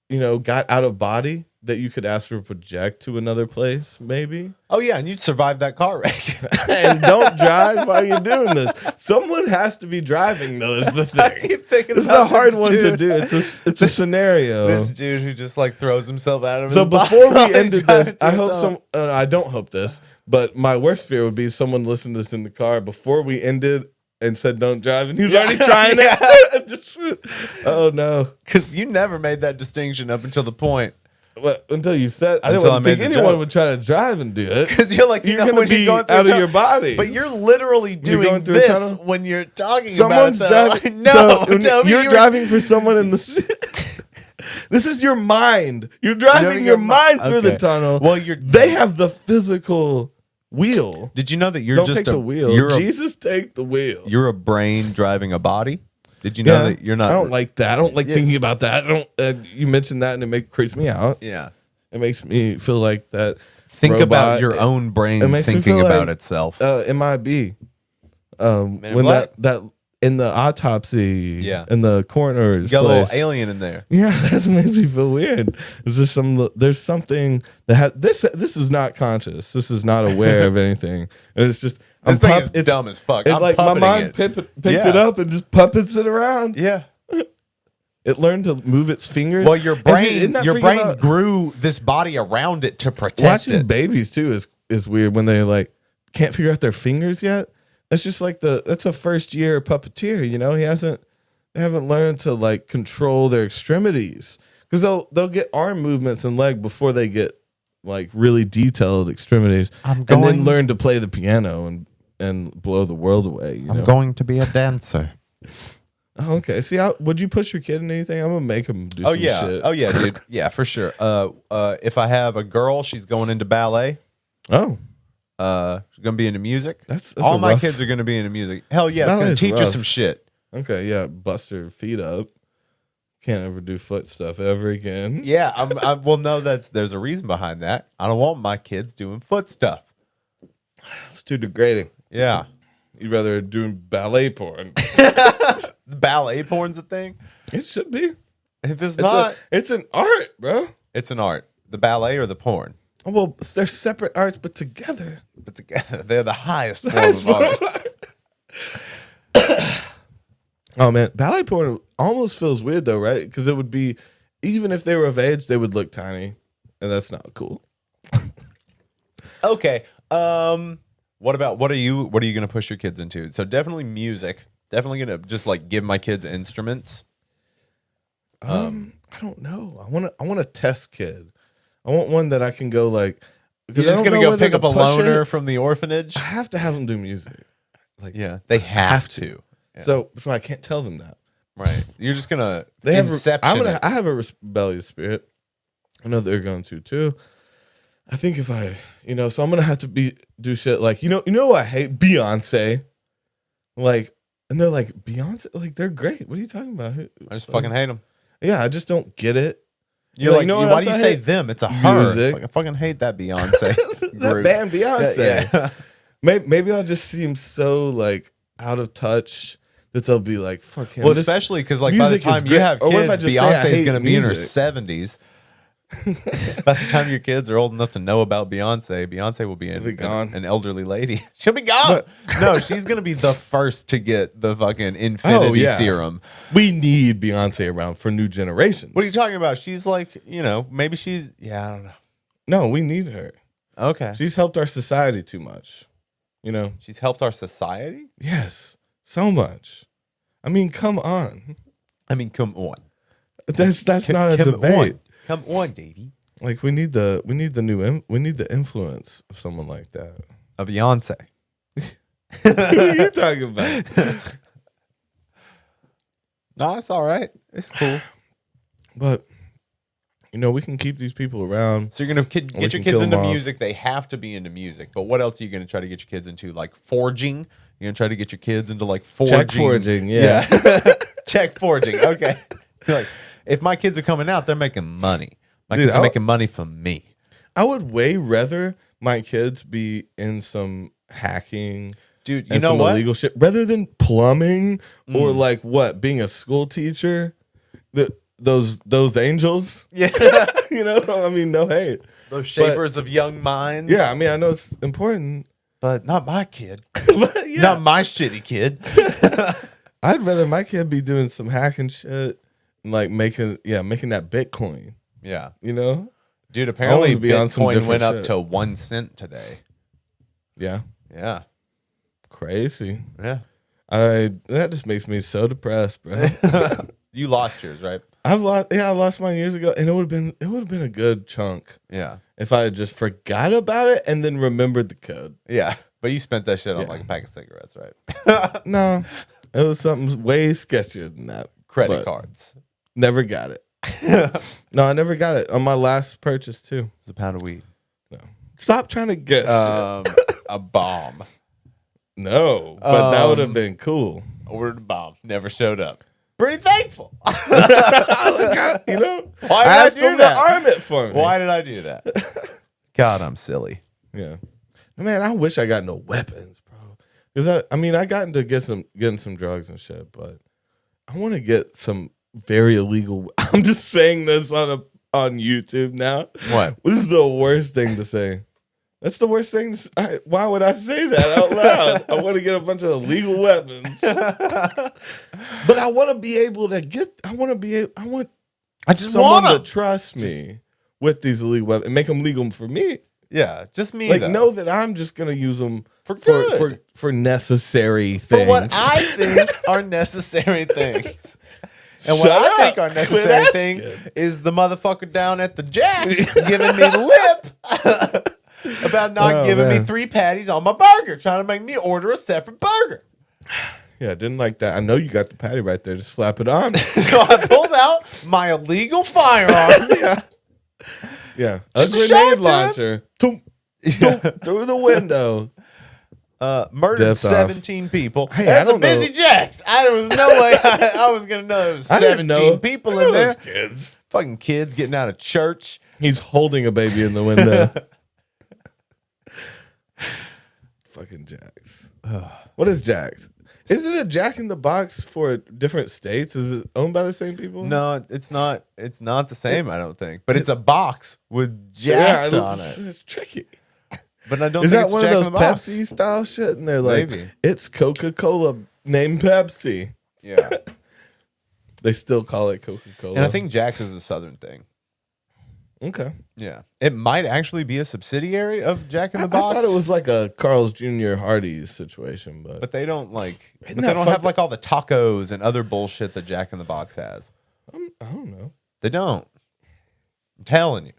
got out of body, that you could astral project to another place, maybe. Oh yeah, and you'd survive that car wreck. And don't drive while you're doing this. Someone has to be driving, though. Is the thing. I keep thinking it's a hard one to do. It's a scenario. This dude who just like throws himself out of his So body. before we ended this, I hope I don't hope this, but my worst fear would be someone listened to this in the car before we ended and said don't drive, and he was already trying it. Oh no, because you never made that distinction up until the point What, until you said, I Until I didn't made think the anyone joke. would try to drive and do it. Because you're like, You're know, gonna when be going through out a of your body. But you're literally doing going through a this tunnel? when you're talking Someone's about it. driving. No, so when Toby, you're you were- driving for someone in the. This is your mind. You're driving your mind through the Okay. tunnel. Well, They have the physical wheel. Did you know that you're Don't just take the wheel. You're Jesus, take the wheel. you're a brain driving a body? Did you know that you're not? I don't like that. I don't like thinking about that. I don't. You mentioned that, and creeps me out. Yeah. It makes me feel like that. Think robot, about your own brain it makes me thinking feel about like, itself. MIB. in When Black? that in the autopsy, Yeah. in the coroner's You got a little place. alien in there. Yeah, that makes me feel weird. Is this there's something that this is not conscious. This is not aware of anything. And it's just This thing is dumb as fuck. It's I'm like my puppeting mind it. picked it up and just puppets it around. Yeah. It learned to move its fingers. Well, your And brain, isn't that your freaking brain out? grew this body around it to protect Watching it. babies too is weird when they like can't figure out their fingers yet. That's just like that's a first year puppeteer. You know, they haven't learned to like control their extremities because they'll get arm movements and leg before they get like really detailed extremities, and then learn to play the piano and blow the world away. You know? going to be a dancer. Oh, okay. See, would you push your kid in anything? I'm gonna make him do some shit. Oh yeah, dude. Yeah, for sure. If I have a girl, she's going into ballet. Oh, She's gonna be into music. that's All a my rough- kids are gonna be into music. Hell yeah, it's gonna Ballet's teach her rough. some shit. Okay, yeah. Bust her feet up. Can't ever do foot stuff ever again. Yeah, well, no, there's a reason behind that. I don't want my kids doing foot stuff. It's too degrading. Yeah, You'd rather doing ballet porn. ballet porn's a thing. It should be. If it's not, It's an art, bro. it's an art. The ballet or the porn, Oh, well, they're separate arts, but together. but together they're the highest form of art. Oh man, ballet porn almost feels weird though, right? Because it would be, even if they were of age, they would look tiny, and that's not cool. Okay. What are you gonna push your kids into? So definitely music. Definitely gonna just like give my kids instruments. I don't know. I want a test kid. I want one that I can go like. You're Because I just don't gonna know go whether pick up to a push loner it. from the orphanage. I have to have them do music. Like, Yeah, they have to. Yeah. So I can't tell them that. Right. You're just gonna They have. inception. I have a rebellious spirit. I know they're going to too. I think if I, so I'm gonna have to do shit like what I hate Beyonce, like, and they're like Beyonce, like they're great. What are you talking about? I just fucking hate them. Yeah, I just don't get it. You're like, what why else do you I say hate? them? It's a her. It's Music. like, I fucking hate that Beyonce That group. band Beyonce. Yeah. Maybe I'll just seem so like out of touch that they'll be like, fuck him. Well, This especially because like by the music is time you great. have Or what if I kids, just say I Beyonce's hate gonna be in her music? 70s. By the time your kids are old enough to know about Beyonce will be gone. an elderly lady. She'll be gone. No, she's gonna be the first to get the fucking infinity yeah. serum. We need Beyonce around for new generations. What are you talking about? She's like, maybe she's I don't know. No, we need her. Okay. She's helped our society too much. She's helped our society? Yes, so much. I mean, come on. I mean, come on. That's not a Come debate. on. Come on, Davey. Like we need the influence of someone like that. A Beyonce. What are you talking about? No, it's all right. It's cool. But we can keep these people around. So you're gonna We get your can kids kill into 'em off. music. They have to be into music. But what else are you gonna try to get your kids into? Like forging. You're gonna try to get your kids into like forging. Check forging, yeah. Check forging. Okay. Like if my kids are coming out, they're making money. My Dude, kids are making money from me. I would way rather my kids be in some hacking, Dude, you and know some what? illegal shit rather than plumbing or like being a school teacher. Those angels. Yeah. I mean, no hate. Those shapers of young minds. Yeah, I mean, I know it's important. But not my kid. But yeah. Not my shitty kid. I'd rather my kid be doing some hacking shit and like making that Bitcoin, Yeah. I Dude, apparently wanna be on some Bitcoin different went up shit. to 1 cent today. Yeah. Yeah. Crazy. Yeah. That just makes me so depressed, bro. You lost yours, right? I lost mine years ago, and it would have been a good chunk Yeah. if I had just forgot about it and then remembered the code. Yeah. But you spent that shit on Yeah. like a pack of cigarettes, right? No, it was something way sketchier than that. Credit but cards. Never got it. No, I never got it on my last purchase too. It was a pound of weed. No, stop trying to guess. A bomb. No, but that would have been cool. Ordered a bomb. Never showed up. Pretty thankful. You know, Why did I I asked do them that? to arm it for me. Why did I do that? God, I'm silly. Yeah, man, I wish I got no weapons, bro. Because I got into getting some drugs and shit, but I want to get some very illegal. I'm just saying this on YouTube now. What? This is the worst thing to say. That's the worst thing. Why would I say that out loud? I want to get a bunch of illegal weapons, but I want to be able to get. I want someone to trust me with these illegal weapons and make them legal for me. Yeah, just me. Like, though. know that I'm just gonna use them For good. for necessary things. For what I think are necessary things. And what Shut I up. think are necessary Quit things asking. is the motherfucker down at the Jack's giving me the lip about not Oh, giving me man. 3 patties on my burger, trying to make me order a separate burger. Yeah, I didn't like that. I know you got the patty right there. Just slap it on. So I pulled out my illegal firearm. Yeah, Just a to show it grenade to launcher. Through the window. Murdered Death off. 17 people. Hey, That's I don't a busy know. Jack's. There was no way I was going to know there was I didn't 17 know. people I in know there. those kids. Fucking kids getting out of church. He's holding a baby in the window. Fucking Jack's. What is Jack's? Is it a Jack in the Box for different states? Is it owned by the same people? No, it's not. It's not the same, I don't think. But it's a box with Jacks on it. It's tricky. But I don't Is think that it's one Jack of in those the Box. Pepsi style shit? And they're like, Maybe. it's Coca-Cola named Pepsi. Yeah. They still call it Coca-Cola. And I think Jack's is a southern thing. Okay. Yeah. It might actually be a subsidiary of Jack in the I Box. thought it was like a Carl's Jr. Hardee's situation, but But they don't like. Isn't But that they don't fucked have like all the tacos and other bullshit that Jack in the Box has. I don't know. They don't. I'm telling you.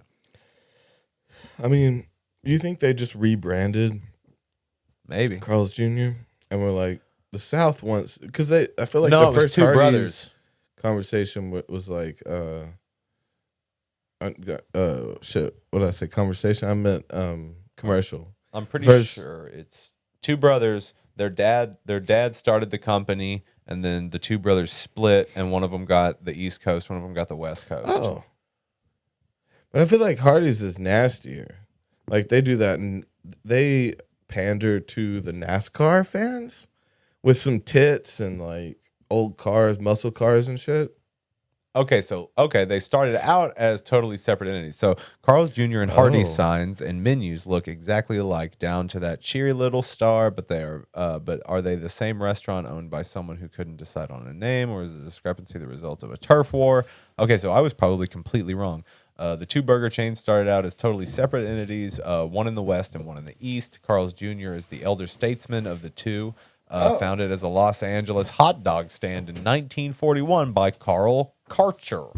I mean, you think they just rebranded Maybe. Carl's Jr. and we're like the South wants because I feel like No, the it was first two Hardee's brothers. conversation was like shit. What did I say? Conversation. I meant commercial. I'm pretty First- sure it's two brothers. Their dad started the company, and then the two brothers split, and one of them got the East Coast, one of them got the West Coast. Oh, but I feel like Hardee's is nastier. Like they do that, and they pander to the NASCAR fans with some tits and like old cars, muscle cars, and shit. Okay, they started out as totally separate entities. So Carl's Jr. and Hardee's signs and menus look exactly alike, down to that cheery little star. But are they the same restaurant owned by someone who couldn't decide on a name, or is the discrepancy the result of a turf war? Okay, so I was probably completely wrong. The two burger chains started out as totally separate entities, one in the West and one in the East. Carl's Jr. is the elder statesman of the two, founded as a Los Angeles hot dog stand in 1941 by Carl Karcher.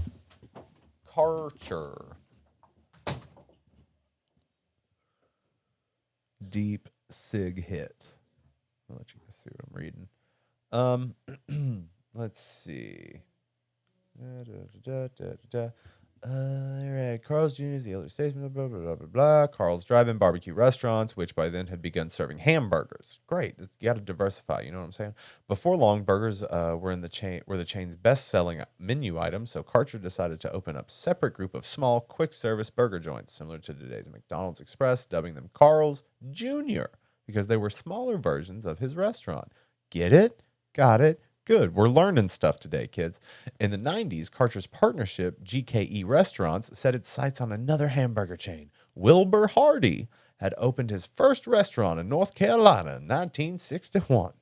Deep sig hit. I'll let you guys see what I'm reading. Let's see. All right. Carl's Jr. is the elder statesman, blah, blah, blah, blah, blah. Carl's Drive-In Barbecue Restaurants, which by then had begun serving hamburgers. Great. You got to diversify. You know what I'm saying? Before long, burgers were the chain's best-selling menu item, so Karcher decided to open up a separate group of small, quick-service burger joints, similar to today's McDonald's Express, dubbing them Carl's Jr., because they were smaller versions of his restaurant. Get it? Got it. Good. We're learning stuff today, kids. In the 90s, Karcher's partnership, GKE Restaurants, set its sights on another hamburger chain. Wilbur Hardy had opened his first restaurant in North Carolina in 1961.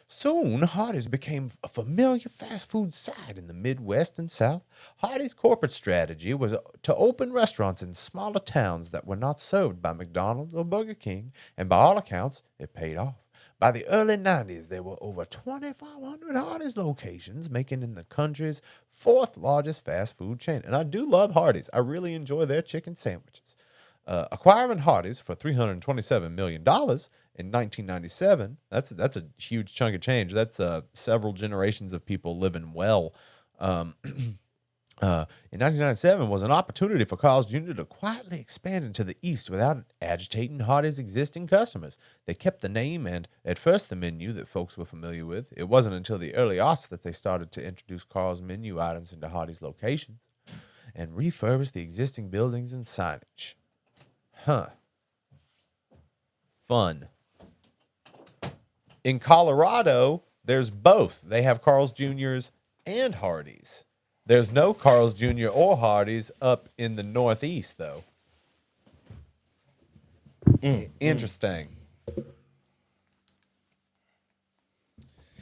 Soon, Hardee's became a familiar fast food site in the Midwest and South. Hardee's corporate strategy was to open restaurants in smaller towns that were not served by McDonald's or Burger King, and by all accounts, it paid off. By the early 90s, there were over 2,500 Hardee's locations, making it the country's fourth largest fast food chain. And I do love Hardee's. I really enjoy their chicken sandwiches. Acquiring Hardee's for $327 million in 1997, that's a huge chunk of change. That's several generations of people living well. In 1997 was an opportunity for Carl's Jr. to quietly expand into the East without agitating Hardee's existing customers. They kept the name and, at first, the menu that folks were familiar with. It wasn't until the early aughts that they started to introduce Carl's menu items into Hardee's locations and refurbish the existing buildings and signage. Fun. In Colorado, there's both. They have Carl's Jr.'s and Hardee's. There's no Carl's Jr. or Hardee's up in the Northeast, though. Interesting.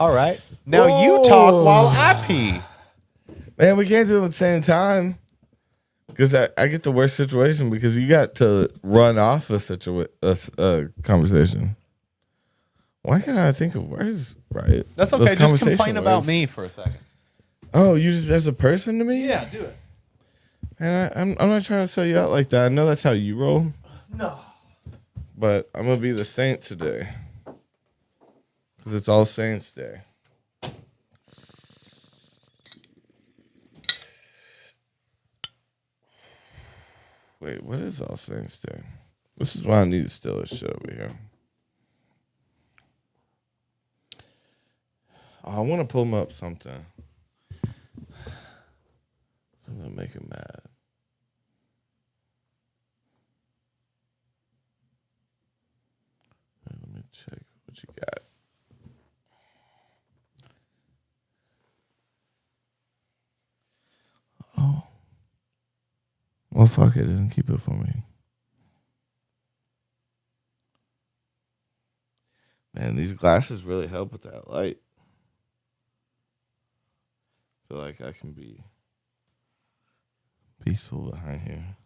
All right. Now you talk while I pee. Man, we can't do it at the same time. Because I get the worst situation because you got to run off a conversation. Why can't I think of words right? That's okay. Just complain about me for a second. Oh, you just as a person to me? Yeah, do it. And I'm not trying to sell you out like that. I know that's how you roll. No. But I'm going to be the saint today. Because it's All Saints Day. Wait, what is All Saints Day? This is why I need to steal this shit over here. Oh, I want to pull him up something. Something to make him mad. Let me check what you got. Oh. Well, fuck it and keep it for me. Man, these glasses really help with that light. I feel like I can be peaceful behind here.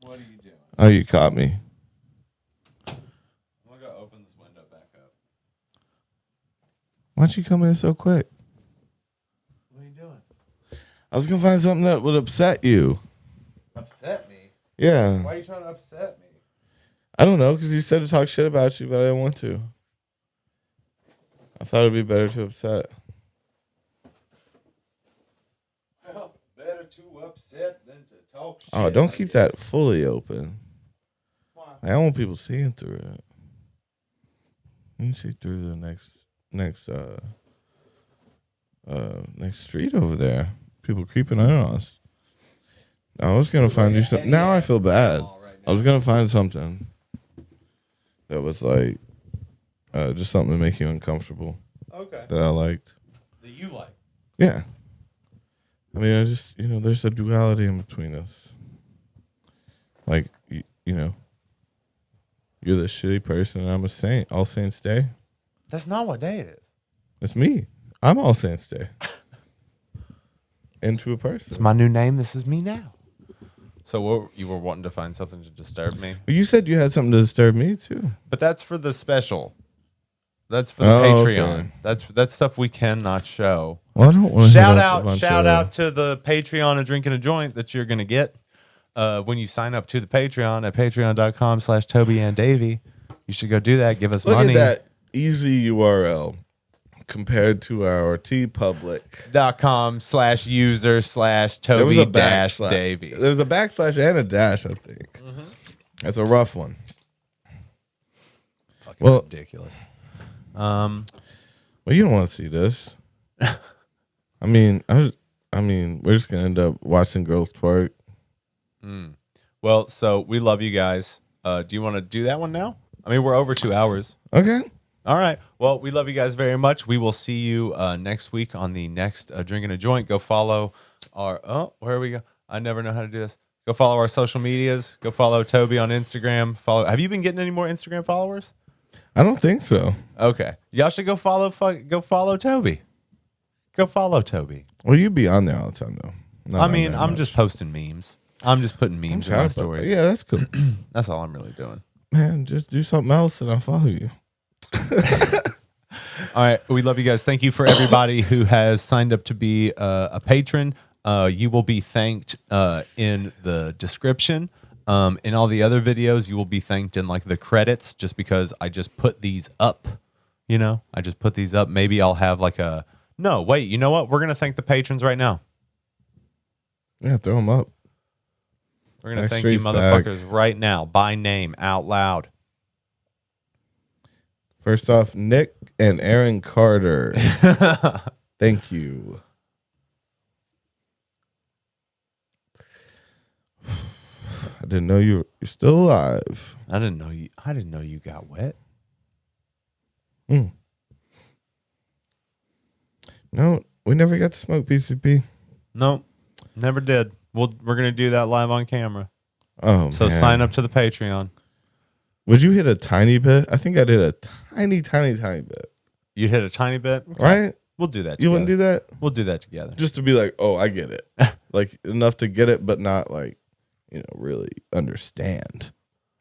What are you doing? Oh, you caught me. I'm going to go open this window back up. Why'd you come in so quick? What are you doing? I was going to find something that would upset you. Upset me? Yeah. Why are you trying to upset me? I don't know, because you said to talk shit about you, but I didn't want to. I thought it'd be better to upset. Well, better to upset than to talk shit. Oh, don't keep that fully open. Why? I don't want people seeing through it. You can see through the next street over there. People creeping in on us. I was gonna find you something. Now I feel bad. I was gonna find something that was like just something to make you uncomfortable. Okay. That I liked. That you like. Yeah. I mean, I just there's a duality in between us. Like you know, you're the shitty person, and I'm a saint. All Saints Day. That's not what day it is. It's me. I'm All Saints Day. Into a person. It's my new name. This is me now. So you were wanting to find something to disturb me? You said you had something to disturb me too. But that's for the special. That's for the Patreon. Okay. That's stuff we cannot show. Well, I don't want to Shout out to the Patreon of Drinking a Joint that you're gonna get when you sign up to the Patreon at patreon.com/TobyandDavy. You should go do that. Give us money. Look at that easy URL compared to our .com/user/Toby-Davy. There was a backslash and a dash, I think. Mm-hmm. That's a rough one. Fucking ridiculous. Well, you don't want to see this. I mean, we're just gonna end up watching girls twerk. Well, so we love you guys. Do you want to do that one now? I mean, we're over 2 hours. Okay. All right. Well, we love you guys very much. We will see you next week on the next Drinking a Joint. Go follow our... Oh, where we go? I never know how to do this. Go follow our social medias. Go follow Toby on Instagram. Have you been getting any more Instagram followers? I don't think so. Okay. Y'all should go follow Toby. Go follow Toby. Well, you be on there all the time though. Not I on mean, there I'm much. just posting memes. I'm just putting memes in my stories. Yeah, that's cool. That's all I'm really doing. Man, just do something else and I'll follow you. All right. We love you guys. Thank you for everybody who has signed up to be a patron. You will be thanked in the description. In all the other videos, you will be thanked in like the credits just because I just put these up. You know, I just put these up. Maybe I'll have like a... No, wait. You know what? We're going to thank the patrons right now. Yeah, throw them up. We're going to thank you motherfuckers right now by name out loud. First off, Nick and Aaron Carter. Thank you. I didn't know you're still alive. I didn't know you got wet. No, we never got to smoke PCP. Nope, never did. We're gonna do that live on camera. Oh, so man. sign up to the Patreon. Would you hit a tiny bit? I think I did a tiny bit. You hit a tiny bit, okay. Right? We'll do that. You wouldn't do that? We'll do that together. Just to be like, oh, I get it. Like enough to get it, but not like, really understand.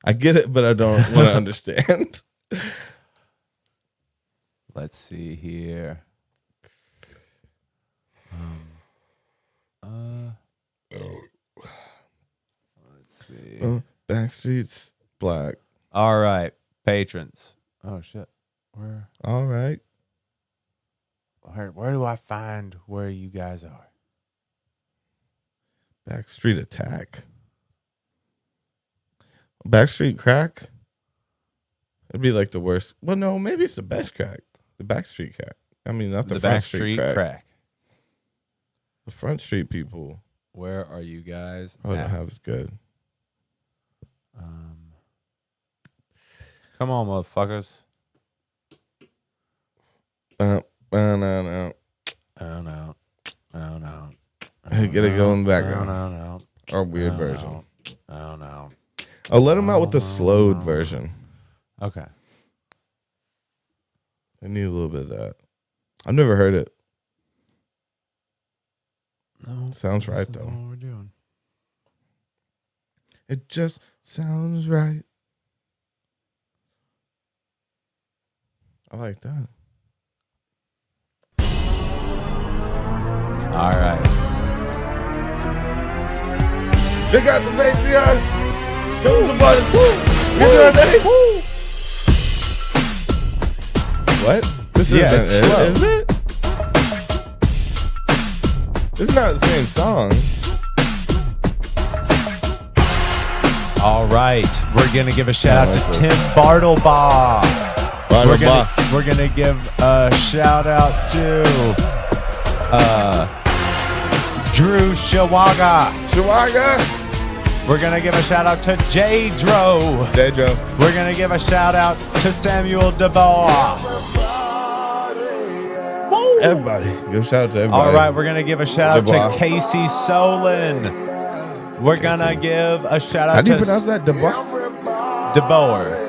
I get it, but I don't want to understand. Let's see here. Let's see. Backstreet's black. All right, patrons. Oh shit. All right. Where do I find where you guys are? Backstreet Attack. Backstreet Crack. It'd be like the worst. Well, no, maybe it's the best crack. The Backstreet Crack. I mean, not the Front Street crack. The Front Street people. Where are you guys? I don't have as good. Come on, motherfuckers. No. Get it going in the background. No. Or weird version. No. I'll let them out with the slowed version. Okay. I need a little bit of that. I've never heard it. No. Sounds right, though. What we're doing. It just sounds right. I like that. All right. Check out the Patreon. Give us some money. Get that. Woo. What? This Yeah, it's slow. Is it? It's not the same song. All right. We're going to give a shout out to Tim Bartlebaugh. We're gonna give a shout out to Drew Shawaga. We're gonna give a shout out to J-Dro. We're gonna give a shout out to Samuel DeBois. Everybody. Give a shout out to everybody. All right, we're gonna give a shout out to Casey Solon. We're gonna give a shout out How do to you pronounce that? DeBois? DeBoer.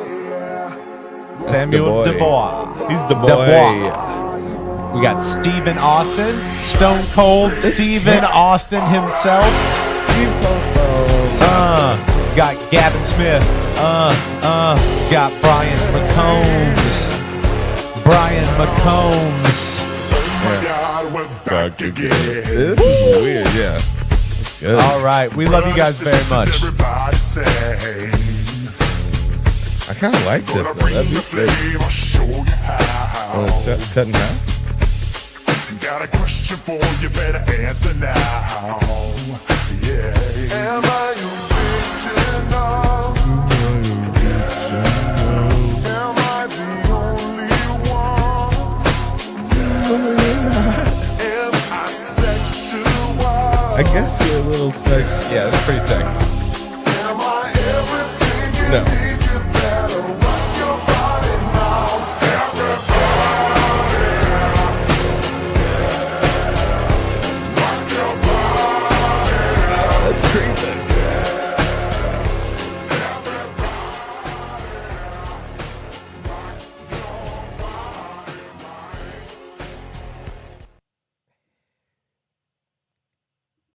Samuel DeBois. He's DeBois. We got Stephen Austin, Stone Cold Stephen Austin himself. Steve Coldstone. Got Gavin Smith. Got Brian McCombs. My God, we're back again. This is weird, yeah. Good. All right, we love you guys very much. Everybody say. I kind of like this, though. That'd be straight. I'll show you how. Want to cut in half? Got a question for you, better answer now. Yeah. Am I original? Am I the only one? Am I sexual? I guess you're a little sexy. Yeah, that's pretty sexy. Am I everything you No. need?